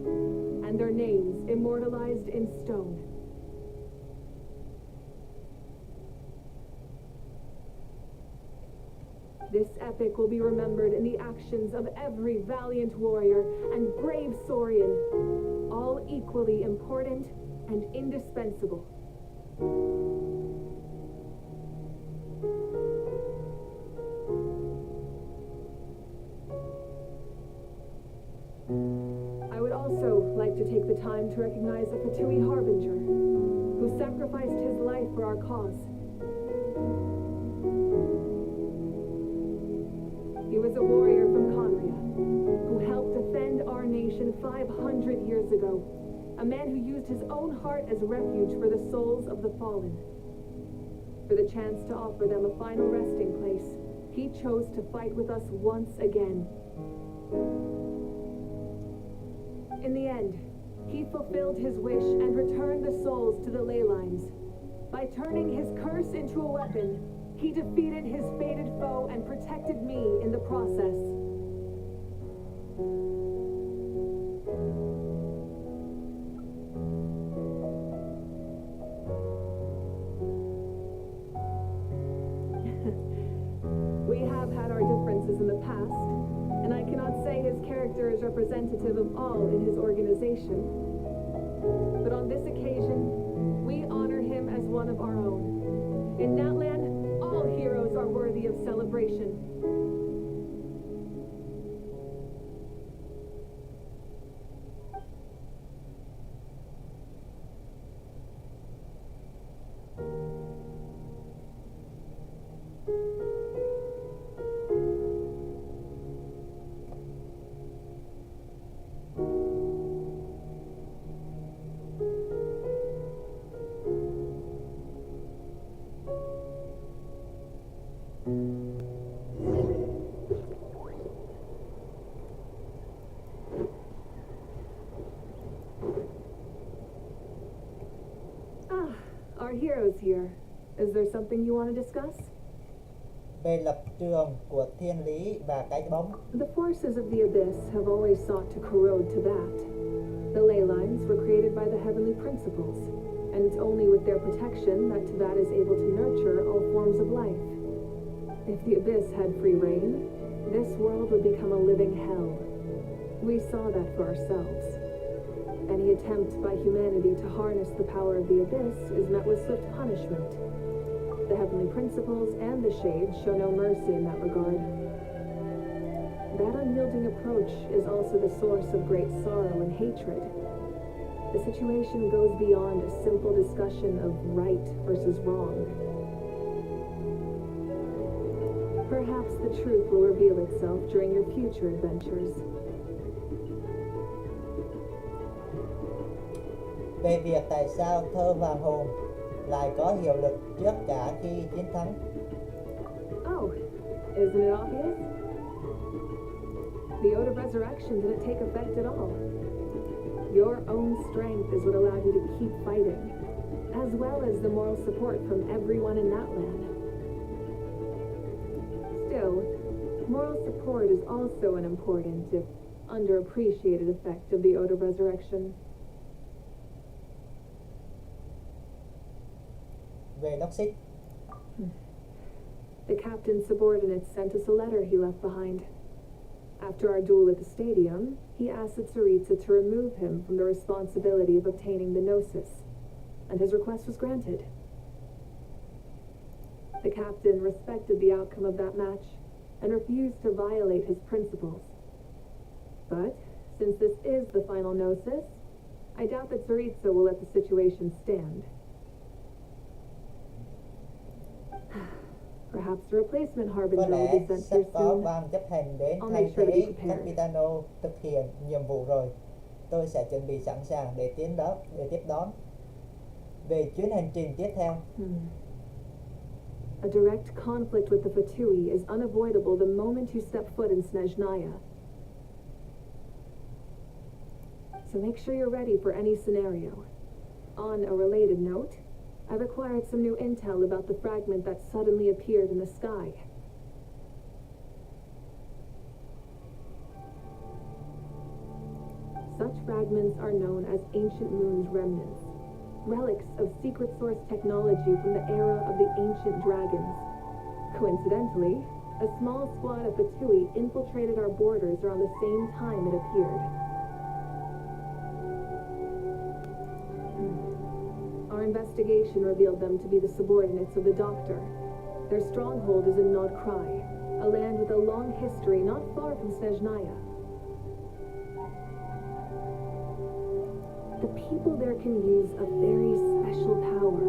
and their names immortalized in stone. This epic will be remembered in the actions of every valiant warrior and brave Saurian, all equally important and indispensable. I would also like to take the time to recognize a Fatui Harbinger who sacrificed his life for our cause. He was a warrior from Conria who helped defend our nation 500 years ago, a man who used his own heart as refuge for the souls of the fallen. For the chance to offer them a final resting place, he chose to fight with us once again. In the end, he fulfilled his wish and returned the souls to the ley lines. By turning his curse into a weapon, he defeated his fated foe and protected me in the process. We have had our differences in the past, and I cannot say his character is representative of all in his organization. But on this occasion, we honor him as one of our own. In Natlan, all heroes are worthy of celebration. Our heroes here. Is there something you want to discuss? Về lập trường của thiên lý và cái bóng. The forces of the abyss have always sought to corrode Tibet. The ley lines were created by the heavenly principles, and it's only with their protection that Tibet is able to nurture all forms of life. If the abyss had free reign, this world would become a living hell. We saw that for ourselves. Any attempt by humanity to harness the power of the abyss is met with swift punishment. The heavenly principles and the shades show no mercy in that regard. That unyielding approach is also the source of great sorrow and hatred. The situation goes beyond a simple discussion of right versus wrong. Perhaps the truth will reveal itself during your future adventures. Về việc tại sao thơ vàng hồn lại có hiệu lực trước cả khi chiến thắng. Oh, isn't it obvious? The Ode of Resurrection didn't take effect at all. Your own strength is what allowed you to keep fighting, as well as the moral support from everyone in that land. Still, moral support is also an important, if underappreciated, effect of the Ode of Resurrection. Về Noxus, The captain's subordinates sent us a letter he left behind. After our duel at the stadium, he asked Tsaritsa to remove him from the responsibility of obtaining the Gnosis, and his request was granted. The captain respected the outcome of that match and refused to violate his principles. But, since this is the final Gnosis, I doubt that Tsaritsa will let the situation stand. Perhaps a replacement có harbinger will lẽ be sent sắp here có soon. ban chấp hành đến I'll thay make sure to be thế prepared. Capitano thực hiện nhiệm vụ rồi. Tôi sẽ chuẩn bị sẵn sàng để tiếp đón. Về chuyến hành trình tiếp theo, A direct conflict with the Fatui is unavoidable the moment you step foot in Snezhnaya. So make sure you're ready for any scenario. On a related note, I've acquired some new intel about the fragment that suddenly appeared in the sky. Such fragments are known as Ancient Moon's remnants, relics of secret source technology from the era of the ancient dragons. Coincidentally, a small squad of Fatui infiltrated our borders around the same time it appeared. Our investigation revealed them to be the subordinates of the Doctor. Their stronghold is in Nod Krai, a land with a long history not far from Snezhnaya. The people there can use a very special power.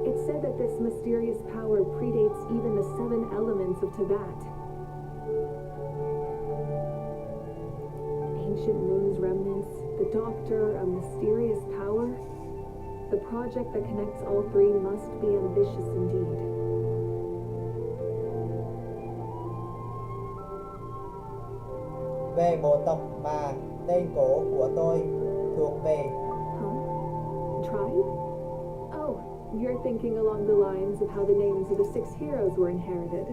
It's said that this mysterious power predates even the 7 elements of Tibet. Ancient Moon's remnants, the Doctor, a mysterious power. The project that connects all three must be ambitious indeed. về bộ tộc mà tên cổ của tôi thuộc về. Tribe? Oh, you're thinking along the lines of how the names of the 6 heroes were inherited.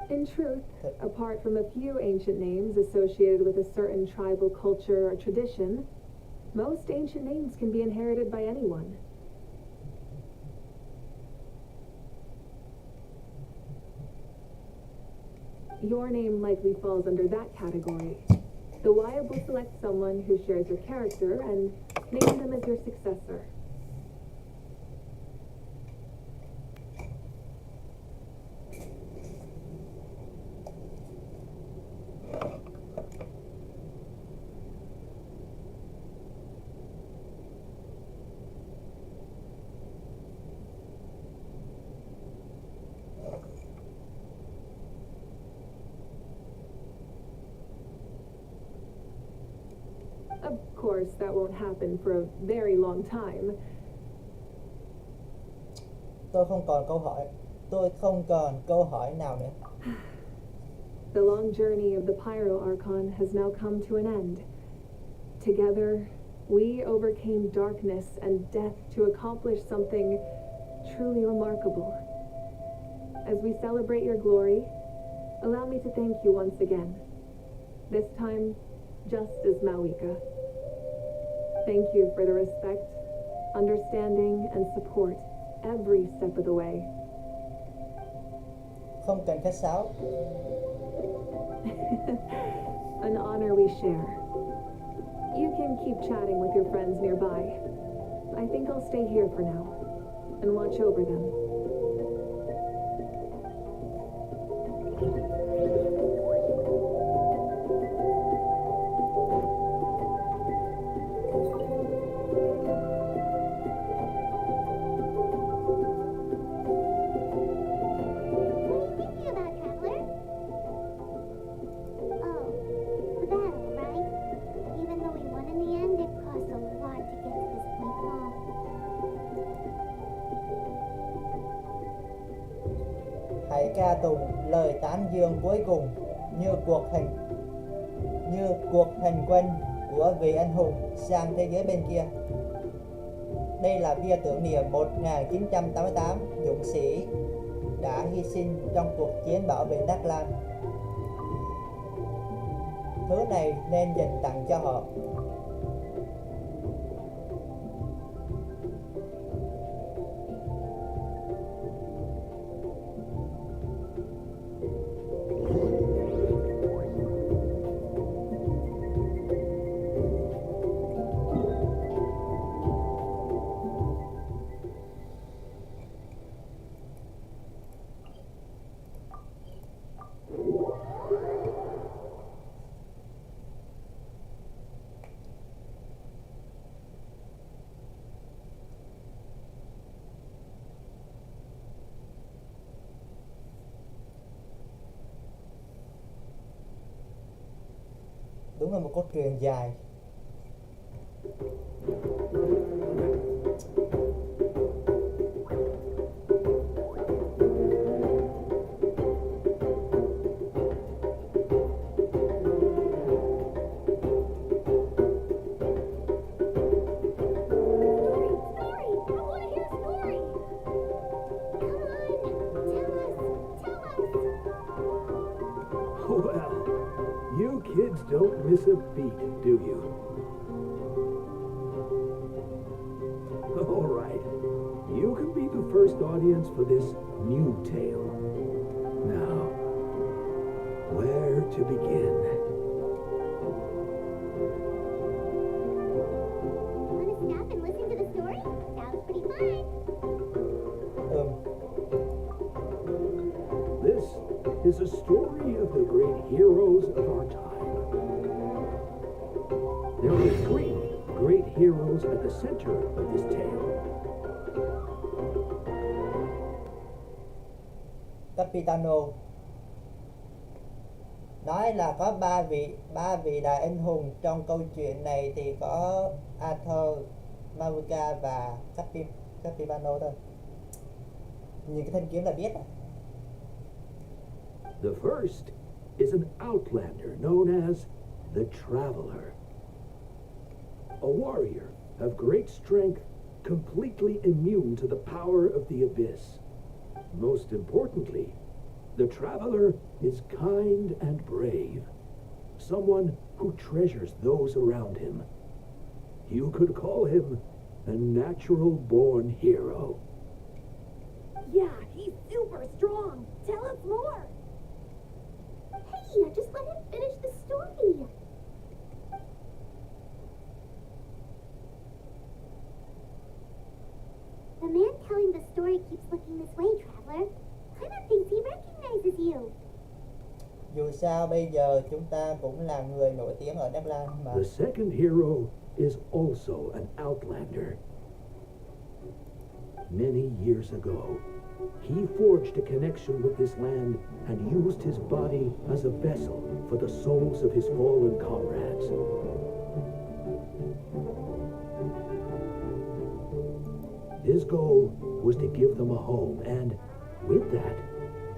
In truth, apart from a few ancient names associated with a certain tribal culture or tradition, most ancient names can be inherited by anyone. Your name likely falls under that category. The Wyab will select someone who shares your character and name them as your successor. Of course, that won't happen for a very long time. Tôi không còn câu hỏi nào nữa. The long journey of the Pyro Archon has now come to an end. Together, we overcame darkness and death to accomplish something truly remarkable. As we celebrate your glory, allow me to thank you once again. This time, just as Mawika. Thank you for the respect, understanding, and support every step of the way. Không cần khách sáo. An honor we share. You can keep chatting with your friends nearby. I think I'll stay here for now and watch over them. Hãy ca tụng lời tán dương cuối cùng như cuộc hành quân của vị anh hùng sang thế giới bên kia. Đây là bia tưởng niệm 1988 dũng sĩ đã hy sinh trong cuộc chiến bảo vệ Đắk Lắk. Thứ này nên dành tặng cho họ. Đúng là một cốt truyện dài. You kids don't miss a beat, do you? All right. You can be the first audience for this new tale. Now, where to begin? Want to stop and listen to the story? Sounds pretty fun. This is a story of the great heroes of our time. There are three great heroes at the center of this tale. Capitano nói là có ba vị đại anh hùng trong câu chuyện này, thì có Arthur, Maruka và Capitano thôi. Nhìn cái thanh kiếm là biết. The first is an outlander known as the Traveler. A warrior of great strength, completely immune to the power of the abyss. Most importantly, the Traveler is kind and brave, someone who treasures those around him. You could call him a natural-born hero. Yeah, he's super strong. Tell us more. Hey, just let him finish the story. The man telling the story keeps looking this way, Traveler. Clement thinks he recognizes you. Dù sao bây giờ chúng ta cũng là người nổi tiếng ở Đắk Lắk mà. The second hero is also an outlander. Many years ago, he forged a connection with this land and used his body as a vessel for the souls of his fallen comrades. His goal was to give them a home and, with that,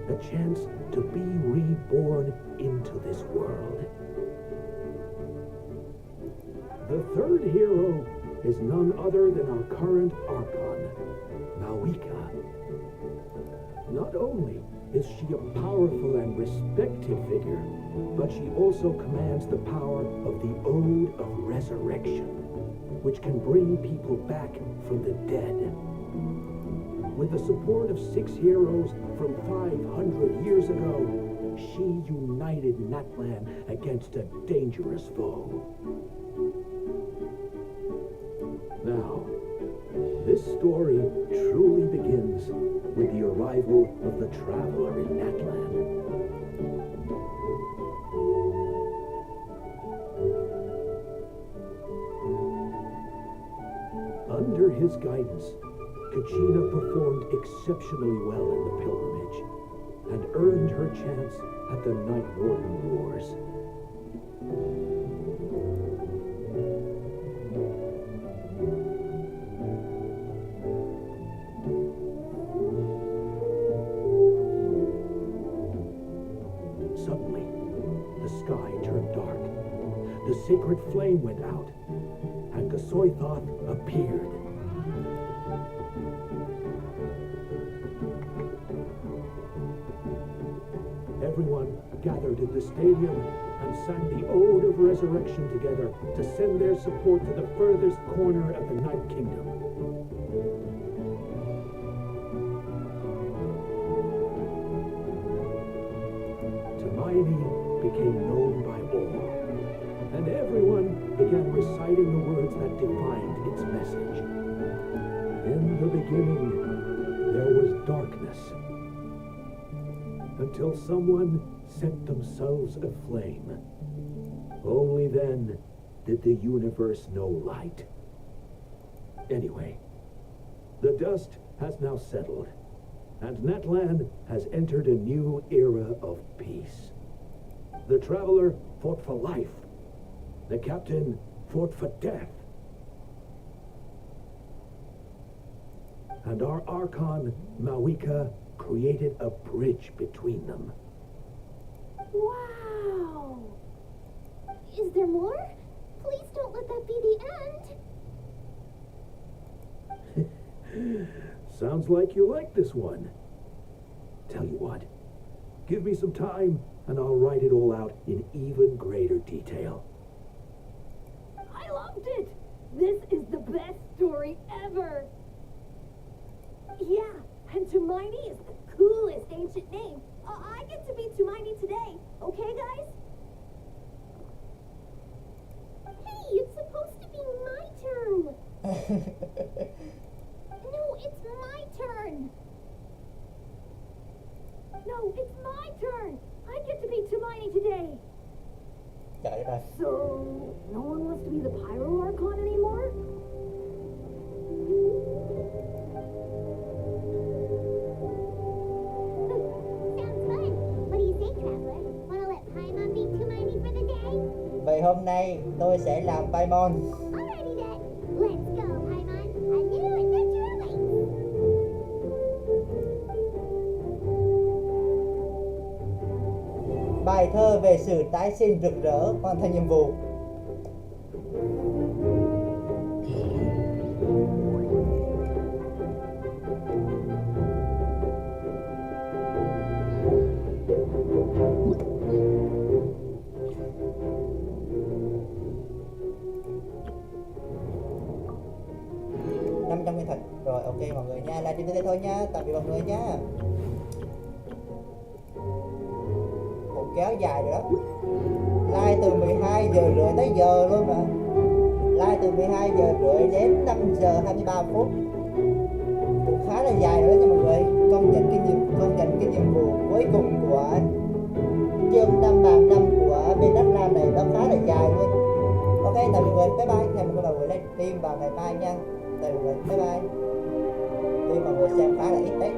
a chance to be reborn into this world. The third hero is none other than our current Archon, Mawika. Not only is she a powerful and respected figure, but she also commands the power of the Ode of Resurrection. which can bring people back from the dead. With the support of 6 heroes from 500 years ago, she united Natlan against a dangerous foe. Now, this story truly begins with the arrival of the traveler in Natlan. Under his guidance, Kachina performed exceptionally well in the pilgrimage and earned her chance at the Night Warden Wars. Suddenly, the sky turned dark, the sacred flame went out, and Gasoithoth appeared. Everyone gathered at the stadium and sang the Ode of Resurrection together to send their support to the furthest corner of the Night Kingdom. Hermione became known by all, and everyone began reciting the words that defined its message. In the beginning, there was darkness, until someone set themselves aflame. Only then did the universe know light. Anyway, the dust has now settled, and Natlan has entered a new era of peace. The traveler fought for life. The captain fought for death. And our Archon, Mawika, created a bridge between them. Wow! Is there more? Please don't let that be the end. Sounds like you like this one. Tell you what, give me some time and I'll write it all out in even greater detail. I loved it! This is the best story ever! Yeah, and Hermione is the coolest ancient name. I get to be Hermione today, okay, guys? Hey, it's supposed to be my turn. No, it's my turn. No, it's my turn. I get to be Hermione today. Trời ơi. So, no one wants to be the Pyro Archon anymore? Sounds fun. What do you say, Traveler? Wanna let Paimon be Hermione for the day? Vậy hôm nay tôi sẽ làm Paimon. Alrighty then. Let's go, Paimon. A new adventure awaits. Bài thơ về sự tái sinh rực rỡ, hoàn thành nhiệm vụ. Nguyên thật. Rồi ok mọi người nha, livestream tới đây thôi nha, tạm biệt mọi người nha. Cũng kéo dài rồi đó. Live từ 12 giờ rưỡi tới giờ luôn mà. Live từ 12 giờ rưỡi đến 5 giờ 23 phút. Cũng khá là dài rồi đó nha mọi người. Công nhận cái nhiệm vụ cuối cùng của chương 5 bản 5 của bên đất Lam này nó khá là dài luôn. Ok, tạm biệt mọi người, bye bye. Hẹn mọi người vào buổi livestream vào ngày mai nha. Tạm biệt mọi người, bye bye. Tuy mọi người xem khá là ít đấy.